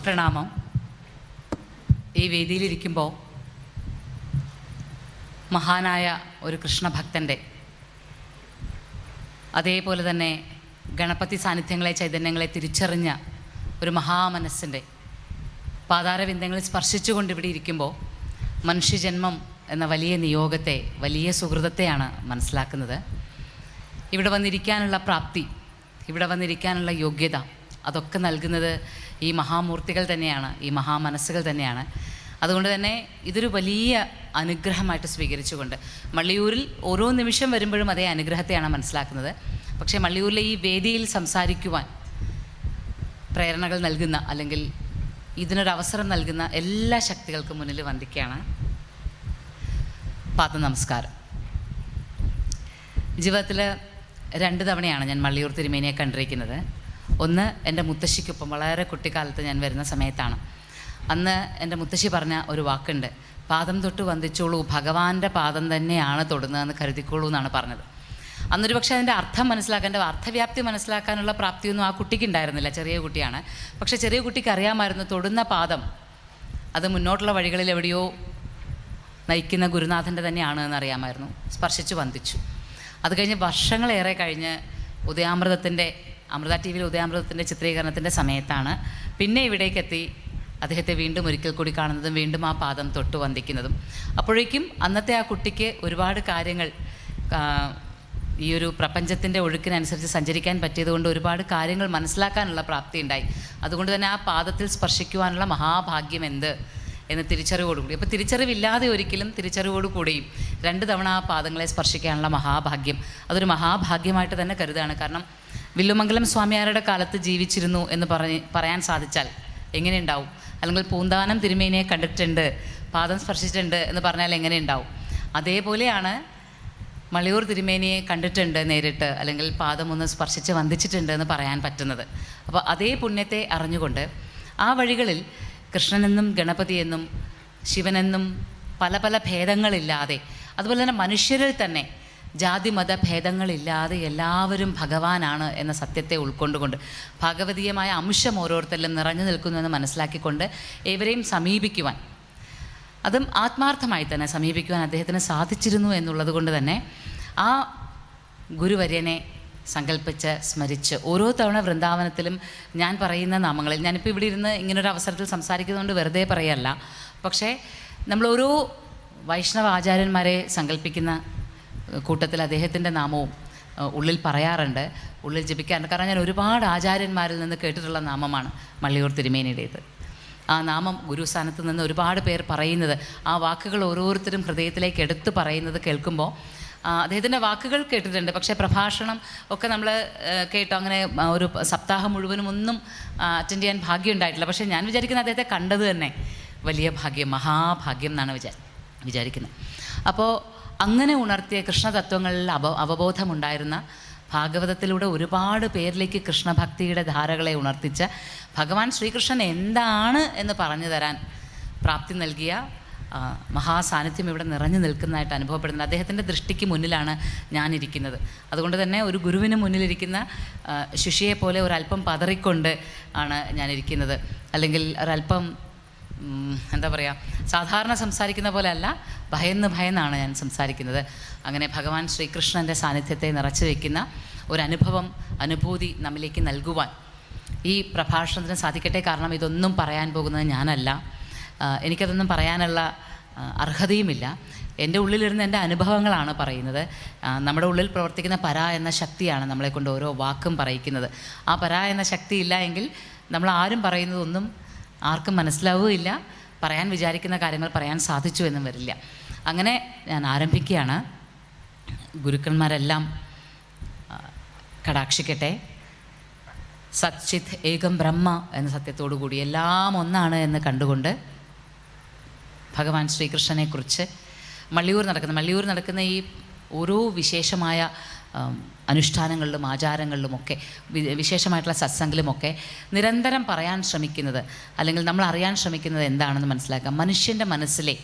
പ്രണാമം. ഈ വേദിയിലിരിക്കുമ്പോൾ മഹാനായ ഒരു കൃഷ്ണഭക്തൻ്റെ, അതേപോലെ തന്നെ ഗണപതി സാന്നിധ്യങ്ങളെ, ചൈതന്യങ്ങളെ തിരിച്ചറിഞ്ഞ ഒരു മഹാമനസ്സിൻ്റെ പാതാരവിന്ദങ്ങളിൽ സ്പർശിച്ചുകൊണ്ട് ഇവിടെ ഇരിക്കുമ്പോൾ മനുഷ്യജന്മം എന്ന വലിയ നിയോഗത്തെ, വലിയ സുഹൃതത്തെയാണ് മനസ്സിലാക്കുന്നത്. ഇവിടെ വന്നിരിക്കാനുള്ള പ്രാപ്തി, ഇവിടെ വന്നിരിക്കാനുള്ള യോഗ്യത, അതൊക്കെ നൽകുന്നത് ഈ മഹാമൂർത്തികൾ തന്നെയാണ്, ഈ മഹാമനസ്സുകൾ തന്നെയാണ്. അതുകൊണ്ട് തന്നെ ഇതൊരു വലിയ അനുഗ്രഹമായിട്ട് സ്വീകരിച്ചുകൊണ്ട് മള്ളിയൂരിൽ ഓരോ നിമിഷം വരുമ്പോഴും അതേ അനുഗ്രഹത്തെയാണ് മനസ്സിലാക്കുന്നത്. പക്ഷേ മള്ളിയൂരിലെ ഈ വേദിയിൽ സംസാരിക്കുവാൻ പ്രേരണകൾ നൽകുന്ന, അല്ലെങ്കിൽ ഇതിനൊരവസരം നൽകുന്ന എല്ലാ ശക്തികൾക്കും മുന്നിൽ വന്ദിക്കുകയാണ്. പാദ നമസ്കാരം. ജീവിതത്തിൽ 2 തവണയാണ് ഞാൻ മള്ളിയൂർ തിരുമേനിയെ കണ്ടിരിക്കുന്നത്. ഒന്ന് എൻ്റെ മുത്തശ്ശിക്കൊപ്പം വളരെ കുട്ടിക്കാലത്ത് ഞാൻ വരുന്ന സമയത്താണ്. അന്ന് എൻ്റെ മുത്തശ്ശി പറഞ്ഞ ഒരു വാക്കുണ്ട്, പാദം തൊട്ട് വന്ദിച്ചോളൂ, ഭഗവാന്റെ പാദം തന്നെയാണ് തൊടുന്നതെന്ന് കരുതിക്കോളൂ എന്നാണ് പറഞ്ഞത്. അന്നൊരു പക്ഷേ അതിൻ്റെ അർത്ഥം മനസ്സിലാക്കാൻ, എൻ്റെ അർത്ഥവ്യാപ്തി മനസ്സിലാക്കാനുള്ള പ്രാപ്തിയൊന്നും ആ കുട്ടിക്ക് ഉണ്ടായിരുന്നില്ല. ചെറിയ കുട്ടിയാണ്. പക്ഷേ ചെറിയ കുട്ടിക്ക് അറിയാമായിരുന്നു, തൊടുന്ന പാദം അത് മുന്നോട്ടുള്ള വഴികളിൽ എവിടെയോ നയിക്കുന്ന ഗുരുനാഥൻ്റെ തന്നെയാണ് എന്നറിയാമായിരുന്നു. സ്പർശിച്ച് വന്ദിച്ചു. അത് കഴിഞ്ഞ് വർഷങ്ങളേറെ കഴിഞ്ഞ് ഉദയാമൃതത്തിൻ്റെ, അമൃത ടി വിയിൽ ഉദയാമൃതത്തിൻ്റെ ചിത്രീകരണത്തിൻ്റെ സമയത്താണ് പിന്നെ ഇവിടേക്കെത്തി അദ്ദേഹത്തെ വീണ്ടും ഒരിക്കൽ കൂടി കാണുന്നതും വീണ്ടും ആ പാദം തൊട്ട് വന്ദിക്കുന്നതും. അപ്പോഴേക്കും അന്നത്തെ ആ കുട്ടിക്ക് ഒരുപാട് കാര്യങ്ങൾ, ഈ ഒരു പ്രപഞ്ചത്തിൻ്റെ ഒഴുക്കിനനുസരിച്ച് സഞ്ചരിക്കാൻ പറ്റിയതുകൊണ്ട് ഒരുപാട് കാര്യങ്ങൾ മനസ്സിലാക്കാനുള്ള പ്രാപ്തി ഉണ്ടായി. അതുകൊണ്ട് തന്നെ ആ പാദത്തിൽ സ്പർശിക്കുവാനുള്ള മഹാഭാഗ്യം എന്ത് എന്ന് തിരിച്ചറിവോടുകൂടി, അപ്പോൾ തിരിച്ചറിവില്ലാതെ ഒരിക്കലും തിരിച്ചറിവോടുകൂടിയും 2 തവണ ആ പാദങ്ങളെ സ്പർശിക്കാനുള്ള മഹാഭാഗ്യം, അതൊരു മഹാഭാഗ്യമായിട്ട് തന്നെ കരുതാണ്. കാരണം വില്ലുമംഗലം സ്വാമിയാരുടെ കാലത്ത് ജീവിച്ചിരുന്നു എന്ന് പറയാൻ സാധിച്ചാൽ എങ്ങനെ ഉണ്ടാവും? അല്ലെങ്കിൽ പൂന്താനം തിരുമേനിയെ കണ്ടിട്ടുണ്ട്, പാദം സ്പർശിച്ചിട്ടുണ്ട് എന്ന് പറഞ്ഞാൽ എങ്ങനെ ഉണ്ടാവും? അതേപോലെയാണ് മള്ളിയൂർ തിരുമേനിയെ കണ്ടിട്ടുണ്ട് നേരിട്ട്, അല്ലെങ്കിൽ പാദം ഒന്ന് സ്പർശിച്ച് വന്ദിച്ചിട്ടുണ്ട് എന്ന് പറയാൻ പറ്റുന്നത്. അപ്പോൾ അതേ പുണ്യത്തെ അറിഞ്ഞുകൊണ്ട് ആ വഴികളിൽ കൃഷ്ണനെന്നും ഗണപതിയെന്നും ശിവനെന്നും പല പല ഭേദങ്ങളില്ലാതെ, അതുപോലെ തന്നെ മനുഷ്യരിൽ തന്നെ ജാതി മത ഭേദങ്ങളില്ലാതെ എല്ലാവരും ഭഗവാനാണ് എന്ന സത്യത്തെ ഉൾക്കൊണ്ടുകൊണ്ട് ഭഗവതീയമായ അംശം ഓരോരുത്തരിലും നിറഞ്ഞു നിൽക്കുന്നുവെന്ന് മനസ്സിലാക്കിക്കൊണ്ട് ഏവരെയും സമീപിക്കുവാൻ, അതും ആത്മാർത്ഥമായി തന്നെ സമീപിക്കുവാൻ അദ്ദേഹത്തിന് സാധിച്ചിരുന്നു എന്നുള്ളത് കൊണ്ട് തന്നെ ആ ഗുരുവര്യനെ സങ്കല്പിച്ച് സ്മരിച്ച് ഓരോ തവണ വൃന്ദാവനത്തിലും ഞാൻ പറയുന്ന നാമങ്ങളിൽ, ഞാനിപ്പോൾ ഇവിടെ ഇരുന്ന് ഇങ്ങനൊരു അവസരത്തിൽ സംസാരിക്കുന്നതുകൊണ്ട് വെറുതെ പറയല്ല, പക്ഷേ നമ്മൾ ഓരോ വൈഷ്ണവ ആചാര്യന്മാരെ സങ്കല്പിക്കുന്ന കൂട്ടത്തിൽ അദ്ദേഹത്തിൻ്റെ നാമവും ഉള്ളിൽ പറയാറുണ്ട്, ഉള്ളിൽ ജപിക്കാറുണ്ട്. കാരണം ഞാൻ ഒരുപാട് ആചാര്യന്മാരിൽ നിന്ന് കേട്ടിട്ടുള്ള നാമമാണ് മള്ളിയൂർ തിരുമേനിയുടേത്. ആ നാമം ഗുരുസ്ഥാനത്ത് നിന്ന് ഒരുപാട് പേർ പറയുന്നത്, ആ വാക്കുകൾ ഓരോരുത്തരും ഹൃദയത്തിലേക്ക് എടുത്തു പറയുന്നത് കേൾക്കുമ്പോൾ അദ്ദേഹത്തിൻ്റെ വാക്കുകൾ കേട്ടിട്ടുണ്ട്. പക്ഷേ പ്രഭാഷണം ഒക്കെ നമ്മൾ കേട്ടോ, അങ്ങനെ ഒരു സപ്താഹം മുഴുവനും ഒന്നും അറ്റൻഡ് ചെയ്യാൻ ഭാഗ്യം ഉണ്ടായിട്ടില്ല. പക്ഷേ ഞാൻ വിചാരിക്കുന്ന അദ്ദേഹത്തെ കണ്ടത് തന്നെ വലിയ ഭാഗ്യം, മഹാഭാഗ്യം എന്നാണ് വിചാരിക്കുന്നത്. അപ്പോൾ അങ്ങനെ ഉണർത്തിയ കൃഷ്ണതത്വങ്ങളിൽ അവബോധമുണ്ടായിരുന്ന, ഭാഗവതത്തിലൂടെ ഒരുപാട് പേരിലേക്ക് കൃഷ്ണഭക്തിയുടെ ധാരകളെ ഉണർത്തിച്ച ഭഗവാൻ ശ്രീകൃഷ്ണൻ എന്താണ് എന്ന് പറഞ്ഞു തരാൻ പ്രാപ്തി നൽകിയ മഹാസാന്നിധ്യം ഇവിടെ നിറഞ്ഞു നിൽക്കുന്നതായിട്ട് അനുഭവപ്പെടുന്നത്. അദ്ദേഹത്തിൻ്റെ ദൃഷ്ടിക്ക് മുന്നിലാണ് ഞാനിരിക്കുന്നത്. അതുകൊണ്ട് തന്നെ ഒരു ഗുരുവിന് മുന്നിലിരിക്കുന്ന ശിഷ്യയെ പോലെ ഒരല്പം പതറിക്കൊണ്ട് ആണ് ഞാനിരിക്കുന്നത്. അല്ലെങ്കിൽ ഒരല്പം എന്താ പറയുക, സാധാരണ സംസാരിക്കുന്ന പോലെ അല്ല, ഭയന്നാണ് ഞാൻ സംസാരിക്കുന്നത്. അങ്ങനെ ഭഗവാൻ ശ്രീകൃഷ്ണൻ്റെ സാന്നിധ്യത്തെ നിറച്ചു വയ്ക്കുന്ന ഒരനുഭവം, അനുഭൂതി നമ്മിലേക്ക് നൽകുവാൻ ഈ പ്രഭാഷണത്തിന് സാധിക്കട്ടെ. കാരണം ഇതൊന്നും പറയാൻ പോകുന്നത് ഞാനല്ല, എനിക്കതൊന്നും പറയാനുള്ള അർഹതയുമില്ല. എൻ്റെ ഉള്ളിലിരുന്ന് എൻ്റെ അനുഭവങ്ങളാണ് പറയുന്നത്. നമ്മുടെ ഉള്ളിൽ പ്രവർത്തിക്കുന്ന പര എന്ന ശക്തിയാണ് നമ്മളെക്കൊണ്ട് ഓരോ വാക്കും പറയിക്കുന്നത്. ആ പര എന്ന ശക്തി ഇല്ല എങ്കിൽ നമ്മൾ ആരും പറയുന്നതൊന്നും ആർക്കും മനസ്സിലാവുകയില്ല, പറയാൻ വിചാരിക്കുന്ന കാര്യങ്ങൾ പറയാൻ സാധിച്ചു എന്നും വരില്ല. അങ്ങനെ ഞാൻ ആരംഭിക്കുകയാണ്. ഗുരുക്കന്മാരെല്ലാം കടാക്ഷിക്കട്ടെ. സച്ചിത് ഏകം ബ്രഹ്മ എന്ന സത്യത്തോടു കൂടി എല്ലാം ഒന്നാണ് എന്ന് കണ്ടുകൊണ്ട് ഭഗവാൻ ശ്രീകൃഷ്ണനെക്കുറിച്ച് മള്ളിയൂർ നടക്കുന്ന ഈ ഓരോ വിശേഷമായ അനുഷ്ഠാനങ്ങളിലും ആചാരങ്ങളിലുമൊക്കെ, വിശേഷമായിട്ടുള്ള സത്സംഗിലുമൊക്കെ നിരന്തരം പറയാൻ ശ്രമിക്കുന്നത്, അല്ലെങ്കിൽ നമ്മൾ അറിയാൻ ശ്രമിക്കുന്നത് എന്താണെന്ന് മനസ്സിലാക്കാം. മനുഷ്യൻ്റെ മനസ്സിലെ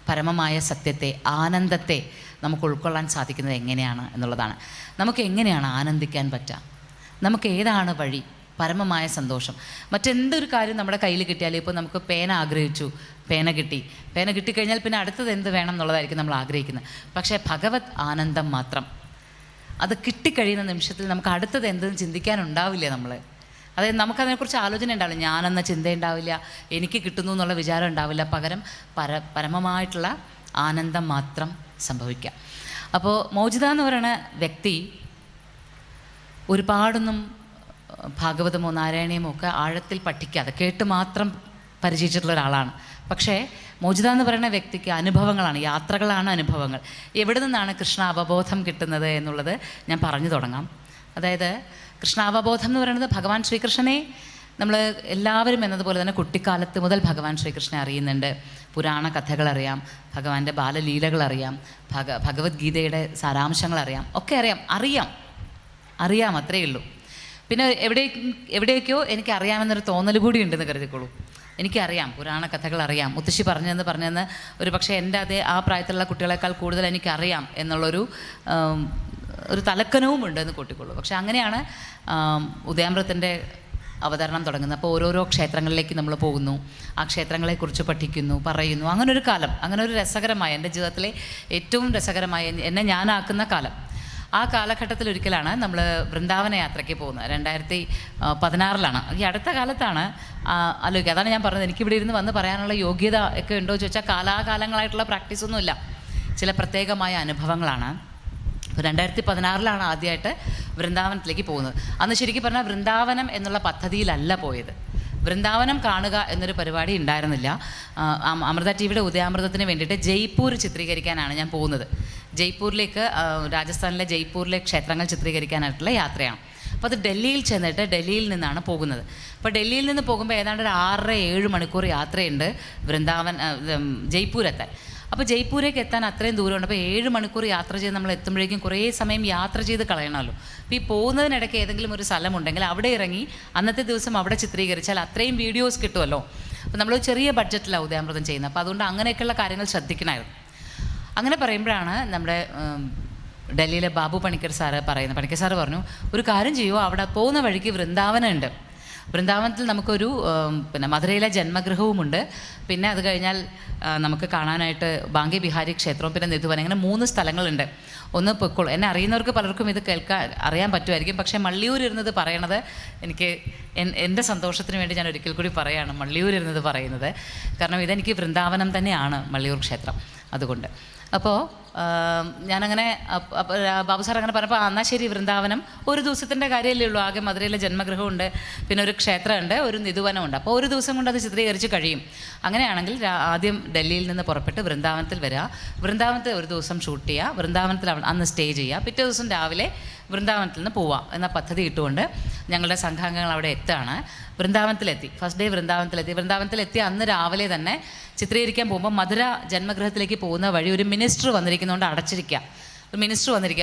പരമമായ സത്യത്തെ, ആനന്ദത്തെ നമുക്ക് ഉൾക്കൊള്ളാൻ സാധിക്കുന്നത് എങ്ങനെയാണ് എന്നുള്ളതാണ്. നമുക്ക് എങ്ങനെയാണ് ആനന്ദിക്കാൻ പറ്റുക? നമുക്ക് ഏതാണ് വഴി? പരമമായ സന്തോഷം. മറ്റെന്തൊരു കാര്യം നമ്മുടെ കയ്യിൽ കിട്ടിയാലും, ഇപ്പോൾ നമുക്ക് പേന ആഗ്രഹിച്ചു, പേന കിട്ടിക്കഴിഞ്ഞാൽ പിന്നെ അടുത്തത് എന്ത് വേണം എന്നുള്ളതായിരിക്കും നമ്മൾ ആഗ്രഹിക്കുന്നത്. പക്ഷേ ഭഗവത് ആനന്ദം മാത്രം, അത് കിട്ടിക്കഴിയുന്ന നിമിഷത്തിൽ നമുക്ക് അടുത്തത് എന്തെന്ന് ചിന്തിക്കാനുണ്ടാവില്ല. അതായത് നമുക്കതിനെക്കുറിച്ച് ആലോചന ഉണ്ടാവില്ല, ഞാനെന്ന ചിന്ത ഉണ്ടാവില്ല, എനിക്ക് കിട്ടുന്നു എന്നുള്ള വിചാരം ഉണ്ടാവില്ല. പകരം പരമമായിട്ടുള്ള ആനന്ദം മാത്രം സംഭവിക്കുക. അപ്പോൾ മോചിത എന്ന് പറയുന്ന വ്യക്തി ഒരുപാടൊന്നും ഭാഗവതമോ നാരായണീയമോ ഒക്കെ ആഴത്തിൽ പഠിക്കാതെ കേട്ട് മാത്രം പരിചയിച്ചിട്ടുള്ള ഒരാളാണ്. പക്ഷേ മോചിത എന്ന് പറയുന്ന വ്യക്തിക്ക് അനുഭവങ്ങളാണ്, യാത്രകളാണ് അനുഭവങ്ങൾ. എവിടെ നിന്നാണ് കൃഷ്ണ അവബോധം കിട്ടുന്നത് എന്നുള്ളത് ഞാൻ പറഞ്ഞു തുടങ്ങാം. അതായത് കൃഷ്ണാവബോധം എന്ന് പറയുന്നത് ഭഗവാൻ ശ്രീകൃഷ്ണനെ നമ്മൾ എല്ലാവരും എന്നതുപോലെ തന്നെ കുട്ടിക്കാലത്ത് മുതൽ ഭഗവാൻ ശ്രീകൃഷ്ണനെ അറിയുന്നുണ്ട്. പുരാണ കഥകൾ അറിയാം, ഭഗവാന്റെ ബാലലീലകൾ അറിയാം, ഭഗവത്ഗീതയുടെ സാരാംശങ്ങൾ അറിയാം, ഒക്കെ അറിയാം അത്രയേ ഉള്ളൂ. പിന്നെ എവിടെയൊക്കെയോ എനിക്കറിയാമെന്നൊരു തോന്നൽ കൂടി ഉണ്ടെന്ന് കരുതിക്കോളൂ. എനിക്കറിയാം, പുരാണ കഥകൾ അറിയാം, മുത്തശ്ശി പറഞ്ഞെന്ന് ഒരു പക്ഷേ എൻ്റെ ആ പ്രായത്തിലുള്ള കുട്ടികളെക്കാൾ കൂടുതൽ എനിക്കറിയാം എന്നുള്ളൊരു തലക്കനവും ഉണ്ടെന്ന് കൂട്ടിക്കൊള്ളൂ. പക്ഷെ അങ്ങനെയാണ് ഉദയാമൃതത്തിൻ്റെ അവതരണം തുടങ്ങുന്നത്. അപ്പോൾ ഓരോരോ ക്ഷേത്രങ്ങളിലേക്ക് നമ്മൾ പോകുന്നു, ആ ക്ഷേത്രങ്ങളെക്കുറിച്ച് പഠിക്കുന്നു, പറയുന്നു. അങ്ങനൊരു കാലം, അങ്ങനെ ഒരു രസകരമായ, എൻ്റെ ജീവിതത്തിലെ ഏറ്റവും രസകരമായ, എന്നെ ഞാനാക്കുന്ന കാലം. ആ കാലഘട്ടത്തിൽ ഒരിക്കലാണ് നമ്മൾ വൃന്ദാവന യാത്രയ്ക്ക് പോകുന്നത്. 2016 ഈ അടുത്ത കാലത്താണ് ആലോചിക്കുക. അതാണ് ഞാൻ പറഞ്ഞത്, എനിക്കിവിടെ ഇരുന്ന് വന്ന് പറയാനുള്ള യോഗ്യത ഒക്കെ ഉണ്ടോ എന്ന് ചോദിച്ചാൽ കാലാകാലങ്ങളായിട്ടുള്ള പ്രാക്ടീസൊന്നുമില്ല, ചില പ്രത്യേകമായ അനുഭവങ്ങളാണ്. 2016 ആദ്യമായിട്ട് വൃന്ദാവനത്തിലേക്ക് പോകുന്നത്. അന്ന് ശരിക്കും പറഞ്ഞാൽ വൃന്ദാവനം എന്നുള്ള പദ്ധതിയിലല്ല പോയത്. വൃന്ദാവനം കാണുക എന്നൊരു പരിപാടി ഉണ്ടായിരുന്നില്ല. അമൃത ടിവിയുടെ ഉദയാമൃതത്തിന് വേണ്ടിയിട്ട് ജയ്പൂർ ചിത്രീകരിക്കാനാണ് ഞാൻ പോകുന്നത്. ജയ്പൂരിലേക്ക്, രാജസ്ഥാനിലെ ജയ്പൂരിലെ ക്ഷേത്രങ്ങൾ ചിത്രീകരിക്കാനായിട്ടുള്ള യാത്രയാണ്. അപ്പോൾ അത് ഡൽഹിയിൽ ചെന്നിട്ട് ഡൽഹിയിൽ നിന്നാണ് പോകുന്നത്. അപ്പോൾ ഡൽഹിയിൽ നിന്ന് പോകുമ്പോൾ ഏതാണ്ട് ഒരു 6-7 മണിക്കൂർ യാത്രയുണ്ട് ജയ്പൂരെത്താൻ. അപ്പോൾ ജയ്പൂരേക്ക് എത്താൻ അത്രയും ദൂരമുണ്ട്. അപ്പോൾ 7 മണിക്കൂർ യാത്ര ചെയ്ത് നമ്മൾ എത്തുമ്പോഴേക്കും കുറേ സമയം യാത്ര ചെയ്ത് കളയണമല്ലോ. അപ്പോൾ ഈ പോകുന്നതിനിടയ്ക്ക് ഏതെങ്കിലും ഒരു സ്ഥലമുണ്ടെങ്കിൽ അവിടെ ഇറങ്ങി അന്നത്തെ ദിവസം അവിടെ ചിത്രീകരിച്ചാൽ അത്രയും വീഡിയോസ് കിട്ടുമല്ലോ. അപ്പോൾ നമ്മൾ ചെറിയ ബഡ്ജറ്റിലാണ് ഉദയാമൃതം ചെയ്യുന്നത്. അപ്പോൾ അതുകൊണ്ട് അങ്ങനെയൊക്കെയുള്ള കാര്യങ്ങൾ ശ്രദ്ധിക്കണമായിരുന്നു. അങ്ങനെ പറയുമ്പോഴാണ് നമ്മുടെ ഡൽഹിയിലെ ബാബു പണിക്കർ സാറ് പറയുന്നത്. പണിക്കർ സാറ് പറഞ്ഞു, ഒരു കാര്യം ചെയ്യുമോ, അവിടെ പോകുന്ന വഴിക്ക് വൃന്ദാവനം ഉണ്ട്. വൃന്ദാവനത്തിൽ നമുക്കൊരു മധുരയിലെ ജന്മഗൃഹവുമുണ്ട്. പിന്നെ അത് കഴിഞ്ഞാൽ നമുക്ക് കാണാനായിട്ട് ബാങ്കെ ബിഹാരി ക്ഷേത്രവും പിന്നെ നിധുവനം, അങ്ങനെ 3 സ്ഥലങ്ങളുണ്ട്. ഒന്ന് പൊക്കോളൂ. എന്നെ അറിയുന്നവർക്ക് പലർക്കും ഇത് അറിയാൻ പറ്റുമായിരിക്കും. പക്ഷേ മള്ളിയൂർ ഇരുന്നത് പറയണത് എനിക്ക് എൻ്റെ സന്തോഷത്തിന് വേണ്ടി ഞാൻ ഒരിക്കൽ കൂടി പറയുകയാണ്, മള്ളിയൂർ ഇരുന്നത് പറയുന്നത്. കാരണം ഇതെനിക്ക് വൃന്ദാവനം തന്നെയാണ് മള്ളിയൂർ ക്ഷേത്രം. അതുകൊണ്ട് അപ്പോൾ ഞാനങ്ങനെ ബാബു സാർ അങ്ങനെ പറഞ്ഞപ്പോൾ എന്നാൽ ശരി, വൃന്ദാവനം ഒരു ദിവസത്തിൻ്റെ കാര്യമല്ലേ ഉള്ളൂ. ആകെ മധുരയിലെ ജന്മഗൃഹമുണ്ട്, പിന്നെ ഒരു ക്ഷേത്രമുണ്ട്, ഒരു നിധുവനമുണ്ട്. അപ്പോൾ ഒരു ദിവസം കൊണ്ട് അത് ചിത്രീകരിച്ച് കഴിയും. അങ്ങനെയാണെങ്കിൽ ആദ്യം ഡൽഹിയിൽ നിന്ന് പുറപ്പെട്ട് വൃന്ദാവനത്തിൽ വരിക, വൃന്ദാവനത്തിൽ ഒരു ദിവസം ഷൂട്ട് ചെയ്യുക, വൃന്ദാവനത്തിൽ അന്ന് സ്റ്റേ ചെയ്യുക, പിറ്റേ ദിവസം രാവിലെ വൃന്ദാവനത്തിൽ നിന്ന് പോവാം എന്ന പദ്ധതി ഇട്ടുകൊണ്ട് ഞങ്ങളുടെ സംഘാംഗങ്ങൾ അവിടെ എത്തുകയാണ്. വൃന്ദാവനത്തിലെത്തി, ഫസ്റ്റ് ഡേ വൃന്ദാവനത്തിലെത്തി അന്ന് രാവിലെ തന്നെ ചിത്രീകരിക്കാൻ പോകുമ്പോൾ മധുര ജന്മഗൃഹത്തിലേക്ക് പോകുന്ന വഴി ഒരു മിനിസ്റ്റർ വന്നിരിക്കുന്നതുകൊണ്ട് അടച്ചിരിക്കുക.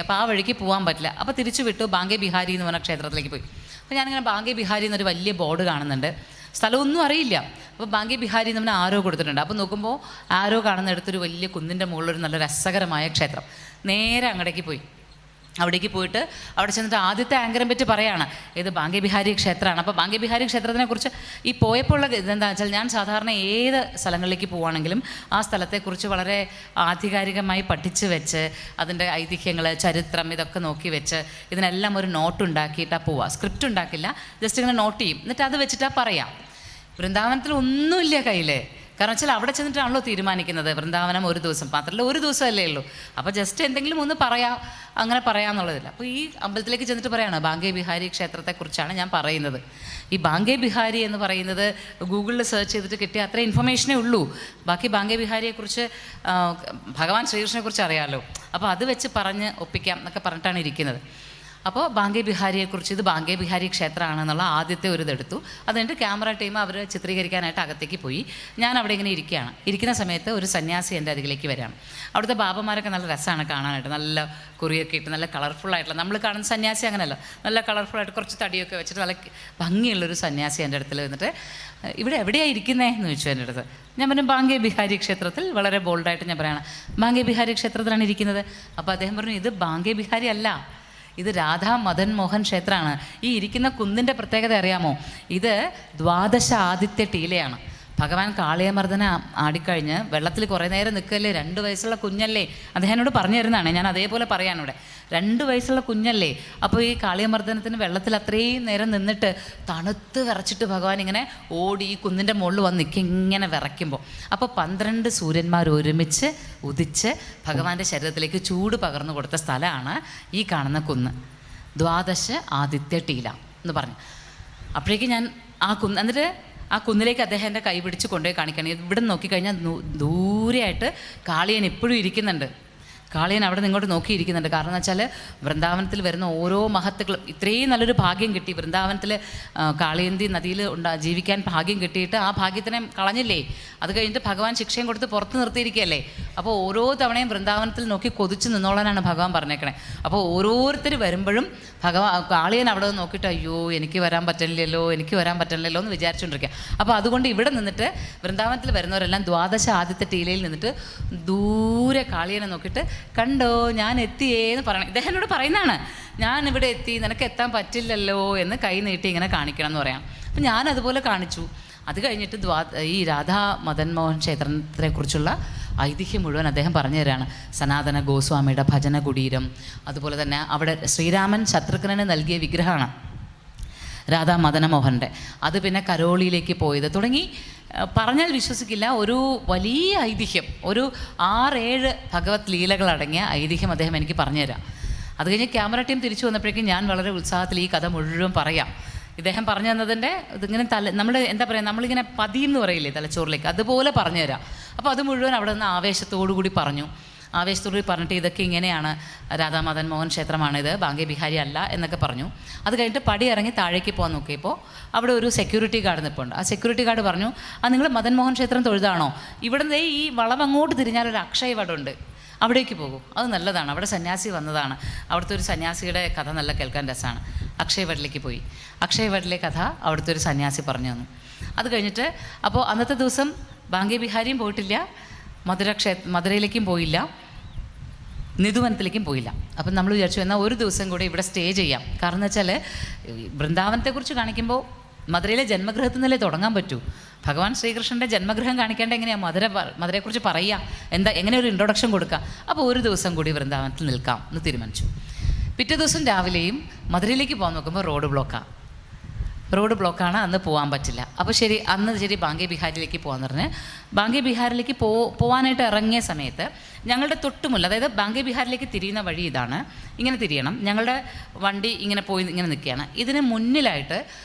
അപ്പോൾ ആ വഴിക്ക് പോകാൻ പറ്റില്ല. അപ്പോൾ തിരിച്ചു വിട്ടു ബാങ്കെ ബിഹാരി എന്ന് പറഞ്ഞ ക്ഷേത്രത്തിലേക്ക് പോയി. അപ്പോൾ ഞാനിങ്ങനെ ബാങ്കെ ബിഹാരി എന്നൊരു വലിയ ബോർഡ് കാണുന്നുണ്ട്. സ്ഥലമൊന്നും അറിയില്ല. അപ്പോൾ ബാങ്കെ ബിഹാരി എന്ന് പറഞ്ഞാൽ ആരോ കൊടുത്തിട്ടുണ്ട്. അപ്പോൾ നോക്കുമ്പോൾ ആരോ കാണുന്നിടത്തൊരു വലിയ കുന്നിൻ്റെ മുകളിലൊരു നല്ല രസകരമായ ക്ഷേത്രം. നേരെ അങ്ങടേക്ക് പോയി. അവിടേക്ക് പോയിട്ട് അവിടെ ചെന്നിട്ട് ആദ്യത്തെ ആങ്കറിനെ പറ്റി പറയുകയാണ്, ഇത് ബാങ്കെ ബിഹാരി ക്ഷേത്രമാണ്. അപ്പോൾ ബാങ്കെ ബിഹാരി ക്ഷേത്രത്തിനെ കുറിച്ച് ഈ പോയപ്പോൾ ഉള്ള ഇതെന്താണെന്ന് വെച്ചാൽ, ഞാൻ സാധാരണ ഏത് സ്ഥലങ്ങളിലേക്ക് പോവുകയാണെങ്കിലും ആ സ്ഥലത്തെക്കുറിച്ച് വളരെ ആധികാരികമായി പഠിച്ച് വെച്ച് അതിൻ്റെ ഐതിഹ്യങ്ങൾ, ചരിത്രം ഇതൊക്കെ നോക്കി വെച്ച് ഇതിനെല്ലാം ഒരു നോട്ട് ഉണ്ടാക്കിയിട്ടാണ് പോവുക. സ്ക്രിപ്റ്റ് ഉണ്ടാക്കില്ല, ജസ്റ്റ് ഇങ്ങനെ നോട്ട് ചെയ്യും, എന്നിട്ട് അത് വെച്ചിട്ടാണ് പറയാം. വൃന്ദാവനത്തിൽ ഒന്നുമില്ല കയ്യിൽ. കാരണം വെച്ചാൽ അവിടെ ചെന്നിട്ടാണല്ലോ തീരുമാനിക്കുന്നത്. വൃന്ദാവനം ഒരു ദിവസം മാത്രമല്ല, ഒരു ദിവസമല്ലേ ഉള്ളൂ. അപ്പോൾ ജസ്റ്റ് എന്തെങ്കിലും ഒന്ന് അങ്ങനെ പറയാമെന്നുള്ളതില്ല. അപ്പോൾ ഈ അമ്പലത്തിലേക്ക് ചെന്നിട്ട് പറയാണ് ബാങ്കെ ബിഹാരി ക്ഷേത്രത്തെക്കുറിച്ചാണ് ഞാൻ പറയുന്നത്. ഈ ബാങ്കെ ബിഹാരി എന്ന് പറയുന്നത് ഗൂഗിളിൽ സെർച്ച് ചെയ്തിട്ട് കിട്ടിയ അത്ര ഇൻഫർമേഷനേ ഉള്ളൂ. ബാക്കി ബാങ്കെ ബിഹാരിയെക്കുറിച്ച് ഭഗവാൻ ശ്രീകൃഷ്ണനെക്കുറിച്ച് അറിയാമല്ലോ. അപ്പോൾ അത് വെച്ച് പറഞ്ഞ് ഒപ്പിക്കാം എന്നൊക്കെ പറഞ്ഞിട്ടാണ് ഇരിക്കുന്നത്. അപ്പോൾ ബാങ്കെ ബിഹാരിയെക്കുറിച്ച് ഇത് ബാങ്കെ ബിഹാരി ക്ഷേത്രമാണെന്നുള്ള ആദ്യത്തെ ഒരു ഇതെടുത്തു. അതുകൊണ്ട് ക്യാമറ ടീം അവർ ചിത്രീകരിക്കാനായിട്ട് അകത്തേക്ക് പോയി. ഞാൻ അവിടെ ഇങ്ങനെ ഇരിക്കുന്ന സമയത്ത് ഒരു സന്യാസി എൻ്റെ അരികിലേക്ക് വരികയാണ്. അവിടുത്തെ ബാബമാരൊക്കെ നല്ല രസമാണ് കാണാനായിട്ട്, നല്ല കുറിയൊക്കെ ഇട്ട് നല്ല കളർഫുള്ളായിട്ടുള്ള, നമ്മൾ കാണുന്ന സന്യാസി അങ്ങനെയല്ല, നല്ല കളർഫുള്ളായിട്ട് കുറച്ച് തടിയൊക്കെ വെച്ചിട്ട് നല്ല ഭംഗിയുള്ളൊരു സന്യാസി എൻ്റെ അടുത്തിൽ വന്നിട്ട്, ഇവിടെ എവിടെയാണ് ഇരിക്കുന്നത് എന്ന് ചോദിച്ചു എൻ്റെ അടുത്ത്. ഞാൻ പറഞ്ഞു ബാങ്കെ ബിഹാരി ക്ഷേത്രത്തിൽ. വളരെ ബോൾഡായിട്ട് ഞാൻ പറയുകയാണ്, ബാങ്കെ ബിഹാരി ക്ഷേത്രത്തിലാണ് ഇരിക്കുന്നത്. അപ്പോൾ അദ്ദേഹം പറഞ്ഞു, ഇത് ബാങ്കെ ബിഹാരി അല്ല, ഇത് രാധാ മദൻ മോഹൻ ക്ഷേത്രമാണ്. ഈ ഇരിക്കുന്ന കുന്നിൻ്റെ പ്രത്യേകത അറിയാമോ? ഇത് ദ്വാദശ ആദിത്യ ടീലയാണ്. ഭഗവാൻ കാളിയമർദ്ദന ആടിക്കഴിഞ്ഞ് വെള്ളത്തിൽ കുറേ നേരം നിൽക്കല്ലേ, 2 വയസ്സുള്ള കുഞ്ഞല്ലേ, അദ്ദേഹം എന്നോട് പറഞ്ഞു തരുന്നതാണ്, ഞാൻ അതേപോലെ പറയാനിവിടെ. 2 വയസ്സുള്ള കുഞ്ഞല്ലേ, അപ്പോൾ ഈ കാളിയമർദ്ദനത്തിന് വെള്ളത്തിൽ അത്രയും നേരം നിന്നിട്ട് തണുത്ത് വിറച്ചിട്ട് ഭഗവാൻ ഇങ്ങനെ ഓടി ഈ കുന്നിൻ്റെ മുകളിൽ വന്ന് നിൽക്കുക, ഇങ്ങനെ വിറയ്ക്കുമ്പോൾ. അപ്പോൾ 12 സൂര്യന്മാർ ഒരുമിച്ച് ഉദിച്ച് ഭഗവാന്റെ ശരീരത്തിലേക്ക് ചൂട് പകർന്നു കൊടുത്ത സ്ഥലമാണ് ഈ കാണുന്ന കുന്ന്, ദ്വാദശ ആദിത്യ ടീല എന്ന് പറഞ്ഞു. അപ്പോഴേക്കും ഞാൻ എന്നിട്ട് ആ കുന്നിലേക്ക് അദ്ദേഹം എൻ്റെ കൈ പിടിച്ച് കൊണ്ടുപോയി കാണിക്കണം. ഇവിടെ നോക്കിക്കഴിഞ്ഞാൽ ദൂരെയായിട്ട് കാളിയൻ ഇപ്പോഴും ഇരിക്കുന്നുണ്ട്. കാളിയൻ അവിടെ നിന്ന് ഇങ്ങോട്ട് നോക്കിയിരിക്കുന്നുണ്ട്. കാരണം എന്ന് വെച്ചാൽ വൃന്ദാവനത്തിൽ വരുന്ന ഓരോ മഹത്തുക്കളും, ഇത്രയും നല്ലൊരു ഭാഗ്യം കിട്ടി വൃന്ദാവനത്തിൽ കാളിയന്തി നദിയിൽ ജീവിക്കാൻ ഭാഗ്യം കിട്ടിയിട്ട് ആ ഭാഗ്യത്തിനെ കളഞ്ഞില്ലേ. അത് കഴിഞ്ഞിട്ട് ഭഗവാൻ ശിക്ഷയും കൊടുത്ത് പുറത്ത് നിർത്തിയിരിക്കുകയല്ലേ. അപ്പോൾ ഓരോ തവണയും വൃന്ദാവനത്തിൽ നോക്കി കൊതിച്ച് നിന്നോളാനാണ് ഭഗവാൻ പറഞ്ഞേക്കണേ. അപ്പോൾ ഓരോരുത്തർ വരുമ്പോഴും കാളിയൻ അവിടെ നോക്കിയിട്ട് അയ്യോ എനിക്ക് വരാൻ പറ്റില്ലല്ലോ എന്ന് വിചാരിച്ചുകൊണ്ടിരിക്കുക. അപ്പോൾ അതുകൊണ്ട് ഇവിടെ നിന്നിട്ട് വൃന്ദാവനത്തിൽ വരുന്നവരെല്ലാം ദ്വാദശ ആദിത്യ ടീലയിൽ നിന്നിട്ട് ദൂരെ കാളിയനെ നോക്കിയിട്ട് കണ്ടോ ഞാൻ എത്തിയേന്ന് പറയണം. ഇദ്ദേഹം എന്നോട് പറയുന്നതാണ്, ഞാൻ ഇവിടെ എത്തി, നിനക്ക് എത്താൻ പറ്റില്ലല്ലോ എന്ന് കൈ നീട്ടി ഇങ്ങനെ കാണിക്കണം എന്ന് പറയാം. അപ്പം ഞാൻ അതുപോലെ കാണിച്ചു. അത് കഴിഞ്ഞിട്ട് ഈ രാധാ മദൻ മോഹൻ ക്ഷേത്രത്തെക്കുറിച്ചുള്ള ഐതിഹ്യം മുഴുവൻ അദ്ദേഹം പറഞ്ഞു തരാണ്. സനാതന ഗോസ്വാമിയുടെ ഭജന കുടീരം, അതുപോലെ തന്നെ അവിടെ ശ്രീരാമൻ ശത്രുഘ്നന് നൽകിയ വിഗ്രഹമാണ് രാധാ മദനമോഹൻ്റെ. അത് പിന്നെ കരോളിയിലേക്ക് പോയത് തുടങ്ങി പറഞ്ഞാൽ വിശ്വസിക്കില്ല, ഒരു വലിയ ഐതിഹ്യം, ഒരു 6-7 ഭഗവത് ലീലകളടങ്ങിയ ഐതിഹ്യം അദ്ദേഹം എനിക്ക് പറഞ്ഞു തരാം. അത് കഴിഞ്ഞ് ക്യാമറ ടീം തിരിച്ചു വന്നപ്പോഴേക്കും ഞാൻ വളരെ ഉത്സാഹത്തിൽ ഈ കഥ മുഴുവൻ പറയാം. ഇദ്ദേഹം പറഞ്ഞു തന്നതിൻ്റെ ഇതിങ്ങനെ നമ്മൾ എന്താ പറയുക, നമ്മളിങ്ങനെ പതിയെന്ന് പറയില്ലേ തലച്ചോറിലേക്ക്, അതുപോലെ പറഞ്ഞു തരാം. അപ്പോൾ അത് മുഴുവൻ അവിടെ നിന്ന് ആവേശത്തോടു കൂടി പറഞ്ഞിട്ട് ഇതൊക്കെ ഇങ്ങനെയാണ്, രാധാ മദൻ മോഹൻ ക്ഷേത്രമാണിത്, ബാങ്കെ ബിഹാരി അല്ല എന്നൊക്കെ പറഞ്ഞു. അത് കഴിഞ്ഞിട്ട് പടി ഇറങ്ങി താഴേക്ക് പോകാൻ നോക്കിയപ്പോൾ അവിടെ ഒരു സെക്യൂരിറ്റി ഗാർഡ് നിൽപ്പുണ്ട്. ആ സെക്യൂരിറ്റി ഗാർഡ് പറഞ്ഞു, നിങ്ങൾ മദൻ മോഹൻ ക്ഷേത്രം തൊഴുതാണോ? ഇവിടുന്ന് ഈ വളം അങ്ങോട്ട് തിരിഞ്ഞാൽ ഒരു അക്ഷയവടമുണ്ട്, അവിടേക്ക് പോകും, അത് നല്ലതാണ്, അവിടെ സന്യാസി വന്നതാണ്, അവിടുത്തെ ഒരു സന്യാസിയുടെ കഥ നല്ല കേൾക്കാൻ രസമാണ്. അക്ഷയവടിലേക്ക് പോയി. അക്ഷയവടിലെ കഥ അവിടുത്തെ ഒരു സന്യാസി പറഞ്ഞു തന്നു. അത് കഴിഞ്ഞിട്ട് അപ്പോൾ അന്നത്തെ ദിവസം ബാങ്കെ ബിഹാരിയും പോയിട്ടില്ല, മധുരയിലേക്കും പോയില്ല, നിധുവനത്തിലേക്കും പോയില്ല. അപ്പം നമ്മൾ വിചാരിച്ചു എന്നാൽ ഒരു ദിവസം കൂടി ഇവിടെ സ്റ്റേ ചെയ്യാം. കാരണം എന്ന് വെച്ചാൽ വൃന്ദാവനത്തെക്കുറിച്ച് കാണിക്കുമ്പോൾ മധുരയിലെ ജന്മഗൃഹത്തിൽ നിന്നല്ലേ തുടങ്ങാൻ പറ്റൂ. ഭഗവാൻ ശ്രീകൃഷ്ണൻ്റെ ജന്മഗൃഹം കാണിക്കേണ്ട എങ്ങനെയാണ് മധുരയെക്കുറിച്ച് പറയുക, എങ്ങനെ ഒരു ഇൻട്രൊഡക്ഷൻ കൊടുക്കുക. അപ്പോൾ ഒരു ദിവസം കൂടി വൃന്ദാവനത്തിൽ നിൽക്കാം എന്ന് തീരുമാനിച്ചു. പിറ്റേ ദിവസം രാവിലെയും മധുരയിലേക്ക് പോകാൻ നോക്കുമ്പോൾ റോഡ് ബ്ലോക്കാണ്, അന്ന് പോകാൻ പറ്റില്ല. അപ്പോൾ അന്ന് ബാങ്കെ ബിഹാരിലേക്ക് പോകാമെന്ന് പറഞ്ഞ് ബാങ്കെ ബിഹാരിലേക്ക് പോകാനായിട്ട് ഇറങ്ങിയ സമയത്ത് ഞങ്ങളുടെ തൊട്ടുമുല്ല, അതായത് ബാങ്കെ ബിഹാരിലേക്ക് തിരിയുന്ന വഴി ഇതാണ്, ഇങ്ങനെ തിരിയണം. ഞങ്ങളുടെ വണ്ടി ഇങ്ങനെ നിൽക്കുകയാണ്. ഇതിന് മുന്നിലായിട്ട്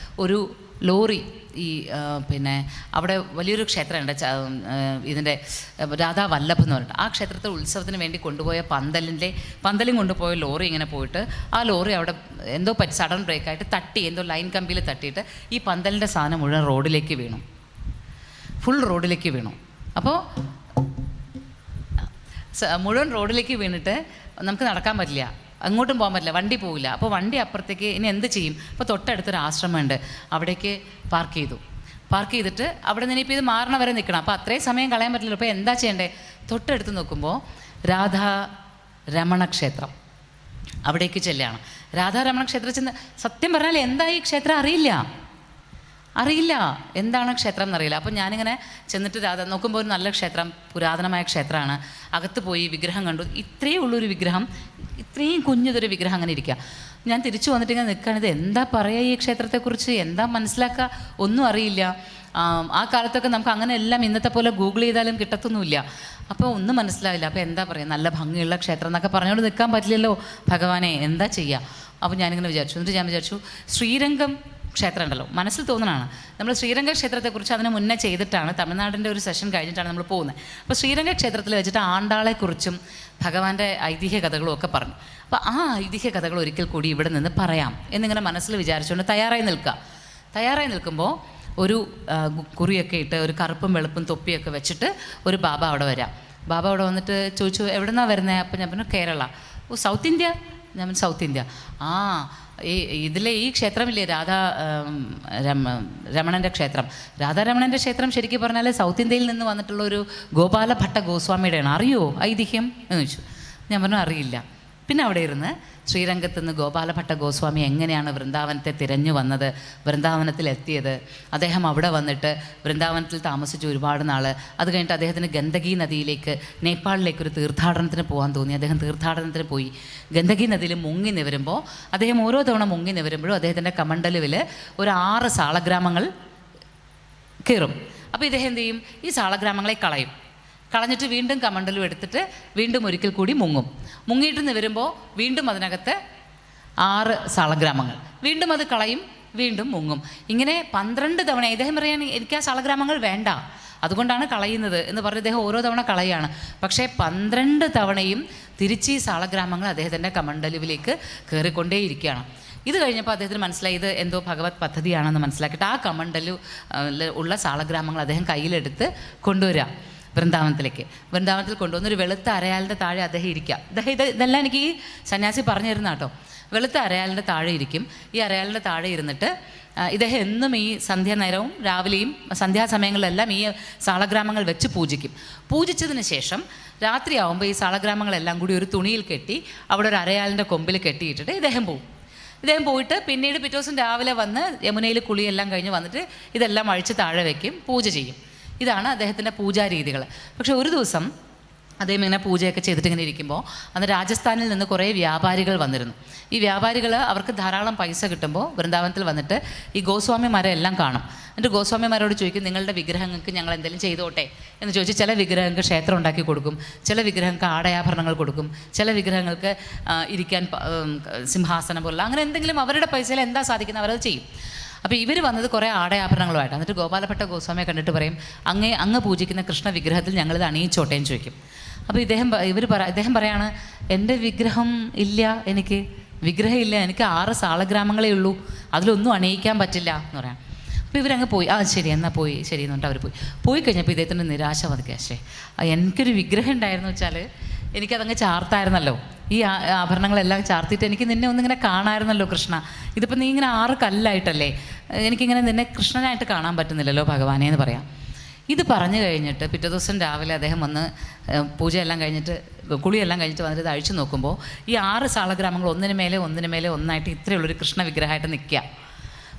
ഒരു ലോറി, പിന്നെ അവിടെ വലിയൊരു ക്ഷേത്രമുണ്ട്, ഇതിൻ്റെ രാധാ വല്ലഭ് എന്ന് പറഞ്ഞിട്ട്, ആ ക്ഷേത്രത്തിൽ ഉത്സവത്തിന് വേണ്ടി കൊണ്ടുപോയ പന്തലും കൊണ്ടുപോയ ലോറി ഇങ്ങനെ പോയിട്ട് ആ ലോറി അവിടെ എന്തോ സഡൻ ബ്രേക്കായിട്ട് തട്ടി, എന്തോ ലൈൻ കമ്പിയിൽ തട്ടിയിട്ട് ഈ പന്തലിൻ്റെ സാധനം മുഴുവൻ റോഡിലേക്ക് വീണു, ഫുൾ റോഡിലേക്ക് വീണു. അപ്പോൾ മുഴുവൻ റോഡിലേക്ക് വീണിട്ട് നമുക്ക് നടക്കാൻ പറ്റില്ല, അങ്ങോട്ടും പോകാൻ പറ്റില്ല, വണ്ടി പോവില്ല. അപ്പോൾ വണ്ടി അപ്പുറത്തേക്ക് ഇനി എന്ത് ചെയ്യും? അപ്പോൾ തൊട്ടടുത്തൊരു ആശ്രമമുണ്ട്, അവിടേക്ക് പാർക്ക് ചെയ്തിട്ട് അവിടെ നിന്ന് ഇപ്പോൾ ഇത് മാറണ വരെ നിൽക്കണം. അപ്പോൾ അത്രയും സമയം കളയാൻ പറ്റില്ല. അപ്പോൾ എന്താ ചെയ്യേണ്ടത്? തൊട്ടടുത്ത് നോക്കുമ്പോൾ രാധാ രമണ ക്ഷേത്രം, അവിടേക്ക് ചെല്ലുകയാണ്. രാധാ രമണ ക്ഷേത്രത്തിൽ ചെന്ന് സത്യം പറഞ്ഞാൽ എന്താ ഈ ക്ഷേത്രം അറിയില്ല, എന്താണ് ക്ഷേത്രം എന്നറിയില്ല. അപ്പോൾ ഞാനിങ്ങനെ ചെന്നിട്ട് നോക്കുമ്പോൾ ഒരു നല്ല ക്ഷേത്രം, പുരാതനമായ ക്ഷേത്രമാണ്. അകത്ത് പോയി വിഗ്രഹം കണ്ടു. ഇത്രയേ ഉള്ളൊരു വിഗ്രഹം, ഇത്രയും കുഞ്ഞതൊരു വിഗ്രഹം അങ്ങനെ ഇരിക്കുക. ഞാൻ തിരിച്ചു വന്നിട്ട് ഇങ്ങനെ നിൽക്കുകയാണിത് എന്താ പറയുക, ഈ ക്ഷേത്രത്തെക്കുറിച്ച് എന്താ മനസ്സിലാക്കുക, ഒന്നും അറിയില്ല. ആ കാലത്തൊക്കെ നമുക്ക് അങ്ങനെ എല്ലാം ഇന്നത്തെ പോലെ ഗൂഗിൾ ചെയ്താലും കിട്ടത്തൊന്നുമില്ല. അപ്പോൾ ഒന്നും മനസ്സിലാവില്ല. അപ്പോൾ എന്താ പറയുക, നല്ല ഭംഗിയുള്ള ക്ഷേത്രം എന്നൊക്കെ പറഞ്ഞുകൊണ്ട് നിൽക്കാൻ പറ്റില്ലല്ലോ ഭഗവാനെ, എന്താ ചെയ്യുക? അപ്പോൾ ഞാനിങ്ങനെ വിചാരിച്ചു. എന്നിട്ട് ഞാൻ വിചാരിച്ചു, ശ്രീരംഗം ക്ഷേത്രം ഉണ്ടല്ലോ, മനസ്സിൽ തോന്നുന്നതാണ്. നമ്മൾ ശ്രീരംഗ ക്ഷേത്രത്തെക്കുറിച്ച് അതിന് മുന്നേ ചെയ്തിട്ടാണ്, തമിഴ്നാടിൻ്റെ ഒരു സെഷൻ കഴിഞ്ഞിട്ടാണ് നമ്മൾ പോകുന്നത്. അപ്പോൾ ശ്രീരംഗ ക്ഷേത്രത്തിൽ വെച്ചിട്ട് ആണ്ടാളെക്കുറിച്ചും ഭഗവാന്റെ ഐതിഹ്യ കഥകളും ഒക്കെ പറഞ്ഞു. അപ്പോൾ ആ ഐതിഹ്യ കഥകൾ ഒരിക്കൽ കൂടി ഇവിടെ നിന്ന് പറയാം എന്നിങ്ങനെ മനസ്സിൽ വിചാരിച്ചുകൊണ്ട് തയ്യാറായി നിൽക്കുമ്പോൾ ഒരു കുറിയൊക്കെ ഇട്ട് ഒരു കറുപ്പും വെളുപ്പും തൊപ്പിയൊക്കെ വെച്ചിട്ട് ഒരു ബാബ അവിടെ വരാം. ബാബ അവിടെ വന്നിട്ട് ചോദിച്ചു, എവിടെ നിന്നാണ് വരുന്നത്? അപ്പോൾ ഞാൻ പറഞ്ഞു, കേരള. ഓ, സൗത്ത് ഇന്ത്യ? ഞാൻ സൗത്ത് ഇന്ത്യ. ഇതിലെ ഈ ക്ഷേത്രമില്ലേ, രമണൻ്റെ ക്ഷേത്രം. രാധാരമണൻ്റെ ക്ഷേത്രം ശരിക്കും പറഞ്ഞാൽ സൗത്ത് ഇന്ത്യയിൽ നിന്ന് വന്നിട്ടുള്ള ഒരു ഗോപാല ഭട്ട ഗോസ്വാമിയുടെയാണ്. അറിയോ ഐതിഹ്യം എന്ന് ചോദിച്ചു. ഞാൻ പറഞ്ഞു അറിയില്ല. പിന്നെ അവിടെ ഇരുന്ന് ശ്രീരംഗത്ത് നിന്ന് ഗോപാലഭട്ട ഗോസ്വാമി എങ്ങനെയാണ് വൃന്ദാവനത്തെ തിരഞ്ഞു വന്നത്, വൃന്ദാവനത്തിലെത്തിയത്, അദ്ദേഹം അവിടെ വന്നിട്ട് വൃന്ദാവനത്തിൽ താമസിച്ചു ഒരുപാട് നാൾ. അത് കഴിഞ്ഞിട്ട് അദ്ദേഹത്തിന് ഗണ്ഡകി നദിയിലേക്ക്, നേപ്പാളിലേക്കൊരു തീർത്ഥാടനത്തിന് പോകാൻ തോന്നി. അദ്ദേഹം തീർത്ഥാടനത്തിന് പോയി. ഗണ്ഡകി നദിയിൽ മുങ്ങി നിവരുമ്പോൾ അദ്ദേഹം ഓരോ തവണ മുങ്ങി നിവരുമ്പോഴും അദ്ദേഹത്തിൻ്റെ കമണ്ഡലുവിൽ ഒരു 6 സാളഗ്രാമങ്ങൾ കയറും. അപ്പോൾ ഇദ്ദേഹം എന്ത് ചെയ്യും? ഈ സാളഗ്രാമങ്ങളെ കളഞ്ഞിട്ട് വീണ്ടും കമണ്ഡലും എടുത്തിട്ട് വീണ്ടും ഒരിക്കൽ കൂടി മുങ്ങിയിട്ട് നിവരുമ്പോൾ വീണ്ടും അതിനകത്ത് 6 സാളഗ്രാമങ്ങൾ, വീണ്ടും അത് കളയും, വീണ്ടും മുങ്ങും. ഇങ്ങനെ 12 തവണ. ഇദ്ദേഹം പറയുകയാണ് എനിക്ക് ആ സാളഗ്രാമങ്ങൾ വേണ്ട, അതുകൊണ്ടാണ് കളയുന്നത് എന്ന് പറഞ്ഞ് ഇദ്ദേഹം ഓരോ തവണ കളയാണ്. പക്ഷേ 12 തവണയും തിരിച്ച് ഈ സാളഗ്രാമങ്ങൾ അദ്ദേഹത്തിൻ്റെ കമണ്ഡലുവിലേക്ക് കയറിക്കൊണ്ടേയിരിക്കുകയാണ്. ഇത് കഴിഞ്ഞപ്പോൾ അദ്ദേഹത്തിന് മനസ്സിലായി ഇത് എന്തോ ഭഗവത് പദ്ധതിയാണെന്ന് മനസ്സിലാക്കിയിട്ട് ആ കമണ്ഡലു ഉള്ള സാളഗ്രാമങ്ങൾ അദ്ദേഹം കയ്യിലെടുത്ത് കൊണ്ടുവരിക വൃന്ദാവനത്തിൽ കൊണ്ടുവന്ന് ഒരു വെളുത്ത അരയാലിൻ്റെ താഴെ അദ്ദേഹം ഇരിക്കുക. ഇതെല്ലാം എനിക്ക് ഈ സന്യാസി പറഞ്ഞു തരുന്ന കേട്ടോ. വെളുത്ത അരയാലിൻ്റെ താഴെ ഇരിക്കും. ഈ അരയാലിൻ്റെ താഴെ ഇരുന്നിട്ട് ഇദ്ദേഹം എന്നും ഈ സന്ധ്യാനേരവും രാവിലെയും സന്ധ്യാസമയങ്ങളിലെല്ലാം ഈ സാളഗ്രാമങ്ങൾ വെച്ച് പൂജിച്ചതിന് ശേഷം രാത്രിയാവുമ്പോൾ ഈ സാളഗ്രാമങ്ങളെല്ലാം കൂടി ഒരു തുണിയിൽ കെട്ടി അവിടെ ഒരു അരയാലിൻ്റെ കൊമ്പിൽ കെട്ടിയിട്ടിട്ട് ഇദ്ദേഹം പോയിട്ട് പിന്നീട് പിറ്റേ ദിവസം രാവിലെ വന്ന് യമുനയിൽ കുളിയെല്ലാം കഴിഞ്ഞ് വന്നിട്ട് ഇതെല്ലാം അഴിച്ച് താഴെ വയ്ക്കും, പൂജ ചെയ്യും. ഇതാണ് അദ്ദേഹത്തിൻ്റെ പൂജാരീതികൾ. പക്ഷെ ഒരു ദിവസം അദ്ദേഹം ഇങ്ങനെ പൂജയൊക്കെ ചെയ്തിട്ട് ഇങ്ങനെ ഇരിക്കുമ്പോൾ അന്ന് രാജസ്ഥാനിൽ നിന്ന് കുറേ വ്യാപാരികൾ വന്നിരുന്നു. ഈ വ്യാപാരികൾ അവർക്ക് ധാരാളം പൈസ കിട്ടുമ്പോൾ വൃന്ദാവനത്തിൽ വന്നിട്ട് ഈ ഗോസ്വാമിമാരെ എല്ലാം കാണും. എന്നിട്ട് ഗോസ്വാമിമാരോട് ചോദിക്കും, നിങ്ങളുടെ വിഗ്രഹങ്ങൾക്ക് ഞങ്ങൾ എന്തെങ്കിലും ചെയ്തോട്ടെ എന്ന് ചോദിച്ച് ചില വിഗ്രഹങ്ങൾക്ക് ക്ഷേത്രം ഉണ്ടാക്കി കൊടുക്കും, ചില വിഗ്രഹങ്ങൾക്ക് ആടയാഭരണങ്ങൾ കൊടുക്കും, ചില വിഗ്രഹങ്ങൾക്ക് ഇരിക്കാൻ സിംഹാസനം പോലുള്ള അങ്ങനെ എന്തെങ്കിലും അവരുടെ പൈസയിൽ എന്താ സാധിക്കുന്നത് അവരത് ചെയ്യും. അപ്പോൾ ഇവർ വന്നത് കുറേ ആടയാഭരണങ്ങളുമായിട്ട്. എന്നിട്ട് ഗോപാലഭട്ട ഗോസ്വാമിയെ കണ്ടിട്ട് പറയും, അങ്ങ് പൂജിക്കുന്ന കൃഷ്ണ വിഗ്രഹത്തിൽ ഞങ്ങളിത് അണിയിച്ചോട്ടേന്ന് ചോദിക്കും. അപ്പോൾ ഇദ്ദേഹം പറയാണ്, എൻ്റെ വിഗ്രഹം ഇല്ല, എനിക്ക് വിഗ്രഹം ഇല്ല, എനിക്ക് 6 സാളഗ്രാമങ്ങളേ ഉള്ളൂ, അതിലൊന്നും അണിയിക്കാൻ പറ്റില്ല എന്ന് പറയാം. അപ്പോൾ ഇവരങ്ങ് പോയി. ശരി എന്നാൽ പോയി, ശരി എന്ന് പറഞ്ഞിട്ട് അവർ പോയി കഴിഞ്ഞപ്പോൾ ഇദ്ദേഹത്തിൻ്റെ നിരാശ വധിക്കുക. എനിക്കൊരു വിഗ്രഹം ഉണ്ടായിരുന്നു വെച്ചാൽ എനിക്കതങ്ങ് ചാർത്തായിരുന്നല്ലോ, ഈ ആഭരണങ്ങളെല്ലാം ചാർത്തിയിട്ട് എനിക്ക് നിന്നെ ഒന്നിങ്ങനെ കാണാമായിരുന്നല്ലോ കൃഷ്ണ. ഇതിപ്പോൾ നീ ഇങ്ങനെ 6 കല്ലായിട്ടല്ലേ, എനിക്കിങ്ങനെ നിന്നെ കൃഷ്ണനായിട്ട് കാണാൻ പറ്റുന്നില്ലല്ലോ ഭഗവാനെ എന്ന് പറയാം. ഇത് പറഞ്ഞു കഴിഞ്ഞിട്ട് പിറ്റേ ദിവസം രാവിലെ അദ്ദേഹം വന്ന് പൂജയെല്ലാം കഴിഞ്ഞിട്ട് കുളിയെല്ലാം കഴിഞ്ഞിട്ട് വന്നിട്ട് ഇത് അഴിച്ചു നോക്കുമ്പോൾ ഈ 6 സാളഗ്രാമങ്ങൾ ഒന്നിന് മേലെ ഒന്നായിട്ട് ഇത്രയുള്ളൊരു കൃഷ്ണ വിഗ്രഹമായിട്ട് നിൽക്കുക.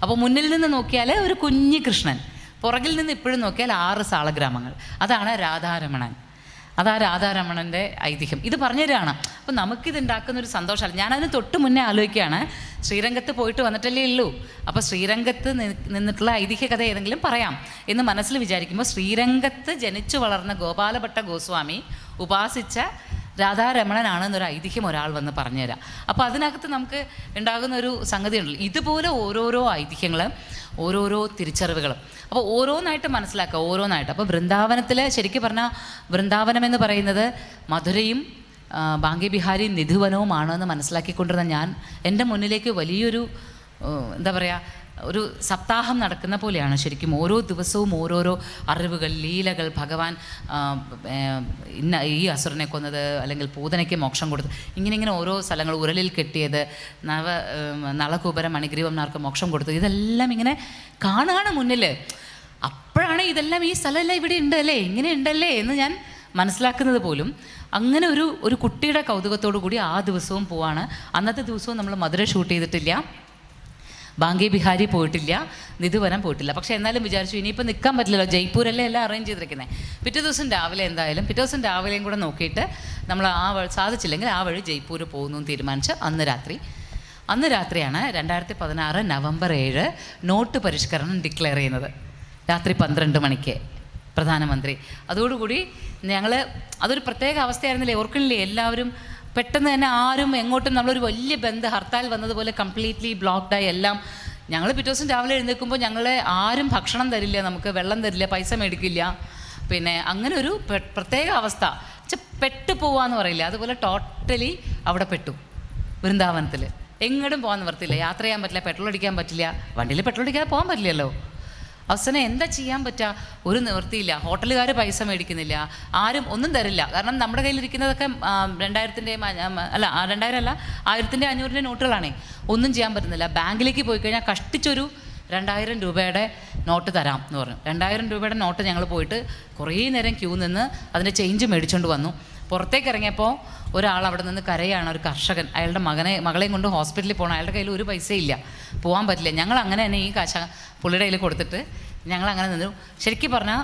അപ്പോൾ മുന്നിൽ നിന്ന് നോക്കിയാൽ ഒരു കുഞ്ഞി കൃഷ്ണൻ, പുറകിൽ നിന്ന് ഇപ്പോഴും നോക്കിയാൽ 6 സാളഗ്രാമങ്ങൾ. അതാണ് രാധാരമണൻ. അതാ രാധാരമണൻ്റെ ഐതിഹ്യം. ഇത് പറഞ്ഞു തരികയാണ്. അപ്പോൾ നമുക്കിതുണ്ടാക്കുന്നൊരു സന്തോഷമല്ല. ഞാനതിന് തൊട്ട് മുന്നേ ആലോചിക്കുകയാണ്, ശ്രീരംഗത്ത് പോയിട്ട് വന്നിട്ടല്ലേ ഉള്ളൂ, അപ്പോൾ ശ്രീരംഗത്ത് നിന്നിട്ടുള്ള ഐതിഹ്യ കഥ ഏതെങ്കിലും പറയാം എന്ന് മനസ്സിൽ വിചാരിക്കുമ്പോൾ ശ്രീരംഗത്ത് ജനിച്ചു വളർന്ന ഗോപാലഭട്ട ഗോസ്വാമി ഉപാസിച്ച രാധാരമണനാണെന്നൊരു ഐതിഹ്യം ഒരാൾ വന്ന് പറഞ്ഞുതരാം. അപ്പോൾ അതിനകത്ത് നമുക്ക് ഉണ്ടാകുന്ന ഒരു സംഗതി ഉണ്ടല്ലോ, ഇതുപോലെ ഓരോരോ ഐതിഹ്യങ്ങൾ, ഓരോരോ തിരിച്ചറിവുകളും. അപ്പോൾ ഓരോന്നായിട്ട് മനസ്സിലാക്കുക, ഓരോന്നായിട്ട്. അപ്പോൾ വൃന്ദാവനത്തിൽ ശരിക്കും പറഞ്ഞാൽ വൃന്ദാവനം എന്ന് പറയുന്നത് മധുരയും ബാങ്കി ബിഹാരി നിധുവനവുമാണെന്ന് മനസ്സിലാക്കിക്കൊണ്ടിരുന്ന ഞാൻ എൻ്റെ മുന്നിലേക്ക് വലിയൊരു എന്താ പറയുക ഒരു സപ്താഹം നടക്കുന്ന പോലെയാണ് ശരിക്കും. ഓരോ ദിവസവും ഓരോരോ അറിവുകൾ, ലീലകൾ, ഭഗവാൻ ഈ അസുരനെ കൊന്നത്, അല്ലെങ്കിൽ പൂതനയ്ക്ക് മോക്ഷം കൊടുത്തത്, ഇങ്ങനെ ഓരോ സ്ഥലങ്ങൾ, ഉരലിൽ കെട്ടിയത്, നളകൂപരം മണിഗ്രീവന്മാർക്ക് മോക്ഷം കൊടുത്തത്, ഇതെല്ലാം ഇങ്ങനെ കാണുകയാണ് മുന്നിൽ. അപ്പോഴാണ് ഇതെല്ലാം ഈ സ്ഥലമെല്ലാം ഇവിടെ ഉണ്ടല്ലേ, ഇങ്ങനെ ഉണ്ടല്ലേ എന്ന് ഞാൻ മനസ്സിലാക്കുന്നത് പോലും. അങ്ങനെ ഒരു കുട്ടിയുടെ കൗതുകത്തോടു കൂടി ആ ദിവസവും പോവാണ്. അന്നത്തെ ദിവസവും നമ്മൾ മധുര ഷൂട്ട് ചെയ്തിട്ടില്ല, ബാങ്കി ബിഹാരി പോയിട്ടില്ല, നിധുവനം പോയിട്ടില്ല. പക്ഷേ എന്നാലും വിചാരിച്ചു ഇനിയിപ്പോൾ നിൽക്കാൻ പറ്റില്ലല്ലോ, ജയ്പൂരല്ലേ എല്ലാം അറേഞ്ച് ചെയ്തിരിക്കുന്നത്. പിറ്റേ ദിവസം രാവിലെയും കൂടെ നോക്കിയിട്ട് നമ്മൾ സാധിച്ചില്ലെങ്കിൽ ആ വഴി ജയ്പൂർ പോകുന്നു എന്ന് തീരുമാനിച്ച് അന്ന് രാത്രിയാണ് 2016 നവംബർ 7 നോട്ട് പരിഷ്കരണം ഡിക്ലെയർ ചെയ്യുന്നത്. രാത്രി 12 മണിക്ക് പ്രധാനമന്ത്രി. അതോടുകൂടി അതൊരു പ്രത്യേക അവസ്ഥയായിരുന്നില്ലേ, ഓർക്കണില്ലേ? എല്ലാവരും പെട്ടെന്ന് തന്നെ ആരും എങ്ങോട്ടും നമ്മളൊരു വലിയ ഹർത്താൽ വന്നതുപോലെ കംപ്ലീറ്റ്ലി ബ്ലോക്ക്ഡായി എല്ലാം. ഞങ്ങൾ പിറ്റേ ദിവസം രാവിലെ എഴുന്നേൽക്കുമ്പോൾ ഞങ്ങളെ ആരും ഭക്ഷണം തരില്ല, നമുക്ക് വെള്ളം തരില്ല, പൈസ മേടിക്കില്ല. പിന്നെ അങ്ങനെ ഒരു പ്രത്യേക അവസ്ഥ, പെട്ടുപോവാന്ന് പറയില്ല, അതുപോലെ ടോട്ടലി അവിടെ പെട്ടു. വൃന്ദാവനത്തിൽ എങ്ങോട്ടും പോകാൻ നിവർത്തില്ല, യാത്ര ചെയ്യാൻ പറ്റില്ല, പെട്രോൾ അടിക്കാൻ പറ്റില്ല, വണ്ടിയിൽ പെട്രോൾ അടിക്കാതെ പോകാൻ പറ്റില്ലല്ലോ. അവസാനം എന്താ ചെയ്യാൻ പറ്റുക? ഒരു നിവൃത്തിയില്ല. ഹോട്ടലുകാർ പൈസ മേടിക്കുന്നില്ല, ആരും ഒന്നും തരില്ല. കാരണം നമ്മുടെ കയ്യിലിരിക്കുന്നതൊക്കെ 1500 നോട്ടുകളാണേ. ഒന്നും ചെയ്യാൻ പറ്റുന്നില്ല. ബാങ്കിലേക്ക് പോയി കഴിഞ്ഞാൽ കഷ്ടിച്ചൊരു 2000 രൂപയുടെ നോട്ട് തരാം എന്ന് പറഞ്ഞു. 2000 രൂപയുടെ നോട്ട് ഞങ്ങൾ പോയിട്ട് കുറേ നേരം ക്യൂ നിന്ന് അതിൻ്റെ ചേഞ്ച് മേടിച്ചുകൊണ്ട് വന്നു. പുറത്തേക്ക് ഇറങ്ങിയപ്പോൾ ഒരാൾ അവിടെ നിന്ന് കരയാണ്, ഒരു കർഷകൻ. അയാളുടെ മകളെയും കൊണ്ട് ഹോസ്പിറ്റലിൽ പോകണം. അയാളുടെ കയ്യിൽ ഒരു പൈസയില്ല, പോകാൻ പറ്റില്ല. ഞങ്ങൾ അങ്ങനെ തന്നെ ഈ കാശ പുള്ളിയുടെ കയ്യിൽ കൊടുത്തിട്ട് ഞങ്ങൾ അങ്ങനെ നിന്നു. ശരിക്കും പറഞ്ഞാൽ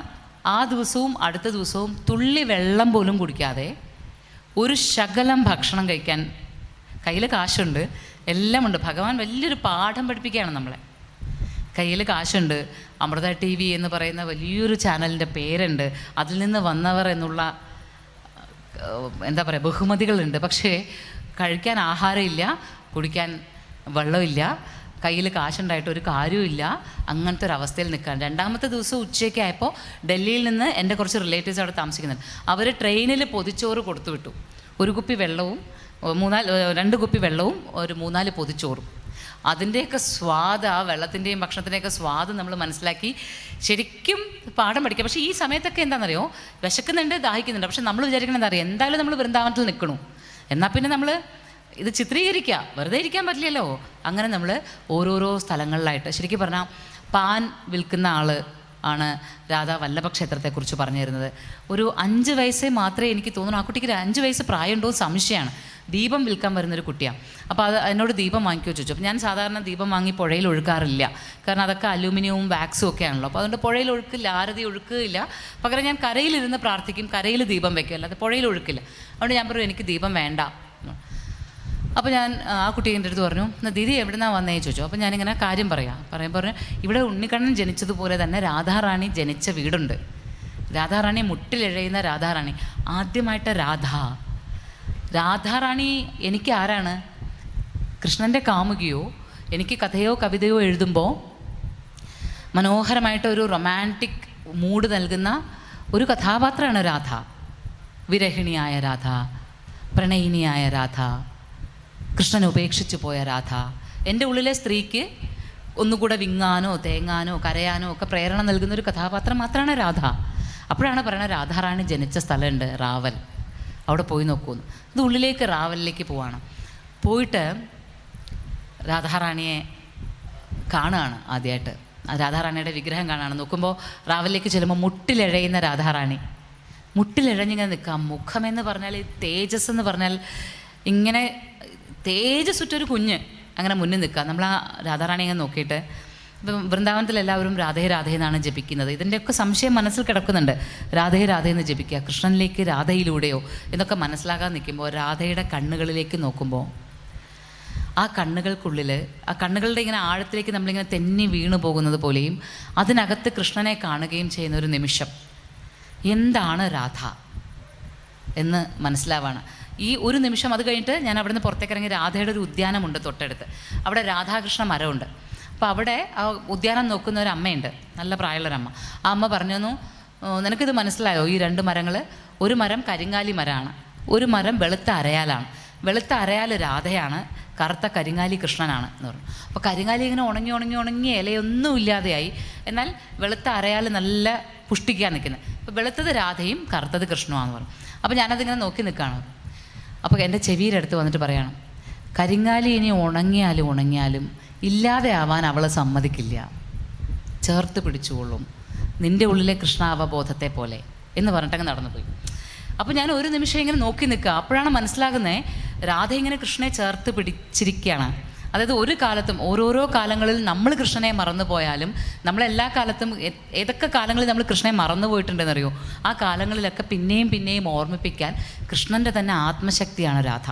ആ ദിവസവും അടുത്ത ദിവസവും തുള്ളി വെള്ളം പോലും കുടിക്കാതെ ഒരു ശകലം ഭക്ഷണം കഴിക്കാൻ, കയ്യിൽ കാശുണ്ട്, എല്ലാം ഉണ്ട്. ഭഗവാൻ വലിയൊരു പാഠം പഠിപ്പിക്കുകയാണ് നമ്മളെ. കയ്യിൽ കാശുണ്ട്, അമൃത TV എന്ന് പറയുന്ന വലിയൊരു ചാനലിൻ്റെ പേരുണ്ട്, അതിൽ നിന്ന് വന്നവർ എന്നുള്ള എന്താ പറയുക ബഹുമതികളുണ്ട്. പക്ഷേ കഴിക്കാൻ ആഹാരമില്ല, കുടിക്കാൻ വെള്ളമില്ല, കയ്യിൽ കാശുണ്ടായിട്ട് ഒരു കാര്യമില്ല. അങ്ങനത്തെ ഒരു അവസ്ഥയിൽ നിൽക്കാൻ. രണ്ടാമത്തെ ദിവസം ഉച്ചയ്ക്ക് ആയപ്പോൾ ഡൽഹിയിൽ നിന്ന് എൻ്റെ കുറച്ച് റിലേറ്റീവ്സ് അവിടെ താമസിക്കുന്നുണ്ട്. അവർ ട്രെയിനിൽ പൊതിച്ചോറ് കൊടുത്തു വിട്ടു. ഒരു കുപ്പി വെള്ളവും 2 കുപ്പി വെള്ളവും ഒരു 3-4 പൊതിച്ചോറും. അതിൻ്റെയൊക്കെ സ്വാദ്, ആ വെള്ളത്തിൻ്റെയും ഭക്ഷണത്തിൻ്റെയൊക്കെ സ്വാദ് നമ്മൾ മനസ്സിലാക്കി ശരിക്കും പാഠം പഠിക്കുക. പക്ഷേ ഈ സമയത്തൊക്കെ എന്താണെന്നറിയോ, വിശക്കുന്നുണ്ട്, ദാഹിക്കുന്നുണ്ട്. പക്ഷെ നമ്മൾ വിചാരിക്കണം എന്താ അറിയാം, എന്തായാലും നമ്മൾ വൃന്ദാവനത്തിൽ നിൽക്കണു, എന്നാൽ പിന്നെ നമ്മൾ ഇത് ചിത്രീകരിക്കുക, വെറുതെ ഇരിക്കാൻ പറ്റില്ലല്ലോ. അങ്ങനെ നമ്മൾ ഓരോരോ സ്ഥലങ്ങളിലായിട്ട്, ശരിക്കും പറഞ്ഞാൽ പാൻ വിൽക്കുന്ന ആൾ ആണ് രാധാ വല്ലഭ ക്ഷേത്രത്തെക്കുറിച്ച് പറഞ്ഞു തരുന്നത്. ഒരു 5 വയസ്സേ മാത്രമേ എനിക്ക് തോന്നുന്നു, ആ കുട്ടിക്ക് 5 വയസ്സ് പ്രായമുണ്ടോ സംശയമാണ്. ദീപം വിൽക്കാൻ വരുന്നൊരു കുട്ടിയാണ്. അപ്പോൾ എന്നോട് ദീപം വാങ്ങിക്കോ ചോദിച്ചു. അപ്പോൾ ഞാൻ സാധാരണ ദീപം വാങ്ങി പുഴയിൽ ഒഴുക്കാറില്ല, കാരണം അതൊക്കെ അലൂമിനിയവും വാക്സും ഒക്കെ ആണല്ലോ. അപ്പോൾ അതുകൊണ്ട് പുഴയിൽ ഒഴുക്കില്ല, ആരതി ഒഴുക്കില്ല. പകരം ഞാൻ കരയിലിരുന്ന് പ്രാർത്ഥിക്കും, കരയിൽ ദീപം വയ്ക്കും, അല്ലാതെ പുഴയിൽ ഒഴുക്കില്ല. അതുകൊണ്ട് ഞാൻ പറഞ്ഞു എനിക്ക് ദീപം വേണ്ട. അപ്പോൾ ഞാൻ ആ കുട്ടി എൻ്റെ അടുത്ത് പറഞ്ഞു, എന്നാൽ ദീദി എവിടെ നിന്നാണ് വന്നേ ചോദിച്ചു. അപ്പോൾ ഞാനിങ്ങനെ കാര്യം പറയുമ്പോൾ ഇവിടെ ഉണ്ണിക്കണ്ണൻ ജനിച്ചതുപോലെ തന്നെ രാധാറാണി ജനിച്ച വീടുണ്ട്. രാധാറാണി മുട്ടിലിഴയുന്ന രാധാറാണി, ആദ്യമായിട്ട് രാധാറാണി എനിക്ക് ആരാണ്? കൃഷ്ണൻ്റെ കാമുകിയോ, എനിക്ക് കഥയോ കവിതയോ എഴുതുമ്പോൾ മനോഹരമായിട്ടൊരു റൊമാൻറ്റിക് മൂഡ് നൽകുന്ന ഒരു കഥാപാത്രമാണ് രാധ. വിരഹിണിയായ രാധ, പ്രണയിനിയായ രാധ, കൃഷ്ണനെ ഉപേക്ഷിച്ചു പോയ രാധ. എൻ്റെ ഉള്ളിലെ സ്ത്രീക്ക് ഒന്നുകൂടെ വിങ്ങാനോ തേങ്ങാനോ കരയാനോ ഒക്കെ പ്രേരണ നൽകുന്നൊരു കഥാപാത്രം മാത്രമാണ് രാധ. അപ്പോഴാണ് പറയുന്നത് രാധാറാണി ജനിച്ച സ്ഥലമുണ്ട് റാവൽ, അവിടെ പോയി നോക്കൂന്ന്. ഇത് ഉള്ളിലേക്ക് റാവലിലേക്ക് പോവാണ്. പോയിട്ട് രാധാറാണിയെ കാണുകയാണ് ആദ്യമായിട്ട്. രാധാറാണിയുടെ വിഗ്രഹം കാണുകയാണ്. നോക്കുമ്പോൾ റാവലിലേക്ക് ചെല്ലുമ്പോൾ മുട്ടിലിഴയുന്ന രാധാറാണി, മുട്ടിലിഴഞ്ഞിങ്ങനെ നിൽക്കാം. മുഖമെന്ന് പറഞ്ഞാൽ തേജസ് എന്ന് പറഞ്ഞാൽ ഇങ്ങനെ തേജസ്സുറ്റൊരു കുഞ്ഞ് അങ്ങനെ മുന്നിൽ നിൽക്കുക. നമ്മൾ ആ രാധാറാണി ഇങ്ങനെ നോക്കിയിട്ട്, ഇപ്പം വൃന്ദാവനത്തിൽ എല്ലാവരും രാധേ രാധേ എന്നാണ് ജപിക്കുന്നത്. ഇതിൻ്റെയൊക്കെ സംശയം മനസ്സിൽ കിടക്കുന്നുണ്ട്. രാധേ രാധേ എന്ന് ജപിക്കുക, കൃഷ്ണനിലേക്ക് രാധയിലൂടെയോ എന്നൊക്കെ മനസ്സിലാകാൻ നിൽക്കുമ്പോൾ രാധയുടെ കണ്ണുകളിലേക്ക് നോക്കുമ്പോൾ ആ കണ്ണുകൾക്കുള്ളിൽ, ആ കണ്ണുകളുടെ ഇങ്ങനെ ആഴത്തിലേക്ക് നമ്മളിങ്ങനെ തെന്നി വീണു പോകുന്നത് പോലെയും അതിനകത്ത് കൃഷ്ണനെ കാണുകയും ചെയ്യുന്ന ഒരു നിമിഷം, എന്താണ് രാധ എന്ന് മനസ്സിലാവാണ്. ഈ ഒരു നിമിഷം. അത് കഴിഞ്ഞിട്ട് ഞാൻ അവിടെ നിന്ന് പുറത്തേക്ക് ഇറങ്ങി, രാധയുടെ ഒരു ഉദ്യാനമുണ്ട് തൊട്ടടുത്ത്, അവിടെ രാധാകൃഷ്ണ മരമുണ്ട്. അപ്പോൾ അവിടെ ആ ഉദ്യാനം നോക്കുന്ന ഒരു അമ്മയുണ്ട്, നല്ല പ്രായമുള്ളൊരമ്മ. ആ അമ്മ പറഞ്ഞു തന്നു, നിനക്കിത് മനസ്സിലായോ, ഈ 2 മരങ്ങൾ, ഒരു മരം കരിങ്ങാലി മരമാണ്, ഒരു മരം വെളുത്ത അരയാലാണ്. വെളുത്ത അരയാൽ രാധയാണ്, കറുത്ത കരിങ്ങാലി കൃഷ്ണനാണ് എന്ന് പറഞ്ഞു. അപ്പോൾ കരിങ്ങാലി ഇങ്ങനെ ഉണങ്ങി ഇലയൊന്നും ഇല്ലാതെയായി, എന്നാൽ വെളുത്ത അരയാൽ നല്ല പുഷ്ടിക്കാൻ നിൽക്കുന്നത്. അപ്പോൾ വെളുത്തത് രാധയും കറുത്തത് കൃഷ്ണമാണെന്ന് പറഞ്ഞു. അപ്പോൾ ഞാനതിങ്ങനെ നോക്കി നിൽക്കുകയാണ്. അപ്പോൾ എൻ്റെ ചെവിയുടെ അടുത്ത് വന്നിട്ട് പറയണം, കരിങ്ങാലി ഇനി ഉണങ്ങിയാലും ഇല്ലാതെ ആവാൻ അവൾ സമ്മതിക്കില്ല, ചേർത്ത് പിടിച്ചുകൊള്ളും നിൻ്റെ ഉള്ളിലെ കൃഷ്ണാവബോധത്തെ പോലെ എന്ന് പറഞ്ഞിട്ടങ്ങ് നടന്നുപോയി. അപ്പോൾ ഞാൻ ഒരു നിമിഷം ഇങ്ങനെ നോക്കി നിൽക്കുക. അപ്പോഴാണ് മനസ്സിലാകുന്നത് രാധ ഇങ്ങനെ കൃഷ്ണനെ ചേർത്ത് പിടിച്ചിരിക്കുകയാണ്. അതായത് ഒരു കാലത്തും ഓരോരോ കാലങ്ങളിൽ നമ്മൾ കൃഷ്ണനെ മറന്നു പോയാലും, നമ്മളെല്ലാ കാലത്തും ഏതൊക്കെ കാലങ്ങളിൽ നമ്മൾ കൃഷ്ണനെ മറന്നു പോയിട്ടുണ്ടെന്നറിയോ, ആ കാലങ്ങളിലൊക്കെ പിന്നെയും ഓർമ്മിപ്പിക്കാൻ കൃഷ്ണൻ്റെ തന്നെ ആത്മശക്തിയാണ് രാധ.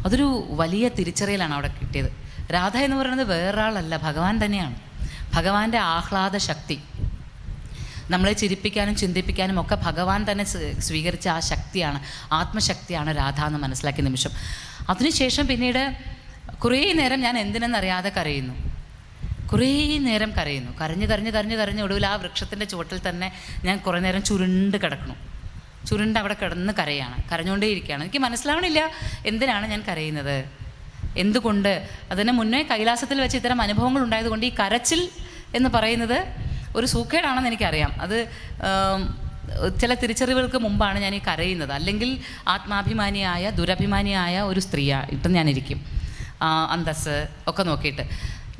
അതൊരു വലിയ തിരിച്ചറിയലാണ് അവിടെ കിട്ടിയത്. രാധ എന്ന് പറയുന്നത് വേറൊരാളല്ല, ഭഗവാൻ തന്നെയാണ്. ഭഗവാന്റെ ആഹ്ലാദ ശക്തി, നമ്മളെ ചിരിപ്പിക്കാനും ചിന്തിപ്പിക്കാനും ഒക്കെ ഭഗവാൻ തന്നെ സ്വീകരിച്ച ആ ശക്തിയാണ്, ആത്മശക്തിയാണ് രാധ എന്ന് മനസ്സിലാക്കിയ നിമിഷം. അതിനുശേഷം പിന്നീട് കുറേ നേരം ഞാൻ എന്തിനെന്നറിയാതെ കരയുന്നു, കുറേ നേരം കരയുന്നു. കരഞ്ഞ് ഒടുവിൽ ആ വൃക്ഷത്തിൻ്റെ ചുവട്ടിൽ തന്നെ ഞാൻ കുറേ നേരം ചുരുണ്ട് അവിടെ കിടന്ന് കരഞ്ഞുകൊണ്ടേയിരിക്കുകയാണ്. എനിക്ക് മനസ്സിലാവണില്ല എന്തിനാണ് ഞാൻ കരയുന്നത്, എന്തുകൊണ്ട്. അതിന് മുന്നേ കൈലാസത്തിൽ വെച്ച് ഇത്തരം അനുഭവങ്ങൾ ഉണ്ടായതുകൊണ്ട് ഈ കരച്ചിൽ എന്ന് പറയുന്നത് ഒരു സൂക്കേടാണെന്ന് എനിക്കറിയാം. അത് ചില തിരിച്ചറിവുകൾക്ക് മുമ്പാണ് ഞാൻ ഈ കരയുന്നത്. അല്ലെങ്കിൽ ആത്മാഭിമാനിയായ ദുരഭിമാനിയായ ഒരു സ്ത്രീയായിട്ടും ഞാനിരിക്കും, അന്തസ്സ് ഒക്കെ നോക്കിയിട്ട്.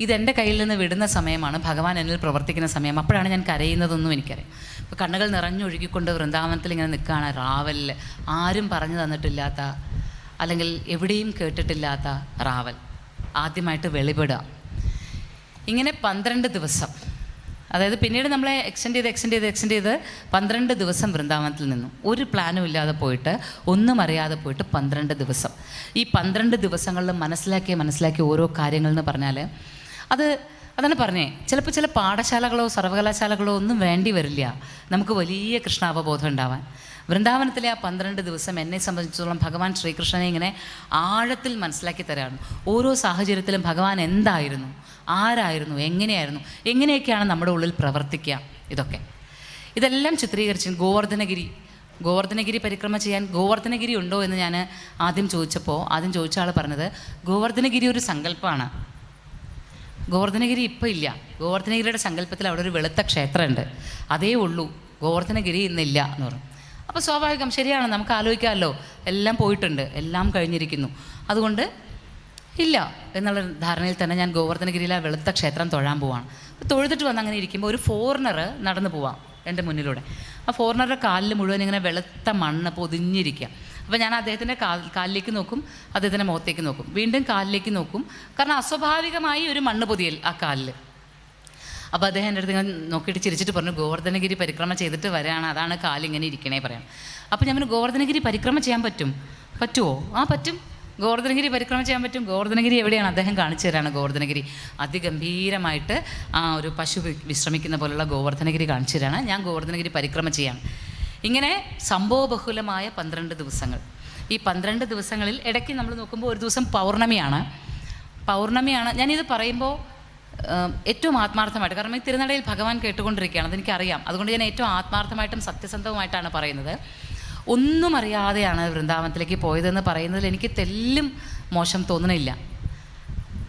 ഇതെൻ്റെ കയ്യിൽ നിന്ന് വിടുന്ന സമയമാണ് ഭഗവാൻ എന്നിൽ പ്രവർത്തിക്കുന്ന സമയം. അപ്പോഴാണ് ഞാൻ കരയുന്നതെന്നും എനിക്കറിയാം. ഇപ്പോൾ കണ്ണുകൾ നിറഞ്ഞൊഴുകിക്കൊണ്ട് വൃന്ദാവനത്തിൽ ഇങ്ങനെ നിൽക്കുകയാണ് റാവലിൽ. ആരും പറഞ്ഞു തന്നിട്ടില്ലാത്ത, അല്ലെങ്കിൽ എവിടെയും കേട്ടിട്ടില്ലാത്ത റാവൽ ആദ്യമായിട്ട് വെളിപ്പെടുക. ഇങ്ങനെ 12 ദിവസം, അതായത് പിന്നീട് നമ്മളെ എക്സ്റ്റെൻഡ് ചെയ്ത് 12 ദിവസം വൃന്ദാവനത്തിൽ നിന്നു. ഒരു പ്ലാനും ഇല്ലാതെ പോയിട്ട്, ഒന്നും അറിയാതെ പോയിട്ട് 12 ദിവസം. ഈ 12 ദിവസങ്ങളിൽ മനസ്സിലാക്കിയ ഓരോ കാര്യങ്ങളെന്ന് പറഞ്ഞാൽ അതാണ് പറഞ്ഞേ, ചിലപ്പോൾ ചില പാഠശാലകളോ സർവകലാശാലകളോ ഒന്നും വേണ്ടി വരില്ല നമുക്ക് വലിയ കൃഷ്ണാവബോധം ഉണ്ടാവാൻ. വൃന്ദാവനത്തിലെ ആ 12 ദിവസം എന്നെ സംബന്ധിച്ചിടത്തോളം ഭഗവാൻ ശ്രീകൃഷ്ണനെ ഇങ്ങനെ ആഴത്തിൽ മനസ്സിലാക്കി തരാണ്. ഓരോ സാഹചര്യത്തിലും ഭഗവാൻ എന്തായിരുന്നു, ആരായിരുന്നു, എങ്ങനെയൊക്കെയാണ് നമ്മുടെ ഉള്ളിൽ പ്രവർത്തിക്കുക, ഇതെല്ലാം ചിത്രീകരിച്ച് ഗോവർദ്ധനഗിരി പരിക്രമ ചെയ്യാൻ ഗോവർദ്ധനഗിരി ഉണ്ടോ എന്ന് ഞാൻ ആദ്യം ചോദിച്ച ആൾ പറഞ്ഞത് ഗോവർദ്ധനഗിരി ഒരു സങ്കല്പമാണ്. ഗോവർദ്ധനഗിരി ഇപ്പോൾ ഇല്ല. ഗോവർദ്ധനഗിരിയുടെ സങ്കല്പത്തിൽ അവിടെ ഒരു വെളുത്ത ക്ഷേത്രമുണ്ട്, അതേ ഉള്ളൂ. ഗോവർദ്ധനഗിരി ഇന്നില്ല എന്ന് പറഞ്ഞു. അപ്പോൾ സ്വാഭാവികം, ശരിയാണ്, നമുക്ക് ആലോചിക്കാമല്ലോ, എല്ലാം പോയിട്ടുണ്ട്, എല്ലാം കഴിഞ്ഞിരിക്കുന്നു, അതുകൊണ്ട് ഇല്ല എന്നുള്ള ധാരണയിൽ തന്നെ ഞാൻ ഗോവർദ്ധനഗിരിയിലെ വെളുത്ത ക്ഷേത്രം തൊഴാൻ പോവാണ്. തൊഴുതിട്ട് വന്ന് അങ്ങനെ ഇരിക്കുമ്പോൾ ഒരു ഫോറിനർ നടന്നു പോവാം എൻ്റെ മുന്നിലൂടെ. ആ ഫോറിനറുടെ കാലിൽ മുഴുവൻ ഇങ്ങനെ വെളുത്ത മണ്ണ് പൊതിഞ്ഞിരിക്കുക. അപ്പോൾ ഞാൻ അദ്ദേഹത്തിൻ്റെ കാലിലേക്ക് നോക്കും, അദ്ദേഹത്തിൻ്റെ മുഖത്തേക്ക് നോക്കും, വീണ്ടും കാലിലേക്ക് നോക്കും. കാരണം അസ്വാഭാവികമായി ഒരു മണ്ണ് പൊതിയൽ ആ കാലിൽ. അപ്പോൾ അദ്ദേഹം എൻ്റെ അടുത്ത് ഇങ്ങനെ നോക്കിയിട്ട് ചിരിച്ചിട്ട് പറഞ്ഞു, ഗോവർദ്ധനഗിരി പരിക്രമ ചെയ്തിട്ട് വരാണ്, അതാണ് കാലിങ്ങനെ ഇരിക്കണേ പറയാം. അപ്പോൾ ഞാൻ പറഞ്ഞു, ഗോവർദ്ധനഗിരി പരിക്രമ ചെയ്യാൻ പറ്റുമോ? ആ പറ്റും, ഗോവർദ്ധനഗിരി പരിക്രമ ചെയ്യാൻ പറ്റും. ഗോവർദ്ധനഗിരി എവിടെയാണ്? അദ്ദേഹം കാണിച്ചു തരാണ് ഗോവർദ്ധനഗിരി. അതിഗംഭീരമായിട്ട് ആ ഒരു പശു വിശ്രമിക്കുന്ന പോലുള്ള ഗോവർദ്ധനഗിരി കാണിച്ചു തരാണ്. ഞാൻ ഗോവർദ്ധനഗിരി പരിക്രമ ചെയ്യാം. ഇങ്ങനെ സംഭവബഹുലമായ 12 ദിവസങ്ങൾ. ഈ 12 ദിവസങ്ങളിൽ ഇടയ്ക്ക് നമ്മൾ നോക്കുമ്പോൾ ഒരു ദിവസം പൗർണമിയാണ്. ഞാനിത് പറയുമ്പോൾ ഏറ്റവും ആത്മാർത്ഥമായിട്ട്, കാരണം ഈ തിരുനടയിൽ ഭഗവാൻ കേട്ടുകൊണ്ടിരിക്കുകയാണ്, അതെനിക്കറിയാം. അതുകൊണ്ട് ഞാൻ ഏറ്റവും ആത്മാർത്ഥമായിട്ടും സത്യസന്ധവുമായിട്ടാണ് പറയുന്നത്. ഒന്നും അറിയാതെയാണ് വൃന്ദാവനത്തിലേക്ക് പോയതെന്ന് പറയുന്നതിൽ എനിക്ക് തെല്ലും മോശം തോന്നണില്ല.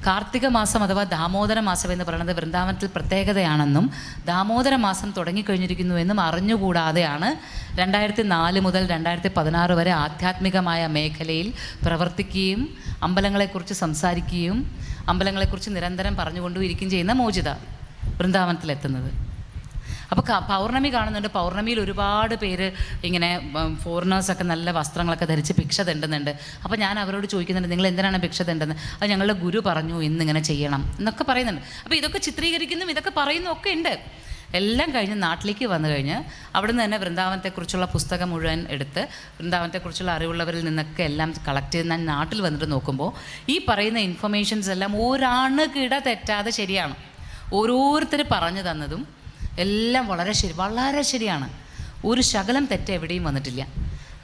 കാർത്തിക മാസം അഥവാ ദാമോദര മാസം എന്ന് പറയുന്നത് വൃന്ദാവനത്തിൽ പ്രത്യേകതയാണെന്നും ദാമോദര മാസം തുടങ്ങിക്കഴിഞ്ഞിരിക്കുന്നു എന്നും അറിഞ്ഞുകൂടാതെയാണ് 2004 മുതൽ 2016 വരെ ആധ്യാത്മികമായ മേഖലയിൽ പ്രവർത്തിക്കുകയും അമ്പലങ്ങളെക്കുറിച്ച് സംസാരിക്കുകയും അമ്പലങ്ങളെക്കുറിച്ച് നിരന്തരം പറഞ്ഞുകൊണ്ടിരിക്കുകയും ചെയ്യുന്ന മോചിത വൃന്ദാവനത്തിലെത്തുന്നത്. അപ്പോൾ പൗർണമി കാണുന്നുണ്ട്. പൗർണമിയിൽ ഒരുപാട് പേര് ഇങ്ങനെ ഫോറിനേഴ്സൊക്കെ നല്ല വസ്ത്രങ്ങളൊക്കെ ധരിച്ച് ഭിക്ഷ തെണ്ടുന്നുണ്ട്. അപ്പോൾ ഞാൻ അവരോട് ചോദിക്കുന്നുണ്ട്, നിങ്ങൾ എന്തിനാണ് ഭിക്ഷ തെണ്ടുന്നത്? അത് ഞങ്ങളുടെ ഗുരു പറഞ്ഞു ഇന്നിങ്ങനെ ചെയ്യണം എന്നൊക്കെ പറയുന്നുണ്ട്. അപ്പോൾ ഇതൊക്കെ ചിത്രീകരിക്കുന്നതും ഇതൊക്കെ പറയുന്നതും ഒക്കെ ഉണ്ട്. എല്ലാം കഴിഞ്ഞ് നാട്ടിലേക്ക് വന്നു കഴിഞ്ഞ് അവിടെ നിന്ന് തന്നെ വൃന്ദാവനത്തെക്കുറിച്ചുള്ള പുസ്തകം മുഴുവൻ എടുത്ത് വൃന്ദാവനത്തെക്കുറിച്ചുള്ള അറിവുള്ളവരിൽ നിന്നൊക്കെ എല്ലാം കളക്ട് ചെയ്ത് ഞാൻ നാട്ടിൽ വന്നിട്ട് നോക്കുമ്പോൾ ഈ പറയുന്ന ഇൻഫർമേഷൻസ് എല്ലാം ഒരണുകിട തെറ്റാതെ ശരിയാണ്. ഓരോരുത്തർ പറഞ്ഞു തന്നതും എല്ലാം വളരെ ശരിയാണ്. ഒരു ശകലം തെറ്റ് എവിടെയും വന്നിട്ടില്ല.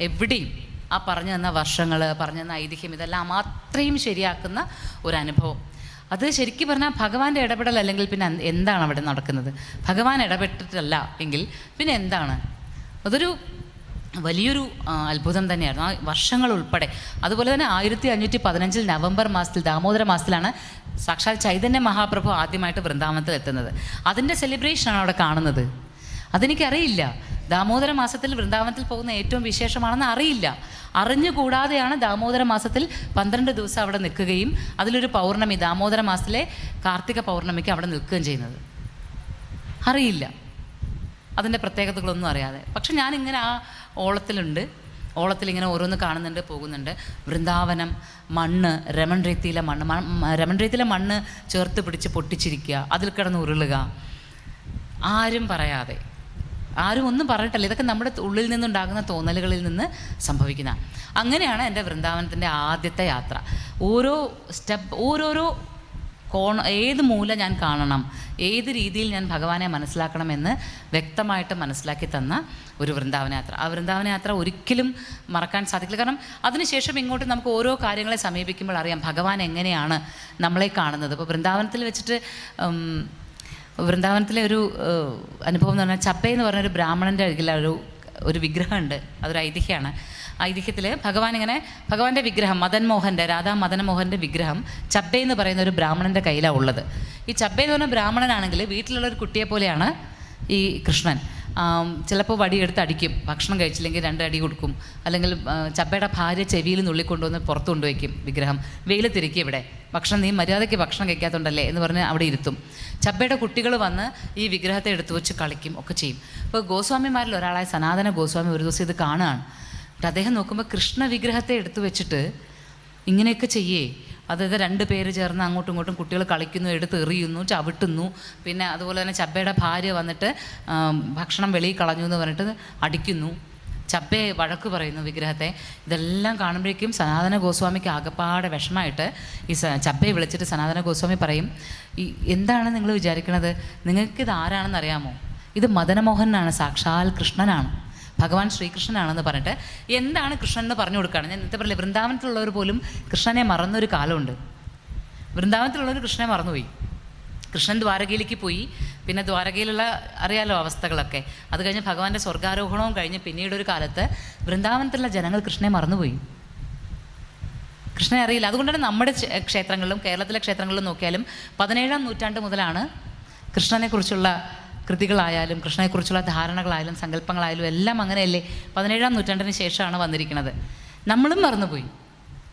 എവിടെയും ആ പറഞ്ഞു തന്ന വർഷങ്ങൾ, പറഞ്ഞു തന്ന ഐതിഹ്യം, ഇതെല്ലാം അത്രയും ശരിയാക്കുന്ന ഒരു അനുഭവം. അത് ശരിക്കും പറഞ്ഞാൽ ഭഗവാന്റെ ഇടപെടൽ അല്ലെങ്കിൽ പിന്നെ എന്താണ് അവിടെ നടക്കുന്നത്? ഭഗവാൻ ഇടപെട്ടിട്ടല്ല എങ്കിൽ പിന്നെ എന്താണ്? അതൊരു വലിയൊരു അത്ഭുതം തന്നെയായിരുന്നു ആ വർഷങ്ങൾ ഉൾപ്പെടെ. അതുപോലെ തന്നെ 1515 നവംബർ മാസത്തിൽ, ദാമോദര മാസത്തിലാണ് സാക്ഷാൽ ചൈതന്യ മഹാപ്രഭു ആദ്യമായിട്ട് വൃന്ദാവനത്തിൽ എത്തുന്നത്. അതിൻ്റെ സെലിബ്രേഷനാണ് അവിടെ കാണുന്നത്. അതെനിക്കറിയില്ല. ദാമോദര മാസത്തിൽ വൃന്ദാവനത്തിൽ പോകുന്ന ഏറ്റവും വിശേഷമാണെന്ന് അറിയില്ല. അറിഞ്ഞുകൂടാതെയാണ് ദാമോദര മാസത്തിൽ 12 ദിവസം അവിടെ നിൽക്കുകയും അതിലൊരു പൗർണമി, ദാമോദര മാസത്തിലെ കാർത്തിക പൗർണമിക്ക് അവിടെ നിൽക്കുകയും ചെയ്യുന്നത്. അറിയില്ല അതിൻ്റെ പ്രത്യേകതകളൊന്നും അറിയാതെ. പക്ഷെ ഞാനിങ്ങനെ ആ ഓളത്തിലിങ്ങനെ ഓരോന്ന് കാണുന്നുണ്ട്, പോകുന്നുണ്ട്. വൃന്ദാവനം, മണ്ണ്, രമൺ റീത്തിയിലെ മണ്ണ് ചേർത്ത് പിടിച്ച് പൊട്ടിച്ചിരിക്കുക, അതിൽ കിടന്ന് ഉരുളുക, ആരും പറയാതെ, ആരും ഒന്നും പറഞ്ഞിട്ടല്ല. ഇതൊക്കെ നമ്മുടെ ഉള്ളിൽ നിന്നുണ്ടാകുന്ന തോന്നലുകളിൽ നിന്ന് സംഭവിക്കുന്ന. അങ്ങനെയാണ് എൻ്റെ വൃന്ദാവനത്തിൻ്റെ ആദ്യത്തെ യാത്ര. ഓരോരോ ഏത് മൂല ഞാൻ കാണണം, ഏത് രീതിയിൽ ഞാൻ ഭഗവാനെ മനസ്സിലാക്കണമെന്ന് വ്യക്തമായിട്ട് മനസ്സിലാക്കി തന്ന ഒരു വൃന്ദാവന യാത്ര. ആ വൃന്ദാവന യാത്ര ഒരിക്കലും മറക്കാൻ സാധിക്കില്ല. കാരണം അതിനുശേഷം ഇങ്ങോട്ട് നമുക്ക് ഓരോ കാര്യങ്ങളെ സമീപിക്കുമ്പോൾ അറിയാം ഭഗവാൻ എങ്ങനെയാണ് നമ്മളെ കാണുന്നത്. ഇപ്പോൾ വൃന്ദാവനത്തിൽ വെച്ചിട്ട് വൃന്ദാവനത്തിലെ ഒരു അനുഭവം എന്ന് പറഞ്ഞാൽ ചപ്പ എന്ന് പറഞ്ഞൊരു ബ്രാഹ്മണൻ്റെ അരികിൽ ഒരു വിഗ്രഹമുണ്ട്. അതൊരു ഐതിഹ്യമാണ്. ഐതിഹ്യത്തിൽ ഭഗവാന്റെ വിഗ്രഹം, രാധാ മദൻ മോഹൻ്റെ വിഗ്രഹം ചബ്ബ എന്ന് പറയുന്ന ഒരു ബ്രാഹ്മണൻ്റെ കയ്യിലാണ് ഉള്ളത്. ഈ ചബ്ബ എന്ന് പറഞ്ഞ ബ്രാഹ്മണനാണെങ്കിൽ വീട്ടിലുള്ളൊരു കുട്ടിയെ പോലെയാണ് ഈ കൃഷ്ണൻ. ചിലപ്പോൾ വടിയെടുത്ത് അടിക്കും, ഭക്ഷണം കഴിച്ചില്ലെങ്കിൽ 2 അടി കൊടുക്കും. അല്ലെങ്കിൽ ചപ്പയുടെ ഭാര്യ ചെവിയിൽ നുള്ളിക്കൊണ്ടുവന്ന് പുറത്ത് കൊണ്ടുവയ്ക്കും വിഗ്രഹം. വെയിലത്തിരിക്കും ഇവിടെ, ഭക്ഷണം നീ മര്യാദയ്ക്ക് ഭക്ഷണം കഴിക്കാത്തതുകൊണ്ടല്ലേ എന്ന് പറഞ്ഞ് അവിടെ ഇരുത്തും. ചപ്പയുടെ കുട്ടികൾ വന്ന് ഈ വിഗ്രഹത്തെ എടുത്തു വെച്ച് കളിക്കും ഒക്കെ ചെയ്യും. ഇപ്പോൾ ഗോസ്വാമിമാരിൽ ഒരാളായ സനാതന ഗോസ്വാമി ഒരു ദിവസം ഇത് കാണുകയാണ്. അദ്ദേഹം നോക്കുമ്പോൾ കൃഷ്ണ വിഗ്രഹത്തെ എടുത്തു വെച്ചിട്ട് ഇങ്ങനെയൊക്കെ ചെയ്യേ. അതായത് 2 പേര് ചേർന്ന് അങ്ങോട്ടും ഇങ്ങോട്ടും കുട്ടികൾ കളിക്കുന്നു, എടുത്ത് എറിയുന്നു, ചവിട്ടുന്നു. പിന്നെ അതുപോലെ തന്നെ ചബ്ബയുടെ ഭാര്യ വന്നിട്ട് ഭക്ഷണം വെളിയിൽ കളഞ്ഞു എന്ന് പറഞ്ഞിട്ട് അടിക്കുന്നു. ചബ്ബയെ വഴക്ക് പറയുന്നു വിഗ്രഹത്തെ. ഇതെല്ലാം കാണുമ്പോഴേക്കും സനാതന ഗോസ്വാമിക്ക് ആകപ്പാടെ വിഷമമായിട്ട് ഈ ചബ്ബയെ വിളിച്ചിട്ട് സനാതന ഗോസ്വാമി പറയും, എന്താണ് നിങ്ങൾ വിചാരിക്കുന്നത്? നിങ്ങൾക്കിത് ആരാണെന്ന് അറിയാമോ? ഇത് മദനമോഹനാണ്, സാക്ഷാൽ കൃഷ്ണനാണ്, ഭഗവാൻ ശ്രീകൃഷ്ണനാണെന്ന് പറഞ്ഞിട്ട് എന്താണ് കൃഷ്ണൻ എന്ന് പറഞ്ഞു കൊടുക്കുകയാണ്. ഞാൻ നേരത്തെ പറഞ്ഞില്ലേ, വൃന്ദാവനത്തിലുള്ളവർ പോലും കൃഷ്ണനെ മറന്നൊരു കാലമുണ്ട്. വൃന്ദാവനത്തിലുള്ളവർ കൃഷ്ണനെ മറന്നുപോയി. കൃഷ്ണൻ ദ്വാരകയിലേക്ക് പോയി. പിന്നെ ദ്വാരകയിലുള്ള അറിയാലോ അവസ്ഥകളൊക്കെ. അത് കഴിഞ്ഞ് ഭഗവാന്റെ സ്വർഗാരോഹണവും കഴിഞ്ഞ് പിന്നീടൊരു കാലത്ത് വൃന്ദാവനത്തിലുള്ള ജനങ്ങൾ കൃഷ്ണനെ മറന്നുപോയി, കൃഷ്ണനെ അറിയില്ല. അതുകൊണ്ടാണ് നമ്മുടെ ക്ഷേത്രങ്ങളിലും കേരളത്തിലെ ക്ഷേത്രങ്ങളിലും നോക്കിയാലും 17-ാം നൂറ്റാണ്ട് മുതലാണ് കൃഷ്ണനെക്കുറിച്ചുള്ള കൃതികളായാലും കൃഷ്ണനെക്കുറിച്ചുള്ള ധാരണകളായാലും സങ്കല്പങ്ങളായാലും എല്ലാം അങ്ങനെയല്ലേ. 17-ാം നൂറ്റാണ്ടിന് ശേഷമാണ് വന്നിരിക്കുന്നത്. നമ്മളും മറന്നുപോയി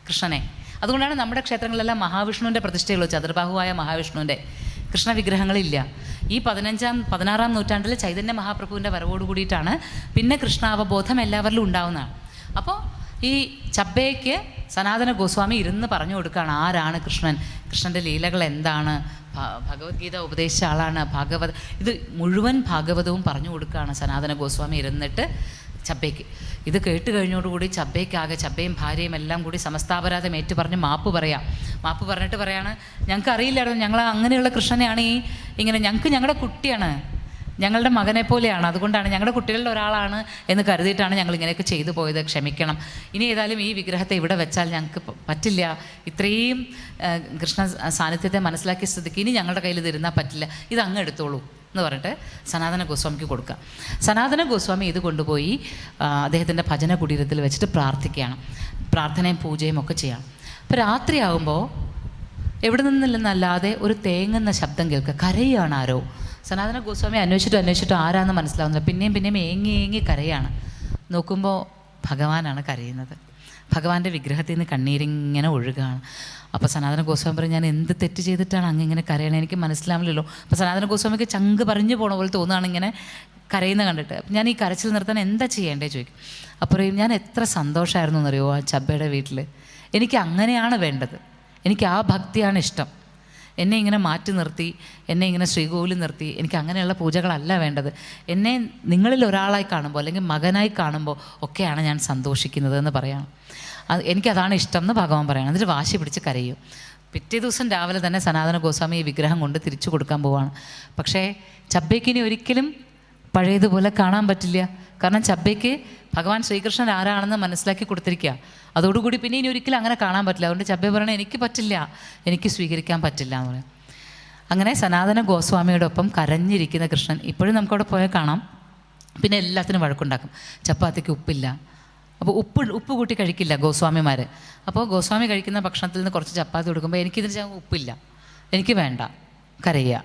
കൃഷ്ണനെ. അതുകൊണ്ടാണ് നമ്മുടെ ക്ഷേത്രങ്ങളിലെല്ലാം മഹാവിഷ്ണുവിൻ്റെ പ്രതിഷ്ഠകൾ, ചതുർബാഹുവായ മഹാവിഷ്ണുവിൻ്റെ കൃഷ്ണ വിഗ്രഹങ്ങളില്ല. ഈ 16-ാം നൂറ്റാണ്ടിൽ ചൈതന്യ മഹാപ്രഭുവിൻ്റെ വരവോട് കൂടിയിട്ടാണ് പിന്നെ കൃഷ്ണാവബോധം എല്ലാവരിലും ഉണ്ടാവുന്നതാണ്. അപ്പോൾ ഈ ചബ്ബയ്ക്ക് സനാതന ഗോസ്വാമി ഇരുന്ന് പറഞ്ഞു കൊടുക്കുകയാണ് ആരാണ് കൃഷ്ണൻ, കൃഷ്ണൻ്റെ ലീലകൾ എന്താണ്, ഭഗവത്ഗീത ഉപദേശിച്ച ആളാണ്, ഇത് മുഴുവൻ ഭാഗവതവും പറഞ്ഞു കൊടുക്കുകയാണ് സനാതന ഗോസ്വാമി ഇരുന്നിട്ട് ചബ്ബയ്ക്ക്. ഇത് കേട്ട് കഴിഞ്ഞോടുകൂടി ചബ്ബയ്ക്കാകെ, ചബ്ബയും ഭാര്യയും എല്ലാം കൂടി സമസ്താപരാധം ഏറ്റു പറഞ്ഞ് മാപ്പ് പറഞ്ഞിട്ട് പറയാണ്, ഞങ്ങൾക്ക് അറിയില്ലായിരുന്നു, ഞങ്ങൾ അങ്ങനെയുള്ള കൃഷ്ണനെയാണ് ഇങ്ങനെ, ഞങ്ങൾക്ക് ഞങ്ങളുടെ കുട്ടിയാണ്, ഞങ്ങളുടെ മകനെ പോലെയാണ്, അതുകൊണ്ടാണ് ഞങ്ങളുടെ കുട്ടികളിൽ ഒരാളാണ് എന്ന് കരുതിയിട്ടാണ് ഞങ്ങൾ ഇങ്ങനെയൊക്കെ ചെയ്തു പോയത്, ക്ഷമിക്കണം. ഇനി ഏതായാലും ഈ വിഗ്രഹത്തെ ഇവിടെ വെച്ചാൽ ഞങ്ങൾക്ക് പറ്റില്ല, ഇത്രയും കൃഷ്ണ സാന്നിധ്യത്തെ മനസ്സിലാക്കിയ സ്ഥിതിക്ക് ഇനി ഞങ്ങളുടെ കയ്യിൽ ഇതിരുന്നാൽ പറ്റില്ല, ഇത് അങ്ങ് എടുത്തോളൂ എന്ന് പറഞ്ഞിട്ട് സനാതന ഗോസ്വാമിക്ക് കൊടുക്കുക. സനാതന ഗോസ്വാമി ഇത് കൊണ്ടുപോയി അദ്ദേഹത്തിൻ്റെ ഭജന കുടീരത്തിൽ വെച്ചിട്ട് പ്രാർത്ഥിക്കുകയാണ്. പ്രാർത്ഥനയും പൂജയും ഒക്കെ ചെയ്യണം. അപ്പോൾ രാത്രിയാകുമ്പോൾ എവിടെ നിന്നില്ലെന്നല്ലാതെ ഒരു തേങ്ങുന്ന ശബ്ദം കേൾക്കുക, കരയാണ് ആരോ. സനാതന ഗോസ്വാമി അന്വേഷിച്ചിട്ട് ആരാന്ന് മനസ്സിലാവുന്നില്ല. പിന്നെയും ഏങ്ങി കരയാണ്. നോക്കുമ്പോൾ ഭഗവാനാണ് കരയുന്നത്. ഭഗവാന്റെ വിഗ്രഹത്തിൽ നിന്ന് കണ്ണീരിങ്ങനെ ഒഴുകുകയാണ്. അപ്പോൾ സനാതന ഗോസ്വാമി പറയും, ഞാൻ എന്ത് തെറ്റ് ചെയ്തിട്ടാണ് അങ്ങനെ കരയണേ, എനിക്ക് മനസ്സിലാവില്ലല്ലോ. അപ്പോൾ സനാതന ഗോസ്വാമിക്ക് ചങ്ക് പറഞ്ഞു പോണ പോലെ തോന്നുകയാണ് ഇങ്ങനെ കരയുന്ന കണ്ടിട്ട്. അപ്പം ഞാൻ ഈ കരച്ചിൽ നിർത്താൻ എന്താ ചെയ്യേണ്ടേ ചോദിക്കും. അപ്പോൾ ഞാൻ എത്ര സന്തോഷമായിരുന്നു എന്നറിയോ ആ ചബ്ബയുടെ വീട്ടിൽ. എനിക്ക് അങ്ങനെയാണ് വേണ്ടത്, എനിക്ക് ആ ഭക്തിയാണ് ഇഷ്ടം. എന്നെ ഇങ്ങനെ മാറ്റി നിർത്തി, എന്നെ ഇങ്ങനെ ശ്രീകോവിലിൽ നിർത്തി, എനിക്ക് അങ്ങനെയുള്ള പൂജകളല്ല വേണ്ടത്. എന്നെ നിങ്ങളിൽ ഒരാളായി കാണുമ്പോൾ അല്ലെങ്കിൽ മകനായി കാണുമ്പോൾ ഒക്കെയാണ് ഞാൻ സന്തോഷിക്കുന്നത് എന്ന് പറയണം. എനിക്കതാണ് ഇഷ്ടം എന്ന് ഭഗവാൻ പറയണം. എന്നിട്ട് വാശി പിടിച്ച് കരയും. പിറ്റേ ദിവസം രാവിലെ തന്നെ സനാതന ഗോസ്വാമി ഈ വിഗ്രഹം കൊണ്ട് തിരിച്ചു കൊടുക്കാൻ പോവാണ്. പക്ഷേ ചബ്ബയ്ക്ക് ഇനി ഒരിക്കലും പഴയതുപോലെ കാണാൻ പറ്റില്ല. കാരണം ചബ്ബയ്ക്ക് ഭഗവാൻ ശ്രീകൃഷ്ണൻ ആരാണെന്ന് മനസ്സിലാക്കി കൊടുത്തിരിക്കുക. അതോടുകൂടി പിന്നെ ഇനി ഒരിക്കലും അങ്ങനെ കാണാൻ പറ്റില്ല. അതുകൊണ്ട് ചബ്ബ പറയണേ, എനിക്ക് പറ്റില്ല, എനിക്ക് സ്വീകരിക്കാൻ പറ്റില്ല എന്ന് പറയും. അങ്ങനെ സനാതന ഗോസ്വാമിയുടെ ഒപ്പം കരഞ്ഞിരിക്കുന്ന കൃഷ്ണൻ ഇപ്പോഴും നമുക്കവിടെ പോയാൽ കാണാം. പിന്നെ എല്ലാത്തിനും വഴക്കുണ്ടാക്കും. ചപ്പാത്തിക്ക് ഉപ്പില്ല, അപ്പോൾ ഉപ്പ് കൂട്ടി കഴിക്കില്ല ഗോസ്വാമിമാർ. അപ്പോൾ ഗോസ്വാമി കഴിക്കുന്ന ഭക്ഷണത്തിൽ നിന്ന് കുറച്ച് ചപ്പാത്തി കൊടുക്കുമ്പോൾ എനിക്കിതിന് ഉപ്പില്ല, എനിക്ക് വേണ്ട, കരയുക.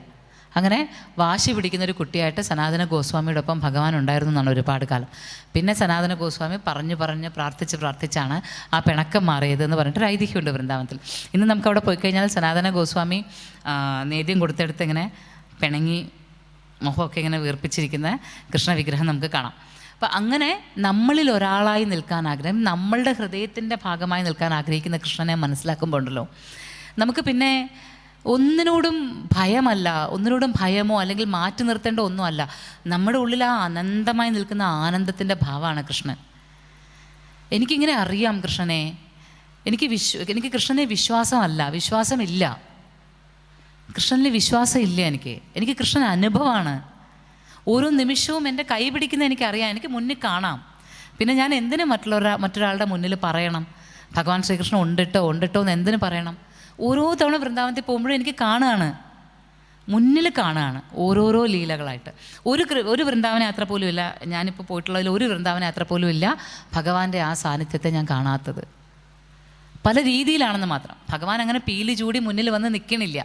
അങ്ങനെ വാശി പിടിക്കുന്ന ഒരു കുട്ടിയായിട്ട് സനാതന ഗോസ്വാമിയുടെ ഒപ്പം ഭഗവാൻ ഉണ്ടായിരുന്നു എന്നാണ് ഒരുപാട് കാലം. പിന്നെ സനാതന ഗോസ്വാമി പറഞ്ഞ് പ്രാർത്ഥിച്ചാണ് ആ പിണക്കം മാറിയതെന്ന് പറഞ്ഞിട്ട് ഐതിഹ്യമുണ്ട് വൃന്ദാവനത്തിൽ. ഇന്ന് നമുക്കവിടെ പോയി കഴിഞ്ഞാൽ സനാതന ഗോസ്വാമി നേദ്യം കൊടുത്തെടുത്ത് ഇങ്ങനെ പിണങ്ങി മുഖമൊക്കെ ഇങ്ങനെ വീർപ്പിച്ചിരിക്കുന്ന കൃഷ്ണവിഗ്രഹം നമുക്ക് കാണാം. അപ്പം അങ്ങനെ നമ്മളിൽ ഒരാളായി നിൽക്കാൻ ആഗ്രഹം, നമ്മളുടെ ഹൃദയത്തിൻ്റെ ഭാഗമായി നിൽക്കാൻ ആഗ്രഹിക്കുന്ന കൃഷ്ണനെ മനസ്സിലാക്കുമ്പോൾ ഉണ്ടല്ലോ, നമുക്ക് പിന്നെ ഒന്നിനോടും ഭയമല്ല, ഒന്നിനോടും ഭയമോ അല്ലെങ്കിൽ മാറ്റി നിർത്തേണ്ട ഒന്നുമല്ല. നമ്മുടെ ഉള്ളിൽ ആ അനന്തമായി നിൽക്കുന്ന ആനന്ദത്തിൻ്റെ ഭാവമാണ് കൃഷ്ണൻ. എനിക്കിങ്ങനെ അറിയാം കൃഷ്ണനെ, എനിക്ക് കൃഷ്ണനെ വിശ്വാസമില്ല, കൃഷ്ണനിൽ വിശ്വാസമില്ല. എനിക്ക് കൃഷ്ണൻ അനുഭവമാണ്. ഓരോ നിമിഷവും എൻ്റെ കൈ പിടിക്കുന്ന എനിക്കറിയാം, എനിക്ക് മുന്നിൽ കാണാം. പിന്നെ ഞാൻ എന്തിനു മറ്റൊരാളുടെ മുന്നിൽ പറയണം ഭഗവാൻ ശ്രീകൃഷ്ണൻ ഉണ്ടിട്ടോ എന്ന് എന്തിനു പറയണം? ഓരോ തവണ വൃന്ദാവനത്തിൽ പോകുമ്പോഴും എനിക്ക് മുന്നിൽ കാണുകയാണ് ഓരോരോ ലീലകളായിട്ട്. ഒരു വൃന്ദാവന യാത്ര പോലും ഇല്ല, ഞാനിപ്പോൾ പോയിട്ടുള്ളതിൽ ഒരു വൃന്ദാവന യാത്ര പോലും ഇല്ല ഭഗവാന്റെ ആ സാന്നിധ്യത്തെ ഞാൻ കാണാത്തത്. പല രീതിയിലാണെന്ന് മാത്രം. ഭഗവാൻ അങ്ങനെ പീലി ചൂടി മുന്നിൽ വന്ന് നിൽക്കണില്ല.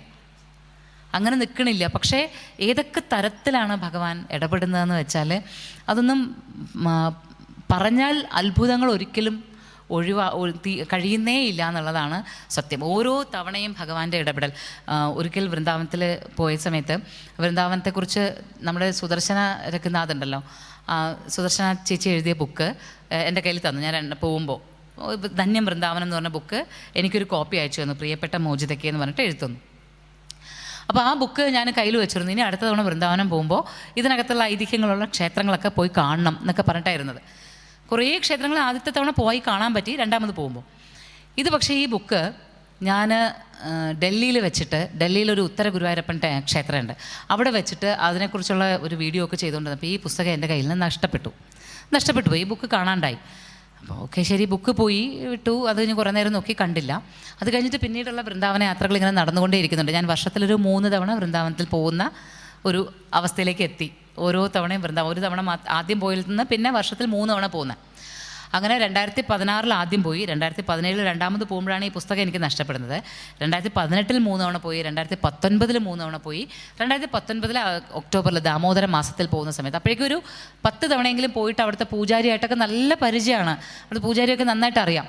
അങ്ങനെ നിൽക്കണില്ല. പക്ഷേ ഏതൊക്കെ തരത്തിലാണ് ഭഗവാൻ ഇടപെടുന്നതെന്ന് വെച്ചാൽ അതൊന്നും പറഞ്ഞാൽ അത്ഭുതങ്ങൾ ഒരിക്കലും കഴിയുന്നേ ഇല്ല എന്നുള്ളതാണ് സത്യം. ഓരോ തവണയും ഭഗവാന്റെ ഇടപെടൽ. ഒരിക്കൽ വൃന്ദാവനത്തിൽ പോയ സമയത്ത് വൃന്ദാവനത്തെക്കുറിച്ച് നമ്മുടെ സുദർശന രഘുനാഥ് ഉണ്ടല്ലോ, സുദർശന ചേച്ചി എഴുതിയ ബുക്ക് എൻ്റെ കയ്യിൽ തന്നു. ഞാൻ പോകുമ്പോൾ ധന്യം വൃന്ദാവനം എന്ന് പറഞ്ഞ ബുക്ക് എനിക്കൊരു കോപ്പി അയച്ചു തന്നു, പ്രിയപ്പെട്ട മോചിതയ്ക്ക് എന്ന് പറഞ്ഞിട്ട് എഴുതുന്നു. അപ്പോൾ ആ ബുക്ക് ഞാൻ കയ്യിൽ വെച്ചിരുന്നു. ഇനി അടുത്ത തവണ വൃന്ദാവനം പോകുമ്പോൾ ഇതിനകത്തുള്ള ഐതിഹ്യങ്ങളുള്ള ക്ഷേത്രങ്ങളൊക്കെ പോയി കാണണം എന്നൊക്കെ പറഞ്ഞിട്ടായിരുന്നത്. കുറേ ക്ഷേത്രങ്ങൾ ആദ്യത്തെ തവണ പോയി കാണാൻ പറ്റി, രണ്ടാമത് പോകുമ്പോൾ. ഇത് പക്ഷേ ഈ ബുക്ക് ഞാൻ ഡൽഹിയിൽ വെച്ചിട്ട്, ഡൽഹിയിലൊരു ഉത്തര ഗുരുവായൂരപ്പൻ ക്ഷേത്രമുണ്ട്, അവിടെ വെച്ചിട്ട് അതിനെക്കുറിച്ചുള്ള ഒരു വീഡിയോ ഒക്കെ ചെയ്തുകൊണ്ടിരുന്നപ്പോൾ ഈ പുസ്തകം എൻ്റെ കയ്യിൽ നിന്ന് നഷ്ടപ്പെട്ടു പോയി. ഈ ബുക്ക് കാണാണ്ടായി. അപ്പോൾ ഓക്കെ ശരി, ബുക്ക് പോയി വിട്ടു. അത് കഴിഞ്ഞ് കുറേ നേരം നോക്കി, കണ്ടില്ല. അത് കഴിഞ്ഞിട്ട് പിന്നീടുള്ള വൃന്ദാവന യാത്രകൾ ഇങ്ങനെ നടന്നുകൊണ്ടേ ഇരിക്കുന്നുണ്ട്. ഞാൻ വർഷത്തിലൊരു 3 തവണ വൃന്ദാവനത്തിൽ പോകുന്ന ഒരു അവസ്ഥയിലേക്ക് എത്തി. ഓരോ തവണയും ഒരു തവണ ആദ്യം പോയിൽ നിന്ന് പിന്നെ വർഷത്തിൽ 3 തവണ പോകുന്നത്. അങ്ങനെ 2016 ആദ്യം പോയി, 2017 രണ്ടാമത് പോകുമ്പോഴാണ് ഈ പുസ്തകം എനിക്ക് നഷ്ടപ്പെടുന്നത്. 2018 3 തവണ പോയി, 2019 3 തവണ പോയി, 2019 ഒക്ടോബറിൽ ദാമോദര മാസത്തിൽ പോകുന്ന സമയത്ത് അപ്പോഴേക്കും ഒരു 10 തവണയെങ്കിലും പോയിട്ട് അവിടുത്തെ പൂജാരിയായിട്ടൊക്കെ നല്ല പരിചയമാണ്, അവിടുത്തെ പൂജാരിയൊക്കെ നന്നായിട്ട് അറിയാം.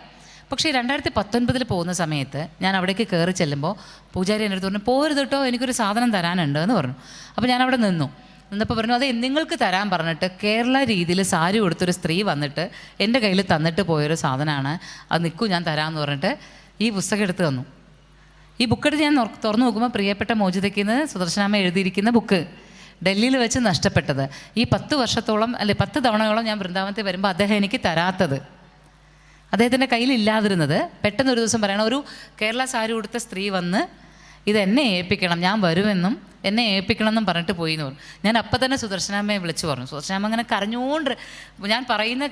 പക്ഷേ 2019 പോകുന്ന സമയത്ത് ഞാൻ അവിടേക്ക് കയറി ചെല്ലുമ്പോൾ പൂജാരി എൻ്റെ അടുത്ത് പറഞ്ഞു, പോരുത് കേട്ടോ, എനിക്കൊരു സാധനം തരാനുണ്ട് എന്ന് പറഞ്ഞു. അപ്പോൾ ഞാൻ അവിടെ നിന്നപ്പോൾ പറഞ്ഞു, അത് നിങ്ങൾക്ക് തരാൻ പറഞ്ഞിട്ട് കേരള രീതിയിൽ സാരി കൊടുത്തൊരു സ്ത്രീ വന്നിട്ട് എൻ്റെ കയ്യിൽ തന്നിട്ട് പോയൊരു സാധനമാണ്, അത് നിൽക്കൂ ഞാൻ തരാമെന്ന് പറഞ്ഞിട്ട് ഈ പുസ്തകം എടുത്ത് തന്നു. ഈ ബുക്കെടുത്ത് ഞാൻ തുറന്നു നോക്കുമ്പോൾ പ്രിയപ്പെട്ട മോചിതയ്ക്ക് സുദർശനാമ്മ എഴുതിയിരിക്കുന്ന ബുക്ക്, ഡൽഹിയിൽ വെച്ച് നഷ്ടപ്പെട്ടത്. ഈ 10 വർഷത്തോളം 10 തവണയോളം ഞാൻ വൃന്ദാവനത്തിൽ വരുമ്പോൾ അദ്ദേഹം എനിക്ക് തരാത്തത്, അദ്ദേഹത്തിൻ്റെ കയ്യിലില്ലാതിരുന്നത്, പെട്ടെന്നൊരു ദിവസം പറയണം, ഒരു കേരള സാരി കൊടുത്ത സ്ത്രീ വന്ന് ഇതെന്നെ ഏൽപ്പിക്കണം, ഞാൻ വരുമെന്നും എന്നെ ഏൽപ്പിക്കണം എന്നും പറഞ്ഞിട്ട് പോയി എന്ന് പറഞ്ഞു. ഞാൻ അപ്പം തന്നെ സുദർശനാമ്മയെ വിളിച്ചു പറഞ്ഞു. സുദർശനാമ്മ അങ്ങനെ കരഞ്ഞുകൊണ്ട്, ഞാൻ പറയുന്ന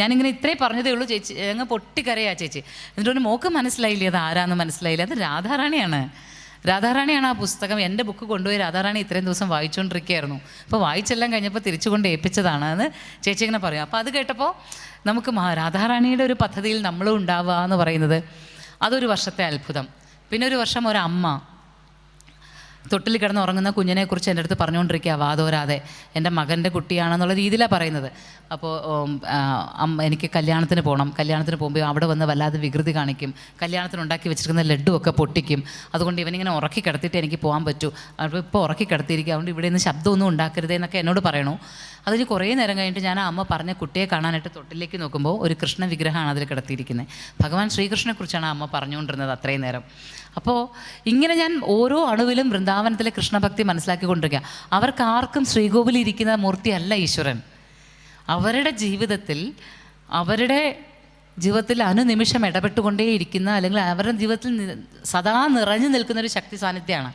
ഞാനിങ്ങനെ ഇത്രേ പറഞ്ഞതേ ഉള്ളൂ, ചേച്ചി അങ്ങ് പൊട്ടിക്കരയാ ചേച്ചി. എന്നിട്ട് ഒരു മോക്ക് മനസ്സിലായില്ലേ അത് ആരാന്ന് മനസ്സിലായില്ല, അത് രാധാറാണിയാണ് ആ പുസ്തകം. എൻ്റെ ബുക്ക് കൊണ്ടുപോയി രാധാറാണി ഇത്രയും ദിവസം വായിച്ചുകൊണ്ടിരിക്കുകയായിരുന്നു, അപ്പോൾ വായിച്ചെല്ലാം കഴിഞ്ഞപ്പോൾ തിരിച്ചു കൊണ്ട് ഏൽപ്പിച്ചതാണ് എന്ന് ചേച്ചി ഇങ്ങനെ പറയും. അപ്പോൾ അത് കേട്ടപ്പോൾ നമുക്ക് രാധാറാണിയുടെ ഒരു പദ്ധതിയിൽ നമ്മളും ഉണ്ടാവുക എന്ന് പറയുന്നത് അതൊരു വർഷത്തെ അത്ഭുതം. പിന്നെ ഒരു വർഷം ഒരമ്മ തൊട്ടിൽ കിടന്ന് ഉറങ്ങുന്ന കുഞ്ഞിനെക്കുറിച്ച് എൻ്റെ അടുത്ത് പറഞ്ഞുകൊണ്ടിരിക്കുക, വാതോരാതെ എൻ്റെ മകൻ്റെ കുട്ടിയാണെന്നുള്ള രീതിയിലാണ് പറയുന്നത്. അപ്പോൾ എനിക്ക് കല്യാണത്തിന് പോകണം, കല്യാണത്തിന് പോകുമ്പോൾ അവിടെ വന്ന് വല്ലാതെ വികൃതി കാണിക്കും, കല്യാണത്തിന് ഉണ്ടാക്കി വെച്ചിരിക്കുന്ന ലഡുവൊക്കെ പൊട്ടിക്കും, അതുകൊണ്ട് ഇവനിങ്ങനെ ഉറക്കി കിടത്തിയിട്ട് എനിക്ക് പോകാൻ പറ്റൂ, അപ്പോൾ ഇപ്പോൾ ഉറക്കി കിടത്തിയിരിക്കുക, അതുകൊണ്ട് ഇവിടെ നിന്ന് ശബ്ദമൊന്നും ഉണ്ടാക്കരുതേ എന്നൊക്കെ എന്നോട് പറയണു. അതിന് കുറേ നേരം കഴിഞ്ഞിട്ട് ഞാൻ ആ അമ്മ പറഞ്ഞ കുട്ടിയെ കാണാനായിട്ട് തൊട്ടിലേക്ക് നോക്കുമ്പോൾ ഒരു കൃഷ്ണ വിഗ്രഹമാണ് അതിൽ കിടത്തിയിരിക്കുന്നത്. ഭഗവാൻ ശ്രീകൃഷ്ണനെക്കുറിച്ചാണ് ആ അമ്മ പറഞ്ഞുകൊണ്ടിരുന്നത് അത്രയും നേരം. അപ്പോൾ ഇങ്ങനെ ഞാൻ ഓരോ അണുവിലും വൃന്ദാവനത്തിലെ കൃഷ്ണഭക്തി മനസ്സിലാക്കിക്കൊണ്ടിരിക്കുക. അവർക്കാർക്കും ശ്രീകോവിലിരിക്കുന്ന മൂർത്തിയല്ല ഈശ്വരൻ. അവരുടെ ജീവിതത്തിൽ അനുനിമിഷം ഇടപെട്ടുകൊണ്ടേയിരിക്കുന്ന, അല്ലെങ്കിൽ അവരുടെ ജീവിതത്തിൽ സദാ നിറഞ്ഞു നിൽക്കുന്ന ഒരു ശക്തി സാന്നിധ്യമാണ്.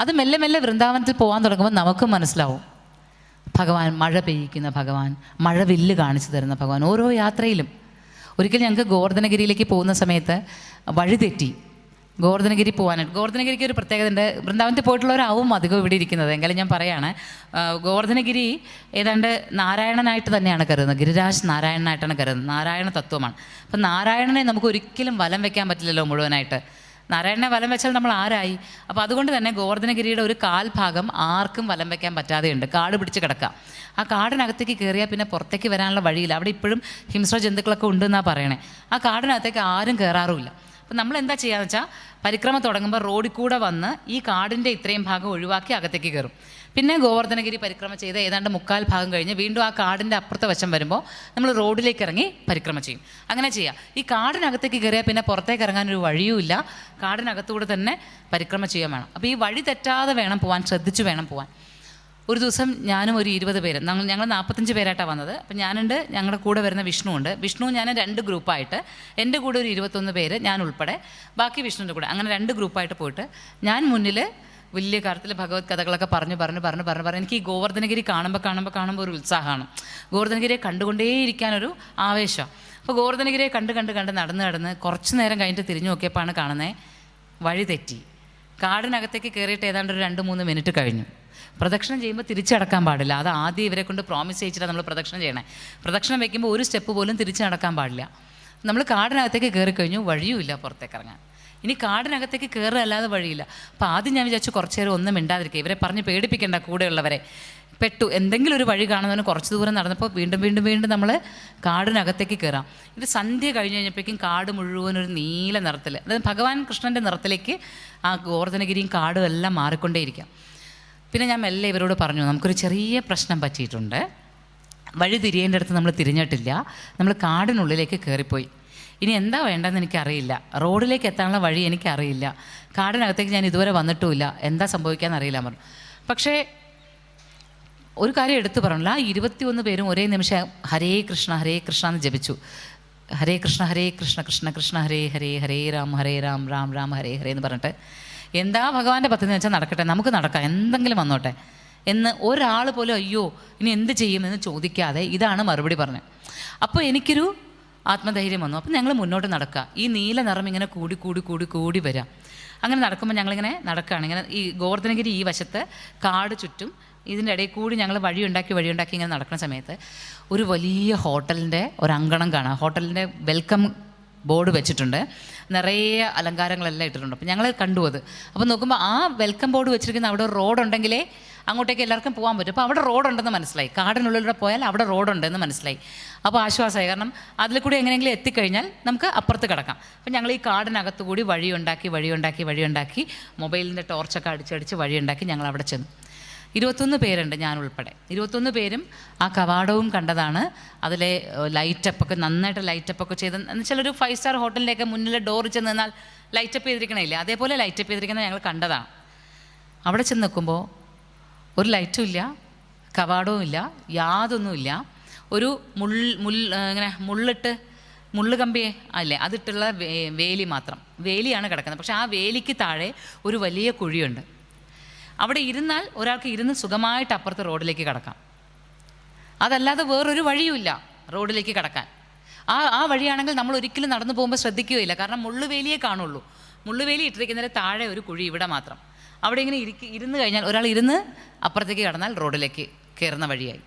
അത് മെല്ലെ മെല്ലെ വൃന്ദാവനത്തിൽ പോകാൻ തുടങ്ങുമ്പോൾ നമുക്കും മനസ്സിലാവും, ഭഗവാൻ മഴ പെയ്യിക്കുന്ന ഭഗവാൻ, മഴവില്ല് കാണിച്ചു തരുന്ന ഭഗവാൻ. ഓരോ യാത്രയിലും ഒരിക്കൽ ഞങ്ങൾക്ക് ഗോവർദ്ധനഗിരിയിലേക്ക് പോകുന്ന സമയത്ത് വഴി തെറ്റി ഗോവർദ്ധനഗിരി പോകാനായിട്ട്. ഗോവർദ്ധനഗിരിക്ക് ഒരു പ്രത്യേകത ഉണ്ട്, വൃന്ദാവനത്തിൽ പോയിട്ടുള്ളവരാവും അധികം ഇവിടെ ഇരിക്കുന്നത്, എങ്കിലും ഞാൻ പറയുകയാണ്, ഗോവർദ്ധനഗിരി ഏതാണ്ട് നാരായണനായിട്ട് തന്നെയാണ് കരുതുന്നത്, ഗിരിരാജ് നാരായണനായിട്ടാണ് കരുതുന്നത്, നാരായണ തത്വമാണ്. അപ്പം നാരായണനെ നമുക്ക് ഒരിക്കലും വലം വയ്ക്കാൻ പറ്റില്ലല്ലോ മുഴുവനായിട്ട്. നാരായണനെ വലം വെച്ചാൽ നമ്മൾ ആരായി? അപ്പോൾ അതുകൊണ്ട് തന്നെ ഗോവർദ്ധനഗിരിയുടെ ഒരു കാൽഭാഗം ആർക്കും വലം വയ്ക്കാൻ പറ്റാതെയുണ്ട്, കാട് പിടിച്ച് കിടക്കാം. ആ കാടിനകത്തേക്ക് കയറിയാൽ പിന്നെ പുറത്തേക്ക് വരാനുള്ള വഴിയില്ല. അവിടെ ഇപ്പോഴും ഹിംസ്ര ജന്തുക്കളൊക്കെ ഉണ്ടെന്നാണ് പറയണേ. ആ കാടിനകത്തേക്ക് ആരും കയറാറുമില്ല. അപ്പം നമ്മൾ എന്താ ചെയ്യാന്ന് വെച്ചാൽ, പരിക്രമ തുടങ്ങുമ്പോൾ റോഡിൽ കൂടെ വന്ന് ഈ കാടിൻ്റെ ഇത്രയും ഭാഗം ഒഴിവാക്കി അകത്തേക്ക് കയറും. പിന്നെ ഗോവർദ്ധനഗിരി പരിക്രമ ചെയ്ത് ഏതാണ്ട് 3/4 ഭാഗം കഴിഞ്ഞ് വീണ്ടും ആ കാടിൻ്റെ അപ്പുറത്തെ വശം വരുമ്പോൾ നമ്മൾ റോഡിലേക്ക് ഇറങ്ങി പരിക്രമ ചെയ്യും. അങ്ങനെ ചെയ്യുക. ഈ കാടിനകത്തേക്ക് കയറിയാൽ പിന്നെ പുറത്തേക്ക് ഇറങ്ങാനൊരു വഴിയുമില്ല, കാടിനകത്തൂടെ തന്നെ പരിക്രമ ചെയ്യാൻ വേണം. അപ്പോൾ ഈ വഴി തെറ്റാതെ വേണം പോകാൻ, ശ്രദ്ധിച്ചു വേണം പോകാൻ. ഒരു ദിവസം ഞാനും ഒരു 20 പേര്, ഞങ്ങൾ 45 പേരായിട്ടാണ് വന്നത്. അപ്പം ഞാനുണ്ട്, ഞങ്ങളുടെ കൂടെ വരുന്ന വിഷ്ണുവുണ്ട്. വിഷ്ണു ഞാൻ 2 ഗ്രൂപ്പായിട്ട്, എൻ്റെ കൂടെ ഒരു 21 പേര്, ഞാൻ ഉൾപ്പെടെ, ബാക്കി വിഷ്ണുവിൻ്റെ കൂടെ, അങ്ങനെ 2 ഗ്രൂപ്പായിട്ട് പോയിട്ട് ഞാൻ മുന്നിൽ വലിയ കാര്യത്തിൽ ഭഗവത് കഥകളൊക്കെ പറഞ്ഞു എനിക്ക് ഈ ഗോവർദ്ധനഗിരി കാണുമ്പോൾ ഒരു ഉത്സാഹമാണ്. ഗോവർദ്ധനഗിരിയെ കണ്ടുകൊണ്ടേയിരിക്കാനൊരു ആവേശം. അപ്പോൾ ഗോവർദ്ധനഗിരിയെ കണ്ട് നടന്ന് കുറച്ച് നേരം കഴിഞ്ഞിട്ട് തിരിഞ്ഞു നോക്കിയപ്പോഴാണ് കാണുന്നത് വഴി തെറ്റി. കാടിനകത്തേക്ക് കയറിയിട്ട് ഏതാണ്ട് ഒരു 2-3 മിനിറ്റ് കഴിഞ്ഞു. പ്രദക്ഷിണം ചെയ്യുമ്പോൾ തിരിച്ചടക്കാൻ പാടില്ല. അത് ആദ്യം ഇവരെ കൊണ്ട് പ്രോമിസ് ചെയ്യിച്ചിട്ടാണ് നമ്മൾ പ്രദക്ഷിണം ചെയ്യണേ. പ്രദക്ഷിണം വയ്ക്കുമ്പോൾ ഒരു സ്റ്റെപ്പ് പോലും തിരിച്ച് നടക്കാൻ പാടില്ല. നമ്മൾ കാടിനകത്തേക്ക് കയറി കഴിഞ്ഞു, വഴിയുമില്ല പുറത്തേക്ക് ഇറങ്ങാൻ. ഇനി കാടിനകത്തേക്ക് കയറുക അല്ലാതെ വഴിയില്ല. അപ്പോൾ ആദ്യം ഞാൻ വിചാരിച്ചു കുറച്ച് നേരം ഒന്നും മിണ്ടാതിരിക്കുക, ഇവരെ പറഞ്ഞ് പേടിപ്പിക്കേണ്ട കൂടെയുള്ളവരെ. പെട്ടു. എന്തെങ്കിലും ഒരു വഴി കാണുന്നതിന് കുറച്ച് ദൂരം നടന്നപ്പോൾ വീണ്ടും നമ്മൾ കാടിനകത്തേക്ക് കയറാം. ഇത് സന്ധ്യ കഴിഞ്ഞ് കഴിഞ്ഞപ്പോഴേക്കും കാട് മുഴുവൻ ഒരു നീല നിറത്തിൽ, അതായത് ഭഗവാൻ കൃഷ്ണൻ്റെ നിറത്തിലേക്ക് ആ ഗോവർദ്ധനഗിരിയും കാടും എല്ലാം മാറിക്കൊണ്ടേയിരിക്കാം. പിന്നെ ഞാൻ മെല്ലെ ഇവരോട് പറഞ്ഞു, നമുക്കൊരു ചെറിയ പ്രശ്നം പറ്റിയിട്ടുണ്ട്. വഴി തിരിയേണ്ട അടുത്ത് നമ്മൾ തിരിഞ്ഞിട്ടില്ല, നമ്മൾ കാടിനുള്ളിലേക്ക് കയറിപ്പോയി. ഇനി എന്താ വേണ്ടതെന്ന് എനിക്കറിയില്ല, റോഡിലേക്ക് എത്താനുള്ള വഴി എനിക്കറിയില്ല, കാടിനകത്തേക്ക് ഞാൻ ഇതുവരെ വന്നിട്ടുമില്ല, എന്താ സംഭവിക്കാമെന്ന് അറിയില്ല പറഞ്ഞു. പക്ഷേ ഒരു കാര്യം എടുത്തു പറഞ്ഞില്ല, ആ 21 പേരും ഒരേ നിമിഷം ഹരേ കൃഷ്ണ എന്ന് ജപിച്ചു. ഹരേ കൃഷ്ണ കൃഷ്ണ കൃഷ്ണ ഹരേ ഹരേ, ഹരേ രാം രാം രാം ഹരേ ഹരേ എന്ന് പറഞ്ഞിട്ട് എന്താ ഭഗവാന്റെ പദ്ധതി എന്ന് വെച്ചാൽ നടക്കട്ടെ, നമുക്ക് നടക്കാം, എന്തെങ്കിലും വന്നോട്ടെ എന്ന് ഒരാൾ പോലും അയ്യോ ഇനി എന്ത് ചെയ്യുമെന്ന് ചോദിക്കാതെ ഇതാണ് മറുപടി പറഞ്ഞത്. അപ്പോൾ എനിക്കൊരു ആത്മധൈര്യം വന്നു. അപ്പം ഞങ്ങൾ മുന്നോട്ട് നടക്കുക. ഈ നീല നിറം ഇങ്ങനെ കൂടി വരാം. അങ്ങനെ നടക്കുമ്പോൾ ഞങ്ങളിങ്ങനെ നടക്കുകയാണ്. ഇങ്ങനെ ഈ ഗോവർദ്ധനഗിരി ഈ വശത്ത്, കാട് ചുറ്റും, ഇതിൻ്റെ ഇടയിൽ കൂടി ഞങ്ങൾ വഴിയുണ്ടാക്കി ഇങ്ങനെ നടക്കുന്ന സമയത്ത് ഒരു വലിയ ഹോട്ടലിൻ്റെ ഒരു അങ്കണം കാണാം. ഹോട്ടലിൻ്റെ വെൽക്കം ബോർഡ് വെച്ചിട്ടുണ്ട്, നിറയെ അലങ്കാരങ്ങളെല്ലാം ഇട്ടിട്ടുണ്ട്. അപ്പോൾ ഞങ്ങൾ കണ്ടു അത്. അപ്പോൾ നോക്കുമ്പോൾ ആ വെൽക്കം ബോർഡ് വെച്ചിരിക്കുന്ന അവിടെ ഒരു റോഡുണ്ടെങ്കിലേ അങ്ങോട്ടേക്ക് എല്ലാവർക്കും പോകാൻ പറ്റും. അപ്പോൾ അവിടെ റോഡുണ്ടെന്ന് മനസ്സിലായി, കാടിനുള്ളിലൂടെ പോയാൽ അവിടെ റോഡുണ്ടെന്ന് മനസ്സിലായി. അപ്പോൾ ആശ്വാസമായി, കാരണം അതിൽ കൂടി എങ്ങനെയെങ്കിലും എത്തിക്കഴിഞ്ഞാൽ നമുക്ക് അപ്പുറത്ത് കിടക്കാം. അപ്പോൾ ഞങ്ങൾ ഈ കാടിനകത്ത് കൂടി വഴിയുണ്ടാക്കി മൊബൈലിൻ്റെ ടോർച്ചൊക്കെ അടിച്ചടിച്ച് വഴിയുണ്ടാക്കി ഞങ്ങൾ അവിടെ ചെന്നു. 21 പേരുണ്ട്, ഞാൻ ഉൾപ്പെടെ. 21 പേരും ആ കവാടവും കണ്ടതാണ്. അതിലെ ലൈറ്റപ്പൊക്കെ നന്നായിട്ട് ലൈറ്റപ്പൊക്കെ ചെയ്ത്, എന്നുവെച്ചാൽ ഒരു 5 സ്റ്റാർ ഹോട്ടലിൻ്റെയൊക്കെ മുന്നിൽ ഡോർ ചെന്ന് നിന്നാൽ ലൈറ്റപ്പ് ചെയ്തിരിക്കണില്ലേ, അതേപോലെ ലൈറ്റപ്പ് ചെയ്തിരിക്കുന്നത് ഞങ്ങൾ കണ്ടതാണ്. അവിടെ ചെന്ന് നിൽക്കുമ്പോൾ ഒരു ലൈറ്റും ഇല്ല, കവാടവും ഇല്ല, യാതൊന്നുമില്ല. ഒരു ഇങ്ങനെ മുള്ള് കമ്പി അല്ലേ അതിട്ടുള്ള വേലി മാത്രം, വേലിയാണ് കിടക്കുന്നത്. പക്ഷേ ആ വേലിക്ക് താഴെ ഒരു വലിയ കുഴിയുണ്ട്. അവിടെ ഇരുന്നാൽ ഒരാൾക്ക് ഇരുന്ന് സുഖമായിട്ട് അപ്പുറത്ത് റോഡിലേക്ക് കടക്കാം. അതല്ലാതെ വേറൊരു വഴിയുമില്ല റോഡിലേക്ക് കടക്കാൻ. ആ വഴിയാണെങ്കിൽ നമ്മൾ ഒരിക്കലും നടന്നു പോകുമ്പോൾ ശ്രദ്ധിക്കുകയില്ല, കാരണം മുള്ളുവേലിയെ കാണുള്ളൂ. മുള്ളുവേലി ഇട്ടിരിക്കുന്നതിന് താഴെ ഒരു കുഴി, ഇവിടെ മാത്രം. അവിടെ ഇങ്ങനെ ഇരുന്ന് കഴിഞ്ഞാൽ ഒരാൾ ഇരുന്ന് അപ്പുറത്തേക്ക് കടന്നാൽ റോഡിലേക്ക് കയറുന്ന വഴിയായി.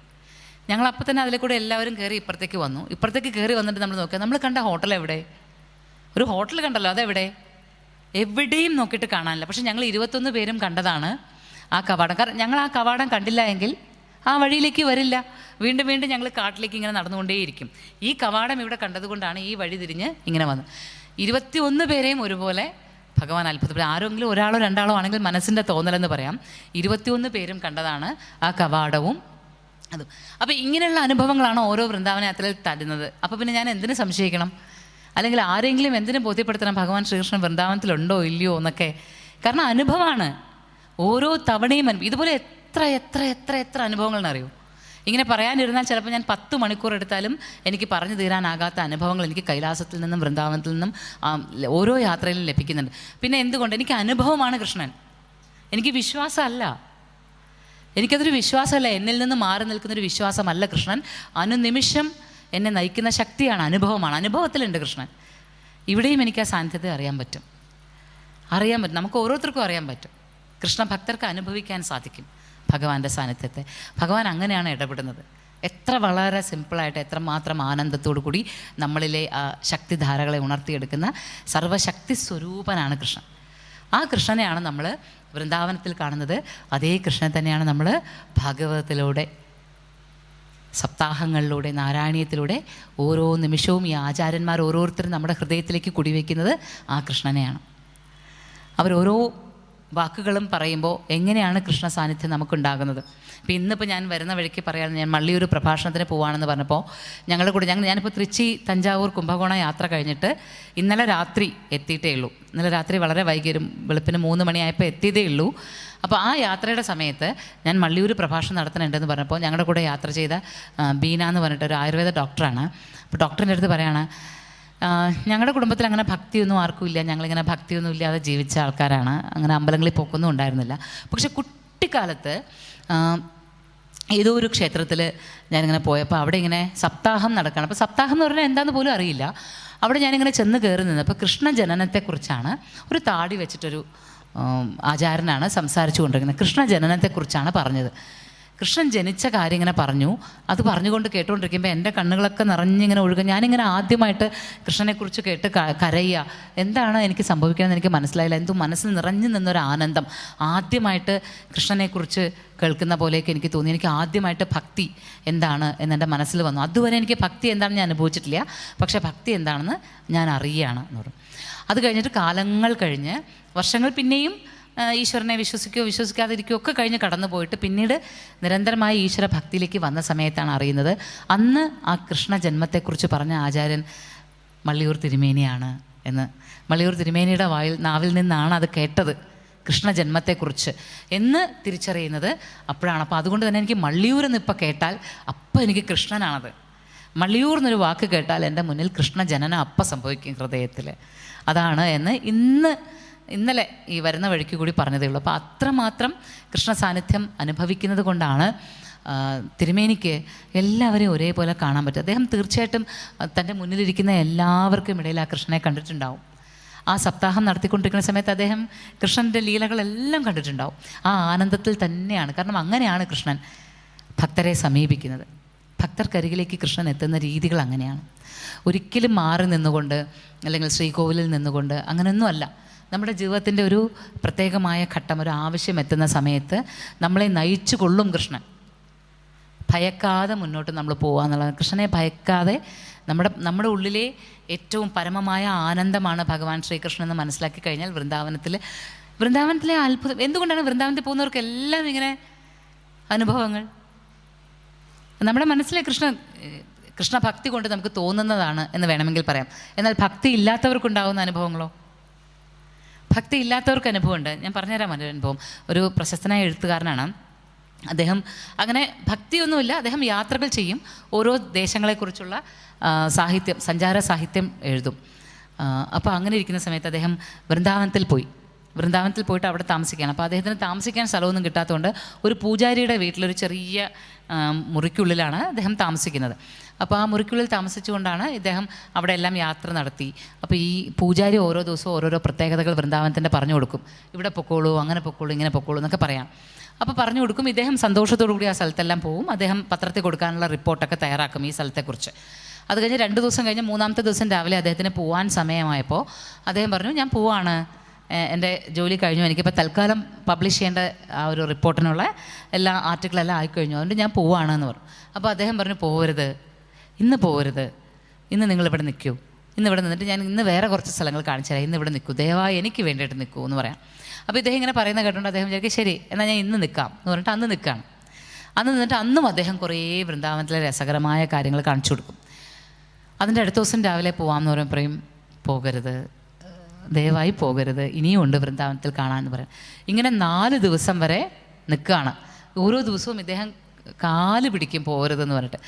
ഞങ്ങൾ അപ്പം തന്നെ അതിലെ കൂടെ എല്ലാവരും കയറി ഇപ്പുറത്തേക്ക് വന്നു. ഇപ്പുറത്തേക്ക് കയറി വന്നിട്ട് നമ്മൾ നോക്കുക, നമ്മൾ കണ്ട ഹോട്ടൽ എവിടെ? ഒരു ഹോട്ടൽ കണ്ടല്ലോ, അതെവിടെ? എവിടെയും നോക്കിയിട്ട് കാണാനില്ല. പക്ഷെ ഞങ്ങൾ 21 പേരും കണ്ടതാണ് ആ കവാടം. കാരണം ഞങ്ങൾ ആ കവാടം കണ്ടില്ല എങ്കിൽ ആ വഴിയിലേക്ക് വരില്ല. വീണ്ടും ഞങ്ങൾ കാട്ടിലേക്ക് ഇങ്ങനെ നടന്നുകൊണ്ടേയിരിക്കും. ഈ കവാടം ഇവിടെ കണ്ടതുകൊണ്ടാണ് ഈ വഴി തിരിഞ്ഞ് ഇങ്ങനെ വന്നത്. 21 പേരെയും ഒരുപോലെ ഭഗവാൻ അത്ഭുതപ്പെടും. ആരെങ്കിലും ഒരാളോ രണ്ടാളോ ആണെങ്കിൽ മനസ്സിൻ്റെ തോന്നലെന്ന് പറയാം. 21 പേരും കണ്ടതാണ് ആ കവാടവും അതും. അപ്പോൾ ഇങ്ങനെയുള്ള അനുഭവങ്ങളാണ് ഓരോ വൃന്ദാവന യാത്രയിൽ തരുന്നത്. അപ്പോൾ പിന്നെ ഞാൻ എന്തിനു സംശയിക്കണം? അല്ലെങ്കിൽ ആരെങ്കിലും എന്തിനു ബോധ്യപ്പെടുത്തണം ഭഗവാൻ ശ്രീകൃഷ്ണൻ വൃന്ദാവനത്തിലുണ്ടോ ഇല്ലയോ എന്നൊക്കെ? കാരണം അനുഭവമാണ് ഓരോ തവണയും. ഇതുപോലെ എത്ര അനുഭവങ്ങളെന്നറിയോ? ഇങ്ങനെ പറയാനിരുന്നാൽ ചിലപ്പോൾ ഞാൻ 10 മണിക്കൂർ എടുത്താലും എനിക്ക് പറഞ്ഞു തീരാനാകാത്ത അനുഭവങ്ങൾ എനിക്ക് കൈലാസത്തിൽ നിന്നും വൃന്ദാവനത്തിൽ നിന്നും ഓരോ യാത്രയിലും ലഭിക്കുന്നുണ്ട്. പിന്നെ എന്തുകൊണ്ട്? എനിക്ക് അനുഭവമാണ് കൃഷ്ണൻ, എനിക്ക് വിശ്വാസമല്ല. എനിക്കതൊരു വിശ്വാസമല്ല, എന്നിൽ നിന്ന് മാറി നിൽക്കുന്നൊരു വിശ്വാസമല്ല കൃഷ്ണൻ. അനുനിമിഷം എന്നെ നയിക്കുന്ന ശക്തിയാണ്, അനുഭവമാണ്. അനുഭവത്തിലുണ്ട് കൃഷ്ണൻ. ഇവിടെയും എനിക്ക് ആ സാന്നിധ്യത്തെ അറിയാൻ പറ്റും. നമുക്ക് ഓരോരുത്തർക്കും അറിയാൻ പറ്റും. കൃഷ്ണ ഭക്തർക്ക് അനുഭവിക്കാൻ സാധിക്കും ഭഗവാന്റെ സാന്നിധ്യത്തെ. ഭഗവാൻ അങ്ങനെയാണ് ഇടപെടുന്നത്. വളരെ സിമ്പിളായിട്ട്, എത്രമാത്രം ആനന്ദത്തോടു കൂടി നമ്മളിലെ ആ ശക്തിധാരകളെ ഉണർത്തിയെടുക്കുന്ന സർവശക്തി സ്വരൂപനാണ് കൃഷ്ണൻ. ആ കൃഷ്ണനെയാണ് നമ്മൾ വൃന്ദാവനത്തിൽ കാണുന്നത്. അതേ കൃഷ്ണൻ തന്നെയാണ് നമ്മൾ ഭാഗവതത്തിലൂടെ, സപ്താഹങ്ങളിലൂടെ, നാരായണീയത്തിലൂടെ ഓരോ നിമിഷവും ഈ ആചാര്യന്മാർ ഓരോരുത്തരും നമ്മുടെ ഹൃദയത്തിലേക്ക് കുടിവെക്കുന്നത് ആ കൃഷ്ണനെയാണ്. അവരോരോ വാക്കുകളും പറയുമ്പോൾ എങ്ങനെയാണ് കൃഷ്ണ സാന്നിധ്യം നമുക്കുണ്ടാകുന്നത്. ഇപ്പോൾ ഇന്നിപ്പോൾ ഞാൻ വരുന്ന വഴിക്ക് പറയാമെന്ന്, ഞാൻ മള്ളിയൂർ പ്രഭാഷണത്തിന് പോവാണെന്ന് പറഞ്ഞപ്പോൾ ഞങ്ങളുടെ കൂടെ ഞാനിപ്പോൾ തൃച്ചി, തഞ്ചാവൂർ, കുംഭകോണം യാത്ര കഴിഞ്ഞിട്ട് ഇന്നലെ രാത്രി എത്തിയിട്ടേ ഉള്ളൂ. ഇന്നലെ രാത്രി വളരെ വൈകിയും വെളുപ്പിന് 3 മണിയായപ്പോൾ എത്തിയതേ ഉള്ളൂ. അപ്പോൾ ആ യാത്രയുടെ സമയത്ത് ഞാൻ മള്ളിയൂർ പ്രഭാഷണം നടത്തുന്നുണ്ടെന്ന് പറഞ്ഞപ്പോൾ ഞങ്ങളുടെ കൂടെ യാത്ര ചെയ്ത ബീന എന്ന് പറഞ്ഞിട്ട് ഒരു ആയുർവേദ ഡോക്ടറാണ്. അപ്പോൾ ഡോക്ടറിൻ്റെ അടുത്ത് പറയാണ്, ഞങ്ങളുടെ കുടുംബത്തിൽ അങ്ങനെ ഭക്തിയൊന്നും ആർക്കും ഇല്ല, ഞങ്ങളിങ്ങനെ ഭക്തിയൊന്നും ഇല്ലാതെ ജീവിച്ച ആൾക്കാരാണ്, അങ്ങനെ അമ്പലങ്ങളിൽ പോക്കൊന്നും ഉണ്ടായിരുന്നില്ല. പക്ഷെ കുട്ടിക്കാലത്ത് ഏതോ ഒരു ക്ഷേത്രത്തിൽ ഞാനിങ്ങനെ പോയപ്പോൾ അവിടെ ഇങ്ങനെ സപ്താഹം നടക്കുകയാണ്. അപ്പോൾ സപ്താഹം എന്ന് പറഞ്ഞാൽ എന്താണെന്ന് പോലും അറിയില്ല. അവിടെ ഞാനിങ്ങനെ ചെന്ന് കയറി നിന്നപ്പോൾ കൃഷ്ണ ജനനത്തെക്കുറിച്ചാണ് ഒരു താടി വെച്ചിട്ടൊരു ആചാര്യനാണ് സംസാരിച്ചു കൊണ്ടിരിക്കുന്നത്. കൃഷ്ണ ജനനത്തെക്കുറിച്ചാണ് പറഞ്ഞത്. കൃഷ്ണൻ ജനിച്ച കാര്യം ഇങ്ങനെ പറഞ്ഞു. അത് പറഞ്ഞുകൊണ്ട് കേട്ടുകൊണ്ടിരിക്കുമ്പോൾ എൻ്റെ കണ്ണുകളൊക്കെ നിറഞ്ഞിങ്ങനെ ഒഴുകുക. ഞാനിങ്ങനെ ആദ്യമായിട്ട് കൃഷ്ണനെക്കുറിച്ച് കേട്ട് കരയുക. എന്താണ് എനിക്ക് സംഭവിക്കണമെന്ന് എനിക്ക് മനസ്സിലായില്ല. എന്തോ മനസ്സിൽ നിറഞ്ഞു നിന്നൊരു ആനന്ദം. ആദ്യമായിട്ട് കൃഷ്ണനെക്കുറിച്ച് കേൾക്കുന്ന പോലെയൊക്കെ എനിക്ക് തോന്നി. എനിക്ക് ആദ്യമായിട്ട് ഭക്തി എന്താണ് എന്നെൻ്റെ മനസ്സിൽ വന്നു. അതുവരെ എനിക്ക് ഭക്തി എന്താണെന്ന് ഞാൻ അനുഭവിച്ചിട്ടില്ല. പക്ഷേ ഭക്തി എന്താണെന്ന് ഞാൻ അറിയുകയാണ് എന്ന് പറഞ്ഞു. അത് കഴിഞ്ഞിട്ട് കാലങ്ങൾ കഴിഞ്ഞ് വർഷങ്ങൾ പിന്നെയും ഈശ്വരനെ വിശ്വസിക്കുകയോ വിശ്വസിക്കാതിരിക്കുകയോ ഒക്കെ കഴിഞ്ഞ് കടന്നു പോയിട്ട് പിന്നീട് നിരന്തരമായി ഈശ്വര ഭക്തിയിലേക്ക് വന്ന സമയത്താണ് അറിയുന്നത് അന്ന് ആ കൃഷ്ണ ജന്മത്തെക്കുറിച്ച് പറഞ്ഞ ആചാര്യൻ മള്ളിയൂർ തിരുമേനിയാണ് എന്ന്. മള്ളിയൂർ തിരുമേനിയുടെ നാവിൽ നിന്നാണ് അത് കേട്ടത്, കൃഷ്ണ ജന്മത്തെക്കുറിച്ച് എന്ന് തിരിച്ചറിയുന്നത് അപ്പോഴാണ്. അപ്പോൾ അതുകൊണ്ട് തന്നെ എനിക്ക് മള്ളിയൂർ എന്നിപ്പോൾ കേട്ടാൽ അപ്പം എനിക്ക് കൃഷ്ണനാണത്. മള്ളിയൂർ എന്നൊരു വാക്ക് കേട്ടാൽ എൻ്റെ മുന്നിൽ കൃഷ്ണ ജനനം അപ്പം സംഭവിക്കും ഹൃദയത്തിൽ. അതാണ് എന്ന് ഇന്നലെ ഈ വരുന്ന വഴിക്ക് കൂടി പറഞ്ഞതേ ഉള്ളൂ. അപ്പോൾ അത്രമാത്രം കൃഷ്ണ സാന്നിധ്യം അനുഭവിക്കുന്നത് കൊണ്ടാണ് തിരുമേനിക്ക് എല്ലാവരെയും ഒരേപോലെ കാണാൻ പറ്റും. അദ്ദേഹം തീർച്ചയായിട്ടും തൻ്റെ മുന്നിലിരിക്കുന്ന എല്ലാവർക്കും ഇടയിൽ ആ കൃഷ്ണനെ കണ്ടിട്ടുണ്ടാവും. ആ സപ്താഹം നടത്തിക്കൊണ്ടിരിക്കുന്ന സമയത്ത് അദ്ദേഹം കൃഷ്ണൻ്റെ ലീലകളെല്ലാം കണ്ടിട്ടുണ്ടാവും. ആ ആനന്ദത്തിൽ തന്നെയാണ്. കാരണം അങ്ങനെയാണ് കൃഷ്ണൻ ഭക്തരെ സമീപിക്കുന്നത്. ഭക്തർക്കരികിലേക്ക് കൃഷ്ണൻ എത്തുന്ന രീതികൾ അങ്ങനെയാണ്. ഒരിക്കലും മാറി നിന്നുകൊണ്ട് അല്ലെങ്കിൽ ശ്രീകോവിലിൽ നിന്നുകൊണ്ട് അങ്ങനെയൊന്നുമല്ല. നമ്മുടെ ജീവിതത്തിൻ്റെ ഒരു പ്രത്യേകമായ ഘട്ടം, ഒരു ആവശ്യം എത്തുന്ന സമയത്ത് നമ്മളെ നയിച്ചു കൊള്ളും കൃഷ്ണൻ. ഭയക്കാതെ മുന്നോട്ട് നമ്മൾ പോകുക എന്നുള്ളത്. കൃഷ്ണനെ ഭയക്കാതെ നമ്മുടെ ഉള്ളിലെ ഏറ്റവും പരമമായ ആനന്ദമാണ് ഭഗവാൻ ശ്രീകൃഷ്ണൻ എന്ന് മനസ്സിലാക്കി കഴിഞ്ഞാൽ വൃന്ദാവനത്തിലെ അത്ഭുതം. എന്തുകൊണ്ടാണ് വൃന്ദാവനത്തിൽ പോകുന്നവർക്കെല്ലാം ഇങ്ങനെ അനുഭവങ്ങൾ? നമ്മുടെ മനസ്സിലെ കൃഷ്ണഭക്തി കൊണ്ട് നമുക്ക് തോന്നുന്നതാണ് എന്ന് വേണമെങ്കിൽ പറയാം. എന്നാൽ ഭക്തി ഇല്ലാത്തവർക്കുണ്ടാകുന്ന അനുഭവങ്ങളോ? ഭക്തി ഇല്ലാത്തവർക്ക് അനുഭവമുണ്ട്. ഞാൻ പറഞ്ഞുതരാം ഒരു അനുഭവം. ഒരു പ്രശസ്തനായ എഴുത്തുകാരനാണ് അദ്ദേഹം. അങ്ങനെ ഭക്തിയൊന്നുമില്ല, അദ്ദേഹം യാത്രകൾ ചെയ്യും. ഓരോ ദേശങ്ങളെക്കുറിച്ചുള്ള സാഹിത്യം, സഞ്ചാര സാഹിത്യം എഴുതും. അപ്പോൾ അങ്ങനെ ഇരിക്കുന്ന സമയത്ത് അദ്ദേഹം വൃന്ദാവനത്തിൽ പോയിട്ട് അവിടെ താമസിക്കുകയാണ്. അപ്പോൾ അദ്ദേഹത്തിന് താമസിക്കാൻ സ്ഥലമൊന്നും കിട്ടാത്തതുകൊണ്ട് ഒരു പൂജാരിയുടെ വീട്ടിലൊരു ചെറിയ മുറിക്കുള്ളിലാണ് അദ്ദേഹം താമസിക്കുന്നത്. അപ്പോൾ ആ മുറിക്കുള്ളിൽ താമസിച്ചുകൊണ്ടാണ് ഇദ്ദേഹം അവിടെ എല്ലാം യാത്ര നടത്തി. അപ്പോൾ ഈ പൂജാരി ഓരോ ദിവസവും ഓരോരോ പ്രത്യേകതകൾ വൃന്ദാവനത്തിൻ്റെ പറഞ്ഞു കൊടുക്കും. ഇവിടെ പൊക്കോളൂ, അങ്ങനെ പൊക്കോളൂ, ഇങ്ങനെ പൊക്കോളൂ എന്നൊക്കെ പറയാം. അപ്പോൾ പറഞ്ഞു കൊടുക്കും. ഇദ്ദേഹം സന്തോഷത്തോടു കൂടി ആ സ്ഥലത്തെല്ലാം പോവും. അദ്ദേഹം പത്രത്തിൽ കൊടുക്കാനുള്ള റിപ്പോർട്ടൊക്കെ തയ്യാറാക്കും ഈ സ്ഥലത്തെക്കുറിച്ച്. അത് കഴിഞ്ഞ് 2 ദിവസം കഴിഞ്ഞ് 3-ാമത്തെ ദിവസം രാവിലെ അദ്ദേഹത്തിന് പോകാൻ സമയമായപ്പോൾ അദ്ദേഹം പറഞ്ഞു, ഞാൻ പോവാണ്, എൻ്റെ ജോലി കഴിഞ്ഞു, എനിക്കിപ്പോൾ തൽക്കാലം പബ്ലിഷ് ചെയ്യേണ്ട ആ ഒരു റിപ്പോർട്ടിനുള്ള എല്ലാ ആർട്ടിക്കിളെല്ലാം ആയിക്കഴിഞ്ഞു, അതുകൊണ്ട് ഞാൻ പോവാണെന്ന് പറഞ്ഞു. അപ്പോൾ അദ്ദേഹം പറഞ്ഞു, ഇന്ന് പോകരുത്, ഇന്ന് നിങ്ങളിവിടെ നിൽക്കൂ, ഇന്നിവിടെ നിന്നിട്ട് ഞാൻ ഇന്ന് വേറെ കുറച്ച് സ്ഥലങ്ങൾ കാണിച്ചു തരാം, ഇന്നിവിടെ നിൽക്കൂ, ദയവായി എനിക്ക് വേണ്ടിയിട്ട് നിൽക്കൂ എന്ന് പറയാം. അപ്പോൾ ഇദ്ദേഹം ഇങ്ങനെ പറയുന്ന കേട്ടുകൊണ്ട് അദ്ദേഹം വിചാരിക്കും ശരി എന്നാൽ ഞാൻ ഇന്ന് നിൽക്കാം എന്ന് പറഞ്ഞിട്ട് അന്ന് നിൽക്കുകയാണ്. അന്ന് നിന്നിട്ട് അന്നും അദ്ദേഹം കുറേ വൃന്ദാവനത്തിലെ രസകരമായ കാര്യങ്ങൾ കാണിച്ചു കൊടുക്കും. അതിൻ്റെ അടുത്ത ദിവസം രാവിലെ പോകാമെന്ന് പറയുമ്പോൾ പറയും, പോകരുത്, ദയവായി പോകരുത്, ഇനിയും ഉണ്ട് വൃന്ദാവനത്തിൽ കാണാമെന്ന് പറയാം. ഇങ്ങനെ 4 ദിവസം വരെ നിൽക്കുകയാണ്. ഓരോ ദിവസവും ഇദ്ദേഹം കാല് പിടിക്കും പോകരുതെന്ന് പറഞ്ഞിട്ട്.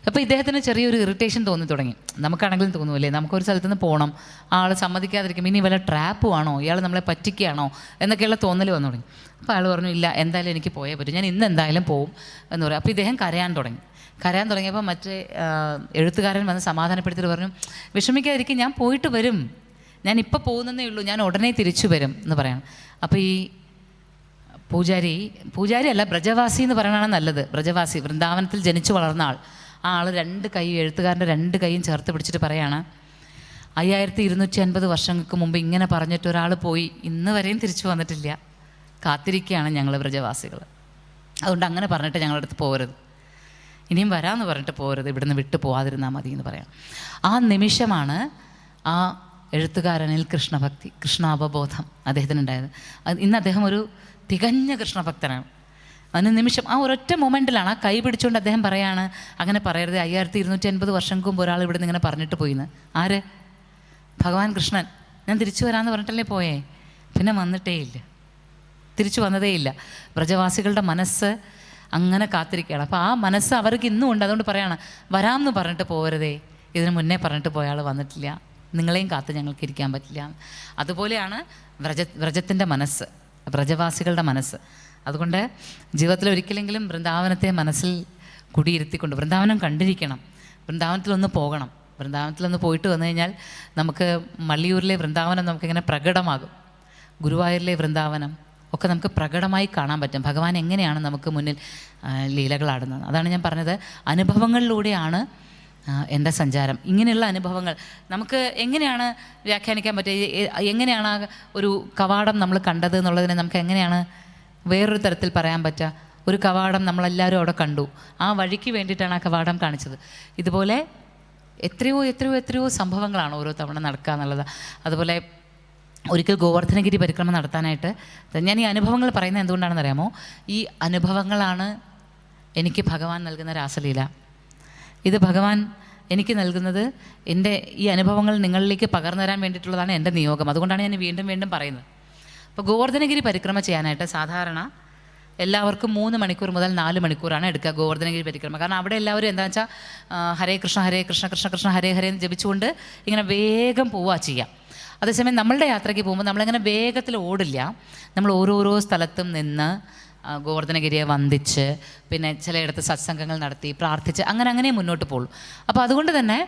അപ്പോൾ ഇദ്ദേഹത്തിന് ചെറിയൊരു ഇറിറ്റേഷൻ തോന്നി തുടങ്ങി. നമുക്കാണെങ്കിലും തോന്നുമല്ലേ, നമുക്കൊരു സ്ഥലത്ത് നിന്ന് പോകണം, ആൾ സമ്മതിക്കാതിരിക്കും, ഇനി വല്ല ട്രാപ്പും ആണോ, ഇയാൾ നമ്മളെ പറ്റിക്കുകയാണോ എന്നൊക്കെയുള്ള തോന്നൽ വന്നു തുടങ്ങി. അപ്പോൾ ആൾ പറഞ്ഞു, ഇല്ല എന്തായാലും എനിക്ക് പോയേ പറ്റും, ഞാൻ ഇന്ന് എന്തായാലും പോവും എന്ന് പറയും. അപ്പോൾ ഇദ്ദേഹം കരയാൻ തുടങ്ങിയപ്പോൾ മറ്റേ എഴുത്തുകാരൻ വന്ന് സമാധാനപ്പെടുത്തിയിട്ട് പറഞ്ഞു, വിഷമിക്കാതിരിക്കും, ഞാൻ പോയിട്ട് വരും, ഞാൻ ഇപ്പോൾ പോകുന്നതേ ഉള്ളൂ, ഞാൻ ഉടനെ തിരിച്ചു വരും എന്ന് പറയണം. അപ്പോൾ ഈ പൂജാരി അല്ല, ബ്രജവാസി എന്ന് പറയണതാണ് നല്ലത്. ബ്രജവാസി, വൃന്ദാവനത്തിൽ ജനിച്ചു വളർന്ന ആൾ. ആ ആൾ 2 കൈ, എഴുത്തുകാരൻ്റെ 2 കൈയും ചേർത്ത് പിടിച്ചിട്ട് പറയാണ്, 5250 വർഷങ്ങൾക്ക് മുമ്പ് ഇങ്ങനെ പറഞ്ഞിട്ട് ഒരാൾ പോയി, ഇന്ന് വരെയും തിരിച്ചു വന്നിട്ടില്ല, കാത്തിരിക്കുകയാണ് ഞങ്ങൾ ബ്രജവാസികൾ. അതുകൊണ്ട് അങ്ങനെ പറഞ്ഞിട്ട് ഞങ്ങളുടെ അടുത്ത് പോകരുത്, ഇനിയും വരാമെന്ന് പറഞ്ഞിട്ട് പോകരുത്, ഇവിടുന്ന് വിട്ടു പോകാതിരുന്നാൽ മതി എന്ന് പറയാം. ആ നിമിഷമാണ് ആ എഴുത്തുകാരനിൽ കൃഷ്ണഭക്തി, കൃഷ്ണാവബോധം അദ്ദേഹത്തിനുണ്ടായത്. ഇന്ന് അദ്ദേഹം ഒരു തികഞ്ഞ കൃഷ്ണഭക്തനാണ്. അതിന് നിമിഷം ആ ഒരൊറ്റ മൊമെൻറ്റിലാണ് ആ കൈ പിടിച്ചുകൊണ്ട് അദ്ദേഹം പറയാണ്, അങ്ങനെ പറയരുത്, 5250 വർഷങ്ങൾക്ക് മുമ്പ് ഒരാൾ ഇവിടെ നിന്ന് ഇങ്ങനെ പറഞ്ഞിട്ട് പോയിന്ന്. ആര്? ഭഗവാൻ കൃഷ്ണൻ. ഞാൻ തിരിച്ചു വരാമെന്ന് പറഞ്ഞിട്ടല്ലേ പോയേ, പിന്നെ വന്നിട്ടേ ഇല്ല, തിരിച്ചു വന്നതേ ഇല്ല. ബ്രജവാസികളുടെ മനസ്സ് അങ്ങനെ കാത്തിരിക്കുകയാണ്. അപ്പോൾ ആ മനസ്സ് അവർക്ക് ഇന്നും ഉണ്ട്. അതുകൊണ്ട് പറയാണ്, വരാമെന്ന് പറഞ്ഞിട്ട് പോകരുതേ, ഇതിന് മുന്നേ പറഞ്ഞിട്ട് പോയ ആൾ വന്നിട്ടില്ല, നിങ്ങളെയും കാത്ത് ഞങ്ങൾക്ക് ഇരിക്കാൻ പറ്റില്ല. അതുപോലെയാണ് വ്രജത്തിൻ്റെ മനസ്സ്, വ്രജവാസികളുടെ മനസ്സ്. അതുകൊണ്ട് ജീവിതത്തിൽ ഒരിക്കലെങ്കിലും വൃന്ദാവനത്തെ മനസ്സിൽ കുടിയിരുത്തിക്കൊണ്ട് വൃന്ദാവനം കണ്ടിരിക്കണം, വൃന്ദാവനത്തിലൊന്ന് പോകണം. വൃന്ദാവനത്തിലൊന്ന് പോയിട്ട് വന്നു കഴിഞ്ഞാൽ നമുക്ക് മള്ളിയൂരിലെ വൃന്ദാവനം നമുക്കിങ്ങനെ പ്രകടമാകും, ഗുരുവായൂരിലെ വൃന്ദാവനം ഒക്കെ നമുക്ക് പ്രകടമായി കാണാൻ പറ്റും. ഭഗവാൻ എങ്ങനെയാണ് നമുക്ക് മുന്നിൽ ലീലകളാടുന്നത്. അതാണ് ഞാൻ പറഞ്ഞത്, അനുഭവങ്ങളിലൂടെയാണ് എൻ്റെ സഞ്ചാരം. ഇങ്ങനെയുള്ള അനുഭവങ്ങൾ നമുക്ക് എങ്ങനെയാണ് വ്യാഖ്യാനിക്കാൻ പറ്റുക? എങ്ങനെയാണ് ആ ഒരു കവാടം നമ്മൾ കണ്ടത് എന്നുള്ളതിനെ നമുക്ക് എങ്ങനെയാണ് വേറൊരു തരത്തിൽ പറയാൻ പറ്റുക? ഒരു കവാടം നമ്മളെല്ലാവരും അവിടെ കണ്ടു, ആ വഴിക്ക് വേണ്ടിയിട്ടാണ് ആ കവാടം കാണിച്ചത്. ഇതുപോലെ എത്രയോ എത്രയോ എത്രയോ സംഭവങ്ങളാണ് ഓരോ തവണ നടക്കുക എന്നുള്ളത്. അതുപോലെ ഒരിക്കൽ ഗോവർദ്ധനഗിരി പരിക്രമ നടത്താനായിട്ട് ഞാൻ ഈ അനുഭവങ്ങൾ പറയുന്നത് എന്തുകൊണ്ടാണെന്ന് അറിയാമോ? ഈ അനുഭവങ്ങളാണ് എനിക്ക് ഭഗവാൻ നൽകുന്ന രാസലീല. ഇത് ഭഗവാൻ എനിക്ക് നൽകുന്നത്, എൻ്റെ ഈ അനുഭവങ്ങൾ നിങ്ങളിലേക്ക് പകർന്നു തരാൻ വേണ്ടിയിട്ടുള്ളതാണ് എൻ്റെ നിയോഗം. അതുകൊണ്ടാണ് ഞാൻ വീണ്ടും വീണ്ടും പറയുന്നത്. അപ്പോൾ ഗോവർദ്ധനഗിരി പരിക്രമ ചെയ്യാനായിട്ട് സാധാരണ എല്ലാവർക്കും 3 മണിക്കൂർ മുതൽ 4 മണിക്കൂറാണ് എടുക്കുക ഗോവർദ്ധനഗിരി പരിക്രമ. കാരണം അവിടെ എല്ലാവരും എന്താണെന്ന് വെച്ചാൽ ഹരേ കൃഷ്ണ കൃഷ്ണ കൃഷ്ണ ഹരേ ഹരേ എന്ന് ജപിച്ചുകൊണ്ട് ഇങ്ങനെ വേഗം പോവുക ചെയ്യാം. അതേസമയം നമ്മളുടെ യാത്രയ്ക്ക് പോകുമ്പോൾ നമ്മളിങ്ങനെ വേഗത്തിൽ ഓടില്ല. നമ്മൾ ഓരോരോ സ്ഥലത്തും നിന്ന് ഗോവർദ്ധനഗിരിയെ വന്ദിച്ച്, പിന്നെ ചിലയിടത്ത് സത്സംഗങ്ങൾ നടത്തി പ്രാർത്ഥിച്ച് അങ്ങനെ മുന്നോട്ട് പോകുള്ളൂ. അപ്പോൾ അതുകൊണ്ട് തന്നെ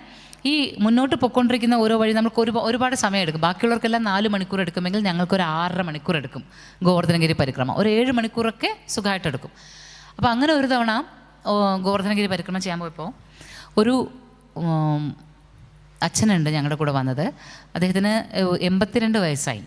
ഈ മുന്നോട്ട് പൊയ്ക്കൊണ്ടിരിക്കുന്ന ഓരോ വഴി നമുക്ക് ഒരുപാട് സമയം എടുക്കും. ബാക്കിയുള്ളവർക്കെല്ലാം 4 മണിക്കൂർ എടുക്കുമെങ്കിൽ ഞങ്ങൾക്കൊരു 6.5 മണിക്കൂർ എടുക്കും ഗോവർദ്ധനഗിരി പരിക്രമ. ഒരു 7 മണിക്കൂറൊക്കെ സുഖമായിട്ടെടുക്കും. അപ്പോൾ അങ്ങനെ ഒരു തവണ ഗോവർദ്ധനഗിരി പരിക്രമ ചെയ്യാൻ പോയപ്പോൾ ഒരു അച്ഛനുണ്ട് ഞങ്ങളുടെ കൂടെ വന്നത്. അദ്ദേഹത്തിന് 82 വയസ്സായി.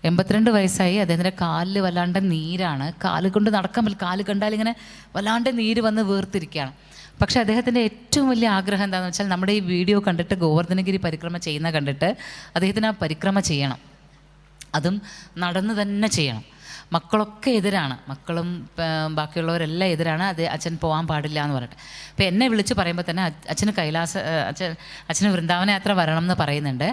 82 വയസ്സായി. അദ്ദേഹത്തിൻ്റെ കാലിൽ വല്ലാണ്ട് നീരാണ്. കാല് കൊണ്ട് നടക്കാൻ പറ്റില്ല. കാല് കണ്ടാലിങ്ങനെ വല്ലാണ്ട് നീര് വന്ന് വീർത്തിരിക്കുകയാണ്. പക്ഷേ അദ്ദേഹത്തിൻ്റെ ഏറ്റവും വലിയ ആഗ്രഹം എന്താണെന്ന് വെച്ചാൽ, നമ്മുടെ ഈ വീഡിയോ കണ്ടിട്ട് ഗോവർദ്ധനഗിരി പരിക്രമ ചെയ്യുന്ന കണ്ടിട്ട് അദ്ദേഹത്തിന് ആ പരിക്രമ ചെയ്യണം. അതും നടന്ന് തന്നെ ചെയ്യണം. മക്കളൊക്കെ എതിരാണ്, മക്കളും ബാക്കിയുള്ളവരെല്ലാം എതിരാണ്. അച്ഛൻ പോകാൻ പാടില്ല എന്ന് പറഞ്ഞിട്ട്. അപ്പോൾ എന്നെ വിളിച്ച് പറയുമ്പോൾ തന്നെ അച്ഛന് അച്ഛന് വൃന്ദാവന യാത്ര വരണം എന്ന് പറയുന്നുണ്ട്.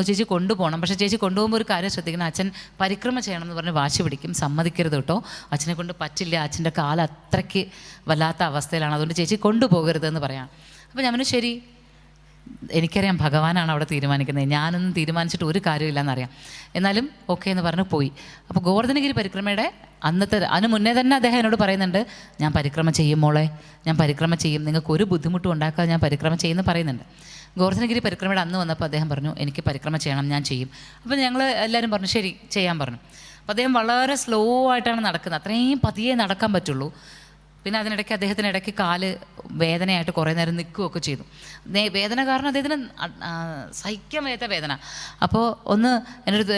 ചേച്ചി കൊണ്ടുപോകണം. പക്ഷേ ചേച്ചി കൊണ്ടുപോകുമ്പോൾ ഒരു കാര്യം ശ്രദ്ധിക്കണം, അച്ഛൻ പരിക്രമ ചെയ്യണം എന്ന് പറഞ്ഞ് വാശി പിടിക്കും. സമ്മതിക്കരുത് കേട്ടോ, അച്ഛനെ കൊണ്ട് പറ്റില്ല, അച്ഛൻ്റെ കാല് അത്രയ്ക്ക് വല്ലാത്ത അവസ്ഥയിലാണ്, അതുകൊണ്ട് ചേച്ചി കൊണ്ടുപോകരുതെന്ന് പറയാം. അപ്പോൾ ഞാൻ ശരി, എനിക്കറിയാം ഭഗവാനാണ് അവിടെ തീരുമാനിക്കുന്നത്, ഞാനൊന്നും തീരുമാനിച്ചിട്ട് ഒരു കാര്യമില്ലെന്നറിയാം. എന്നാലും ഓക്കെ എന്ന് പറഞ്ഞ് പോയി. അപ്പോൾ ഗോവർദ്ധനഗിരി പരിക്രമയുടെ അതിന് മുന്നേ തന്നെ അദ്ദേഹം എന്നോട് പറയുന്നുണ്ട്, ഞാൻ പരിക്രമ ചെയ്യും മോളെ, ഞാൻ പരിക്രമ ചെയ്യും, നിങ്ങൾക്ക് ഒരു ബുദ്ധിമുട്ടും ഉണ്ടാക്കാതെ ഞാൻ പരിക്രമ ചെയ്യുമെന്ന് പറയുന്നുണ്ട്. ഗോവർദ്ധനഗിരി പരിക്രമയുടെ അന്ന് വന്നപ്പോൾ അദ്ദേഹം പറഞ്ഞു, എനിക്ക് പരിക്രമ ചെയ്യണം, ഞാൻ ചെയ്യും. അപ്പോൾ ഞങ്ങൾ എല്ലാവരും പറഞ്ഞു ശരി ചെയ്യാൻ പറഞ്ഞു. അപ്പോൾ അദ്ദേഹം വളരെ സ്ലോ ആയിട്ടാണ് നടക്കുന്നത്, അത്രയും പതിയെ നടക്കാൻ പറ്റുള്ളൂ. പിന്നെ അതിനിടയ്ക്ക് അദ്ദേഹത്തിന് ഇടയ്ക്ക് കാല് വേദനയായിട്ട് കുറേ നേരം നിൽക്കുകയൊക്കെ ചെയ്തു. വേദന കാരണം അദ്ദേഹത്തിന് സഹിക്കാൻ വയ്യാത്ത വേദന. അപ്പോൾ എൻ്റെ അടുത്ത്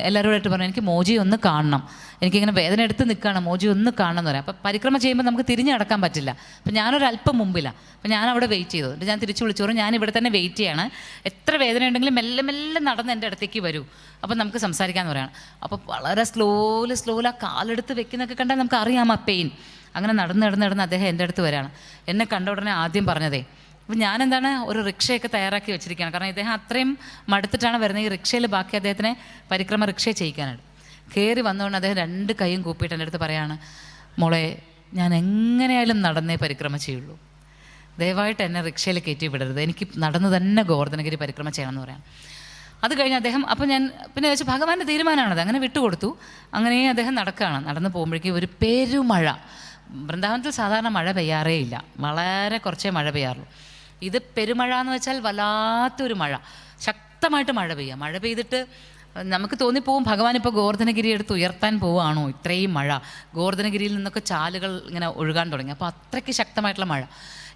എല്ലാവരോടായിട്ട് പറഞ്ഞു, എനിക്ക് മോജി ഒന്ന് കാണണം, എനിക്കിങ്ങനെ വേദന എടുത്ത് നിൽക്കണം, മോജി ഒന്ന് കാണണം എന്ന് പറയാം. അപ്പോൾ പരിക്രമ ചെയ്യുമ്പോൾ നമുക്ക് തിരിഞ്ഞ് നടക്കാൻ പറ്റില്ല. അപ്പോൾ ഞാനൊരല്പം മുമ്പിലാണ്. അപ്പോൾ ഞാൻ അവിടെ വെയിറ്റ് ചെയ്തു. എന്നിട്ട് ഞാൻ തിരിച്ച് വിളിച്ചു പറഞ്ഞു, ഞാൻ ഇവിടെ തന്നെ വെയിറ്റ് ചെയ്യാണ്, എത്ര വേദന ഉണ്ടെങ്കിലും മെല്ലെ മെല്ലെ നടന്ന് എൻ്റെ അടുത്തേക്ക് വരൂ, അപ്പോൾ നമുക്ക് സംസാരിക്കാമെന്ന് പറയണം. അപ്പോൾ വളരെ സ്ലോലി ആ കാലെടുത്ത് വെക്കുന്നൊക്കെ കണ്ടാൽ നമുക്ക് അറിയാം ആ പെയിൻ. അങ്ങനെ നടന്ന് അദ്ദേഹം എൻ്റെ അടുത്ത് വരികയാണ്. എന്നെ കണ്ട ഉടനെ ആദ്യം പറഞ്ഞതേ, അപ്പോൾ ഞാനെന്താണ് ഒരു റിക്ഷയൊക്കെ തയ്യാറാക്കി വെച്ചിരിക്കുകയാണ്. കാരണം ഇദ്ദേഹം അത്രയും മടുത്തിട്ടാണ് വരുന്നത്. ഈ റിക്ഷയിൽ ബാക്കി അദ്ദേഹത്തിനെ പരിക്രമ റിക്ഷ ചെയ്യിക്കാനായിട്ട് കയറി വന്നുകൊണ്ട് അദ്ദേഹം 2 കൈയും കൂപ്പിയിട്ട് എൻ്റെ അടുത്ത് പറയാണ്, മോളെ ഞാൻ എങ്ങനെയായാലും നടന്നേ പരിക്രമ ചെയ്യുള്ളൂ, ദയവായിട്ട് എന്നെ റിക്ഷയിൽ കയറ്റി വിടരുത്, എനിക്ക് നടന്ന് തന്നെ ഗോവർദ്ധനഗിരി പരിക്രമ ചെയ്യണമെന്ന് പറയാം. അത് കഴിഞ്ഞ് അദ്ദേഹം, അപ്പോൾ ഞാൻ പിന്നെ വെച്ച് ഭഗവാന്റെ തീരുമാനമാണത്, അങ്ങനെ വിട്ടുകൊടുത്തു. അങ്ങനെ അദ്ദേഹം നടന്ന് പോകുമ്പോഴേക്കും ഒരു പെരുമഴ. വൃന്ദാവനത്തിൽ സാധാരണ മഴ പെയ്യാറേ ഇല്ല, വളരെ കുറച്ചേ മഴ പെയ്യാറുള്ളൂ. ഇത് പെരുമഴ എന്ന് വെച്ചാൽ വല്ലാത്തൊരു മഴ, ശക്തമായിട്ട് മഴ പെയ്തിട്ട് നമുക്ക് തോന്നിപ്പോവും ഭഗവാൻ ഇപ്പോൾ ഗോവർദ്ധനഗിരി എടുത്ത് ഉയർത്താൻ പോവുകയാണോ, ഇത്രയും മഴ. ഗോവർദ്ധനഗിരിയിൽ നിന്നൊക്കെ ചാലുകൾ ഇങ്ങനെ ഒഴുകാൻ തുടങ്ങി. അപ്പോൾ അത്രയ്ക്ക് ശക്തമായിട്ടുള്ള മഴ.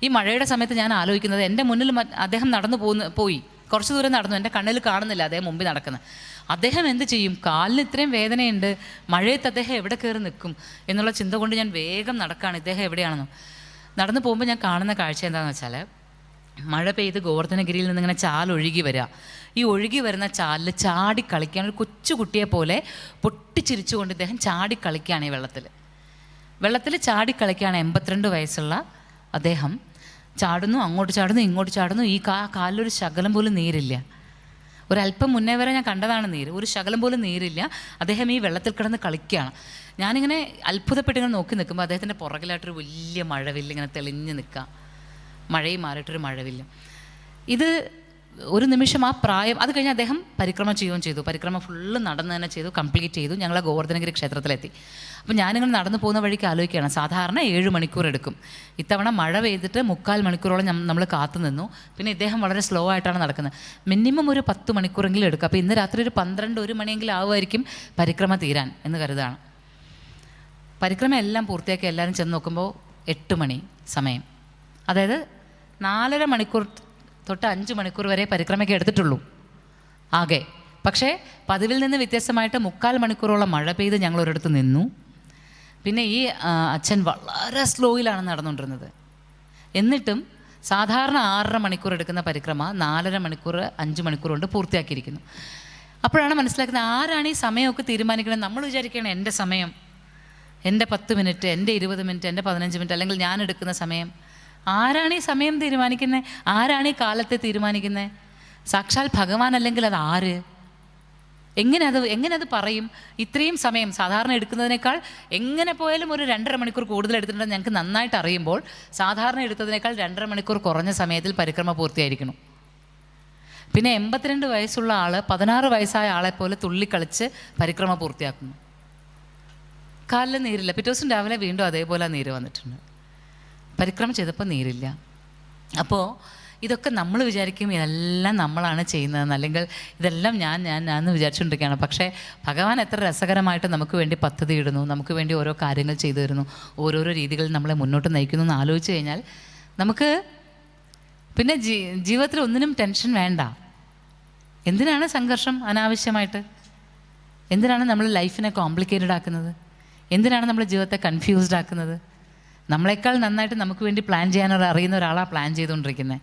ഈ മഴയുടെ സമയത്ത് ഞാൻ ആലോചിക്കുന്നത്, എൻ്റെ മുന്നിൽ അദ്ദേഹം പോയി കുറച്ച് ദൂരം നടന്നു, എൻ്റെ കണ്ണിൽ കാണുന്നില്ല അദ്ദേഹം മുമ്പിൽ നടക്കുന്നത്. അദ്ദേഹം എന്ത് ചെയ്യും, കാലിന് ഇത്രയും വേദനയുണ്ട്, മഴയത്ത് അദ്ദേഹം എവിടെ കയറി നിൽക്കും എന്നുള്ള ചിന്ത കൊണ്ട് ഞാൻ വേഗം നടക്കുകയാണ്, ഇദ്ദേഹം എവിടെയാണെന്നും. നടന്നു പോകുമ്പോൾ ഞാൻ കാണുന്ന കാഴ്ച എന്താണെന്ന് വെച്ചാൽ, മഴ പെയ്ത് ഗോവർദ്ധനഗിരിയിൽ നിന്നിങ്ങനെ ചാലൊഴുകി വരിക. ഈ ഒഴുകി വരുന്ന ചാലിൽ ചാടി കളിക്കാൻ ഒരു കൊച്ചുകുട്ടിയെ പോലെ പൊട്ടിച്ചിരിച്ചുകൊണ്ട് ഇദ്ദേഹം ചാടി കളിക്കുകയാണ്. ഈ വെള്ളത്തിൽ ചാടി കളിക്കുകയാണ്. 82 വയസ്സുള്ള അദ്ദേഹം ചാടുന്നു, അങ്ങോട്ട് ചാടുന്നു, ഇങ്ങോട്ട് ചാടുന്നു. ഈ കാലിലൊരു ശകലം പോലും നീരില്ല. ഒരല്പം മുന്നേ വരെ ഞാൻ കണ്ടതാണ് നീര്, ഒരു ശകലം പോലും നീരില്ല. അദ്ദേഹം ഈ വെള്ളത്തിൽ കിടന്ന് കളിക്കുകയാണ്. ഞാനിങ്ങനെ അത്ഭുതപ്പെട്ടിങ്ങനെ നോക്കി നിൽക്കുമ്പോൾ അദ്ദേഹത്തിൻ്റെ പുറകിലായിട്ടൊരു വലിയ മഴവില്ല് ഇങ്ങനെ തെളിഞ്ഞ് നിൽക്കുക, മഴയും മാറിയിട്ടൊരു മഴവില്ലും. ഇത് ഒരു നിമിഷം ആ പ്രായം, അത് കഴിഞ്ഞ് അദ്ദേഹം പരിക്രമ ചെയ്യുകയും ചെയ്തു. പരിക്രമ ഫുള്ള് നടന്ന് തന്നെ ചെയ്തു, കംപ്ലീറ്റ് ചെയ്തു. ഞങ്ങൾ ഗോവർദ്ധനഗിരി ക്ഷേത്രത്തിലെത്തി. അപ്പോൾ ഞാനിങ്ങനെ നടന്നു പോകുന്ന വഴിക്ക് ആലോചിക്കുകയാണ്, സാധാരണ 7 മണിക്കൂർ എടുക്കും. ഇത്തവണ മഴ പെയ്തിട്ട് 3/4 മണിക്കൂറോളം നമ്മൾ കാത്തു നിന്നു. പിന്നെ ഇദ്ദേഹം വളരെ സ്ലോ ആയിട്ടാണ് നടക്കുന്നത്. മിനിമം ഒരു 10 മണിക്കൂറെങ്കിലും എടുക്കും. അപ്പോൾ ഇന്ന് രാത്രി ഒരു 12-1 മണിയെങ്കിലും ആവുമായിരിക്കും പരിക്രമ തീരാൻ എന്ന് കരുതാണ്. പരിക്രമ എല്ലാം പൂർത്തിയാക്കി എല്ലാവരും ചെന്ന് നോക്കുമ്പോൾ 8 മണി സമയം. അതായത് 4.5 മണിക്കൂർ തൊട്ട് 5 മണിക്കൂർ വരെ പരിക്രമയ്ക്ക് എടുത്തിട്ടുള്ളൂ ആകെ. പക്ഷേ പതിവിൽ നിന്ന് വ്യത്യസ്തമായിട്ട് 3/4 മണിക്കൂറോളം മഴ പെയ്ത് ഞങ്ങൾ ഒരിടത്ത് നിന്നു. പിന്നെ ഈ അച്ഛൻ വളരെ സ്ലോയിലാണ് നടന്നുകൊണ്ടിരുന്നത്. എന്നിട്ടും സാധാരണ 6.5 മണിക്കൂർ എടുക്കുന്ന പരിക്രമ 4.5 മണിക്കൂർ 5 മണിക്കൂർ കൊണ്ട് പൂർത്തിയാക്കിയിരിക്കുന്നു. അപ്പോഴാണ് മനസ്സിലാക്കുന്നത് ആരാണ് ഈ സമയമൊക്കെ തീരുമാനിക്കുന്നത്. നമ്മൾ വിചാരിക്കുകയാണ് എൻ്റെ സമയം, എൻ്റെ 10 മിനിറ്റ്, എൻ്റെ 20 മിനിറ്റ്, എൻ്റെ 15 മിനിറ്റ്, അല്ലെങ്കിൽ ഞാൻ എടുക്കുന്ന സമയം. ആരാണ് ഈ സമയം തീരുമാനിക്കുന്നത്? ആരാണ് ഈ കാലത്തെ തീരുമാനിക്കുന്നത്? സാക്ഷാൽ ഭഗവാൻ അല്ലെങ്കിൽ അത് ആര്? എങ്ങനെ അത് പറയും? ഇത്രയും സമയം സാധാരണ എടുക്കുന്നതിനേക്കാൾ എങ്ങനെ പോയാലും ഒരു 2.5 മണിക്കൂർ കൂടുതൽ എടുത്തിട്ടുണ്ടെന്ന് ഞങ്ങൾക്ക് നന്നായിട്ട് അറിയുമ്പോൾ സാധാരണ എടുത്തതിനേക്കാൾ 2.5 മണിക്കൂർ കുറഞ്ഞ സമയത്തിൽ പരിക്രമ പൂർത്തിയായിരിക്കണം. പിന്നെ 82 വയസ്സുള്ള ആൾ 16 വയസ്സായ ആളെപ്പോലെ തുള്ളിക്കളിച്ച് പരിക്രമ പൂർത്തിയാക്കുന്നു. കാലിൽ നീരില്ല. പിറ്റേ ദിവസം രാവിലെ വീണ്ടും അതേപോലെ നീര് വന്നിട്ടുണ്ട്. പരിക്രമ ചെയ്തപ്പോൾ നീരില്ല. അപ്പോൾ ഇതൊക്കെ നമ്മൾ വിചാരിക്കും ഇതെല്ലാം നമ്മളാണ് ചെയ്യുന്നതെന്ന്, അല്ലെങ്കിൽ ഇതെല്ലാം ഞാൻ എന്ന് വിചാരിച്ചുകൊണ്ടിരിക്കുകയാണ്. പക്ഷേ ഭഗവാൻ എത്ര രസകരമായിട്ട് നമുക്ക് വേണ്ടി പദ്ധതി ഇടുന്നു, നമുക്ക് വേണ്ടി ഓരോ കാര്യങ്ങൾ ചെയ്തു തരുന്നു, ഓരോരോ രീതികളിൽ നമ്മളെ മുന്നോട്ട് നയിക്കുന്നു എന്ന് ആലോചിച്ച് കഴിഞ്ഞാൽ നമുക്ക് പിന്നെ ജീവിതത്തിൽ ഒന്നിനും ടെൻഷൻ വേണ്ട. എന്തിനാണ് സംഘർഷം അനാവശ്യമായിട്ട്? എന്തിനാണ് നമ്മൾ ലൈഫിനെ കോംപ്ലിക്കേറ്റഡ് ആക്കുന്നത്? എന്തിനാണ് നമ്മൾ ജീവിതത്തെ കൺഫ്യൂസ്ഡ് ആക്കുന്നത്? നമ്മളെക്കാൾ നന്നായിട്ട് നമുക്ക് വേണ്ടി പ്ലാൻ ചെയ്യാൻ അറിയുന്ന ഒരാളാണ് പ്ലാൻ ചെയ്തുകൊണ്ടിരിക്കുന്നത്.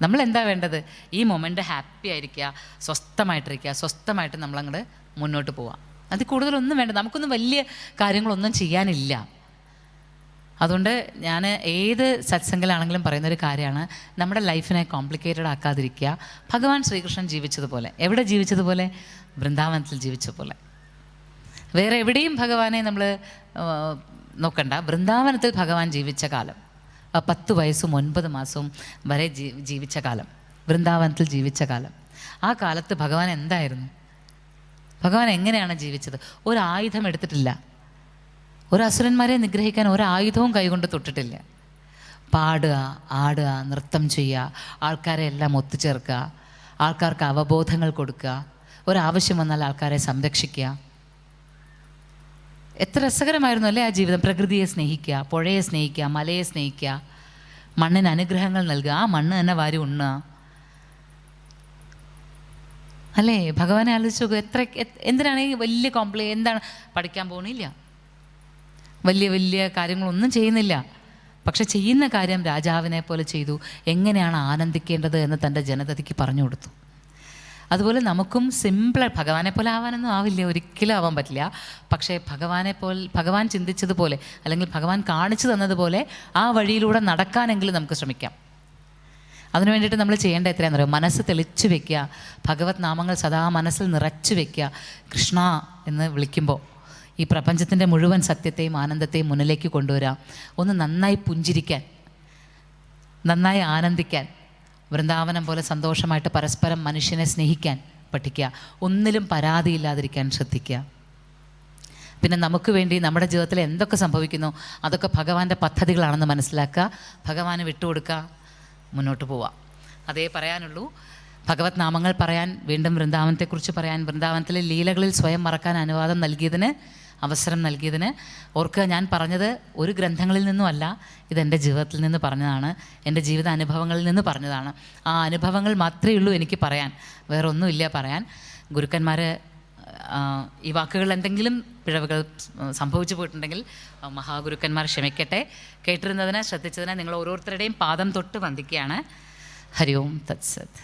നമ്മളെന്താ വേണ്ടത്? ഈ മൊമെൻ്റ് ഹാപ്പി ആയിരിക്കുക, സ്വസ്ഥമായിട്ട് നമ്മളങ്ങോട്ട് മുന്നോട്ട് പോവാം. അതിൽ കൂടുതലൊന്നും വേണ്ട. നമുക്കൊന്നും വലിയ കാര്യങ്ങളൊന്നും ചെയ്യാനില്ല. അതുകൊണ്ട് ഞാൻ ഏത് സത്സംഗിലാണെങ്കിലും പറയുന്നൊരു കാര്യമാണ്, നമ്മുടെ ലൈഫിനെ കോംപ്ലിക്കേറ്റഡ് ആക്കാതിരിക്കുക. ഭഗവാൻ ശ്രീകൃഷ്ണൻ ജീവിച്ചതുപോലെ, എവിടെ ജീവിച്ചതുപോലെ? വൃന്ദാവനത്തിൽ ജീവിച്ച പോലെ. വേറെ എവിടെയും ഭഗവാനെ നമ്മൾ നോക്കണ്ട. വൃന്ദാവനത്തിൽ ഭഗവാൻ ജീവിച്ച കാലം, 10 വയസ്സും 9 മാസവും വരെ ജീവിച്ച കാലം, വൃന്ദാവനത്തിൽ ജീവിച്ച കാലം. ആ കാലത്ത് ഭഗവാൻ എന്തായിരുന്നു? ഭഗവാൻ എങ്ങനെയാണ് ജീവിച്ചത്? ഒരായുധം എടുത്തിട്ടില്ല. ഒരു അസുരന്മാരെ നിഗ്രഹിക്കാൻ ഒരായുധവും കൈകൊണ്ട് തൊട്ടിട്ടില്ല. പാടുക, ആടുക, നൃത്തം ചെയ്യുക, ആൾക്കാരെ എല്ലാം ഒത്തുചേർക്കുക, ആൾക്കാർക്ക് അവബോധങ്ങൾ കൊടുക്കുക, ഒരാവശ്യം വന്നാൽ ആൾക്കാരെ സംരക്ഷിക്കുക. എത്ര രസകരമായിരുന്നു അല്ലേ ആ ജീവിതം? പ്രകൃതിയെ സ്നേഹിക്കുക, പുഴയെ സ്നേഹിക്കുക, മലയെ സ്നേഹിക്കുക, മണ്ണിന് അനുഗ്രഹങ്ങൾ നൽകുക, ആ മണ്ണ് തന്നെ വാരി ഉണ്ണുക. അല്ലേ? ഭഗവാനെ ആലോചിച്ച് നോക്കുക. എന്തിനാണ് ഈ വലിയ എന്താണ്? പഠിക്കാൻ പോകണില്ല, വലിയ കാര്യങ്ങളൊന്നും ചെയ്യുന്നില്ല. പക്ഷെ ചെയ്യുന്ന കാര്യം രാജാവിനെ പോലെ ചെയ്തു. എങ്ങനെയാണ് ആനന്ദിക്കേണ്ടത് എന്ന് തൻ്റെ ജനതയ്ക്ക് പറഞ്ഞു കൊടുത്തു. അതുപോലെ നമുക്കും ഭഗവാനെ പോലെ ആവാനൊന്നും ആവില്ല, ഒരിക്കലും ആവാൻ പറ്റില്ല. പക്ഷേ ഭഗവാൻ ചിന്തിച്ചതുപോലെ, അല്ലെങ്കിൽ ഭഗവാൻ കാണിച്ചു തന്നതുപോലെ ആ വഴിയിലൂടെ നടക്കാനെങ്കിലും നമുക്ക് ശ്രമിക്കാം. അതിനു വേണ്ടിയിട്ട് നമ്മൾ ചെയ്യേണ്ട എത്രയാണെന്ന് അറിയാം? മനസ്സ് തെളിച്ചു വെക്കുക, ഭഗവത് നാമങ്ങൾ സദാ മനസ്സിൽ നിറച്ചു വെക്കുക. കൃഷ്ണ എന്ന് വിളിക്കുമ്പോൾ ഈ പ്രപഞ്ചത്തിൻ്റെ മുഴുവൻ സത്യത്തെയും ആനന്ദത്തെയും മുന്നിലേക്ക് കൊണ്ടുവരാം. ഒന്ന് നന്നായി പുഞ്ചിരിക്കാൻ, നന്നായി ആനന്ദിക്കാൻ, വൃന്ദാവനം പോലെ സന്തോഷമായിട്ട് പരസ്പരം മനുഷ്യനെ സ്നേഹിക്കാൻ പഠിക്കുക. ഒന്നിലും പരാതിയില്ലാതിരിക്കാൻ ശ്രദ്ധിക്കുക. പിന്നെ നമുക്ക് വേണ്ടി നമ്മുടെ ജീവിതത്തിൽ എന്തൊക്കെ സംഭവിക്കുന്നു അതൊക്കെ ഭഗവാന്റെ പദ്ധതികളാണെന്ന് മനസ്സിലാക്കുക. ഭഗവാന് വിട്ടുകൊടുക്കുക, മുന്നോട്ട് പോവാം. അതേ പറയാനുള്ളൂ. ഭഗവത് നാമങ്ങൾ പറയാൻ, വീണ്ടും വൃന്ദാവനത്തെക്കുറിച്ച് പറയാൻ, വൃന്ദാവനത്തിലെ ലീലകളിൽ സ്വയം മറക്കാൻ അവസരം നൽകിയതിന് ഓർക്കുക. ഞാൻ പറഞ്ഞത് ഒരു ഗ്രന്ഥങ്ങളിൽ നിന്നുമല്ല, ഇതെൻ്റെ ജീവിതത്തിൽ നിന്ന് പറഞ്ഞതാണ്, എൻ്റെ ജീവിത അനുഭവങ്ങളിൽ നിന്ന് പറഞ്ഞതാണ്. ആ അനുഭവങ്ങൾ മാത്രമേ ഉള്ളൂ എനിക്ക് പറയാൻ, വേറെ ഒന്നുമില്ല പറയാൻ. ഗുരുക്കന്മാർ ഈ വാക്കുകൾ എന്തെങ്കിലും പിഴവുകൾ സംഭവിച്ചു പോയിട്ടുണ്ടെങ്കിൽ മഹാഗുരുക്കന്മാർ ക്ഷമിക്കട്ടെ. കേട്ടിരുന്നതിന്, ശ്രദ്ധിച്ചതിന് നിങ്ങൾ ഓരോരുത്തരുടെയും പാദം തൊട്ട് വന്ദിക്കുകയാണ്. ഹരി ഓം തത്സത്.